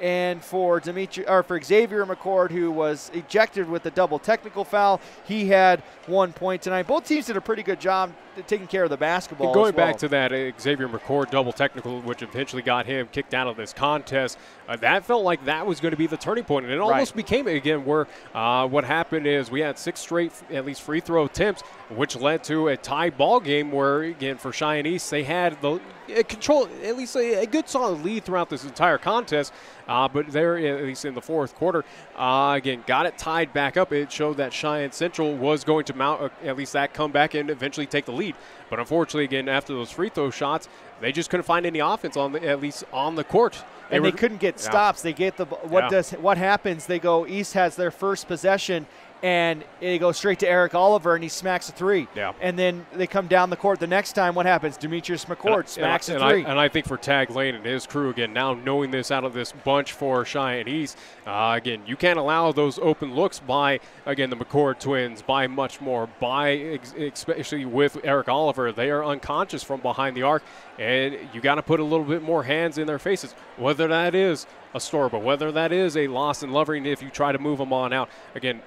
Speaker 3: and for Xavier McCord, who was ejected with a double technical foul, he had 1 point tonight. Both teams did a pretty good job taking care of the basketball.
Speaker 4: And going back to that Xavier McCord double technical, which eventually got him kicked out of this contest, that felt like that was going to be the turning point, and it almost became it again. Where what happened is we had 6 straight, at least, free throw attempts, which led to a tie ball game. Where again for Cheyenne East, they had the control, at least a good solid lead throughout this entire contest. But there, at least in the fourth quarter, again got it tied back up. It showed that Cheyenne Central was going to mount at least that comeback and eventually take the lead. But unfortunately, again, after those free throw shots, they just couldn't find any offense at least on the court.
Speaker 3: And they couldn't get stops. They get what happens? They go, East has their first possession, and they go straight to Eric Oliver, and he smacks a 3. And then they come down the court. The next time, what happens? Demetrius McCord smacks a 3.
Speaker 4: And I think for Tag Lane and his crew, again, now knowing this out of this bunch for Cheyenne East, again, you can't allow those open looks by, again, the McCord twins, by much more, especially with Eric Oliver. They are unconscious from behind the arc, and you got to put a little bit more hands in their faces, whether that is a Storba, whether that is a Lawson Lovering if you try to move them on out. Again,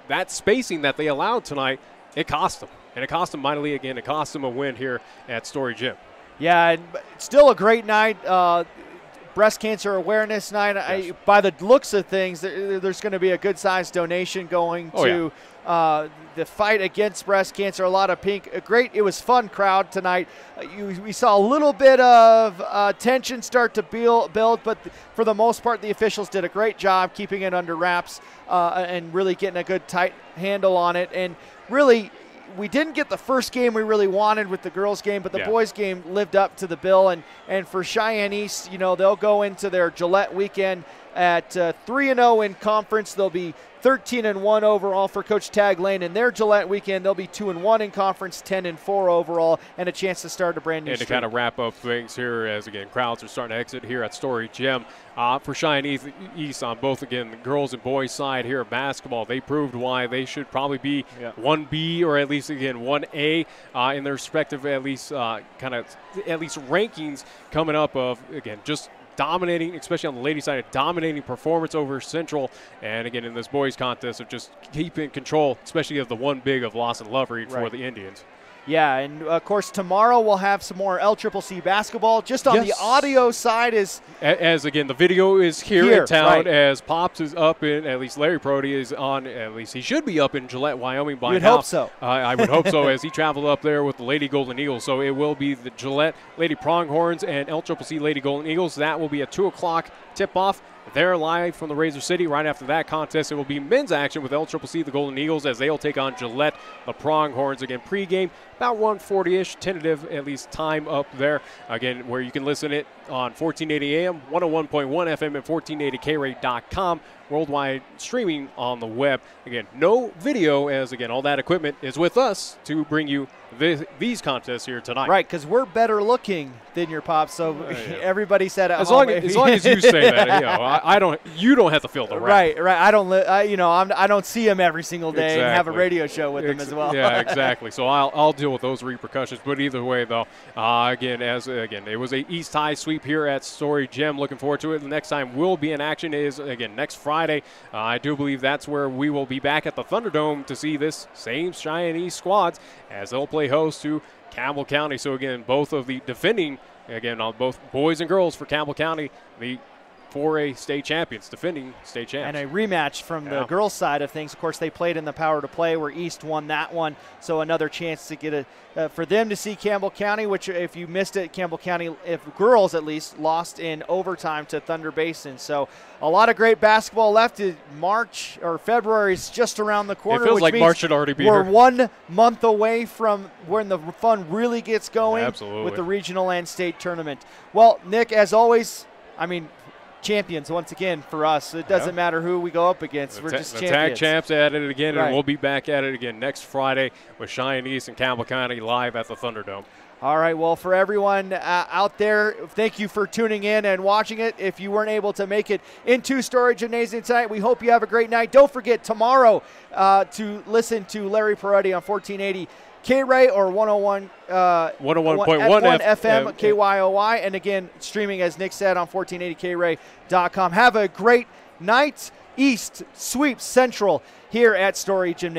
Speaker 4: that spacing that they allowed tonight, it cost them. And it cost them mightily. Again, it cost them a win here at Story Gym.
Speaker 3: Yeah, and still a great night. Breast Cancer Awareness Night. By the looks of things, there's going to be a good-sized donation going to the fight against breast cancer. A lot of pink. It was fun crowd tonight. We saw a little bit of tension start to build, but for the most part, the officials did a great job keeping it under wraps and really getting a good tight handle on it. And really, we didn't get the first game we really wanted with the girls' game, but the boys' game lived up to the bill. And for Cheyenne East, they'll go into their Gillette weekend at 3-0 in conference. They'll be 13-1 overall for Coach Tag Lane. In their Gillette weekend, they'll be 2-1 in conference, 10-4 overall, and a chance to start a brand new
Speaker 4: streak. And to kind of wrap up things here, as again crowds are starting to exit here at Story Gym. For Cheyenne East on both, again, the girls and boys side here of basketball, they proved why they should probably be 1B or at least, again, 1A in their respective at least rankings coming up of, again, just dominating, especially on the ladies' side, a dominating performance over Central. And again, in this boys' contest of just keeping control, especially of the one big of Lawson Lovering for the Indians.
Speaker 3: Yeah, and of course tomorrow we'll have some more LCCC basketball. Just on the audio side is
Speaker 4: as again the video is here in town as Pops is up in, at least Larry Prody is on, at least he should be up in Gillette, Wyoming by now.
Speaker 3: You'd hope so.
Speaker 4: I would hope so, as he traveled up there with the Lady Golden Eagles. So it will be the Gillette Lady Pronghorns and LCCC Lady Golden Eagles. That will be a 2 o'clock tip-off. They're live from the Razor City. Right after that contest, it will be men's action with LCCC, the Golden Eagles, as they'll take on Gillette, the Pronghorns. Again, pregame, about 1:40-ish, tentative at least time up there. Again, where you can listen it on 1480 AM, 101.1 FM, and 1480KRAE.com. worldwide streaming on the web. Again, no video, as again all that equipment is with us to bring you these contests here tonight.
Speaker 3: Right, because we're better looking than your Pops. So everybody said at
Speaker 4: as
Speaker 3: home.
Speaker 4: As long as you say that, you don't have to feel the
Speaker 3: right. I don't see him every single day and have a radio show with him as well.
Speaker 4: Yeah, exactly. So I'll deal with those repercussions. But either way, though, again, it was a East High sweep here at Story Gym. Looking forward to it. The next time we'll be in action is again next Friday. I do believe that's where we will be back at the Thunderdome to see this same Cheyenne squads as they'll play host to Campbell County. So again, both of the defending, again, on both boys and girls for Campbell County, the 4A state champions, defending state champs.
Speaker 3: And a rematch from the girls' side of things. Of course, they played in the Power to Play where East won that one. So another chance to get for them to see Campbell County, which if you missed it, Campbell County, if girls at least, lost in overtime to Thunder Basin. So a lot of great basketball left. March or February is just around the corner.
Speaker 4: It feels
Speaker 3: which
Speaker 4: like
Speaker 3: means
Speaker 4: March should already be
Speaker 3: we're
Speaker 4: here.
Speaker 3: 1 month away from when the fun really gets going.
Speaker 4: Absolutely.
Speaker 3: With the regional and state tournament. Well, Nick, as always, champions once again for us. It doesn't matter who we go up against. We're just champions.
Speaker 4: Tag champs at it again, and we'll be back at it again next Friday with Cheyenne East and Campbell County live at the Thunderdome.
Speaker 3: All right, well, for everyone out there, thank you for tuning in and watching it. If you weren't able to make it into Story Gymnasium tonight, we hope you have a great night. Don't forget tomorrow to listen to Larry Peretti on 1480 KRAE or 101.1 FM KYOY, and again streaming, as Nick said, on 1480KRAE.com. Have a great night. East sweeps Central here at Story Gymnasium.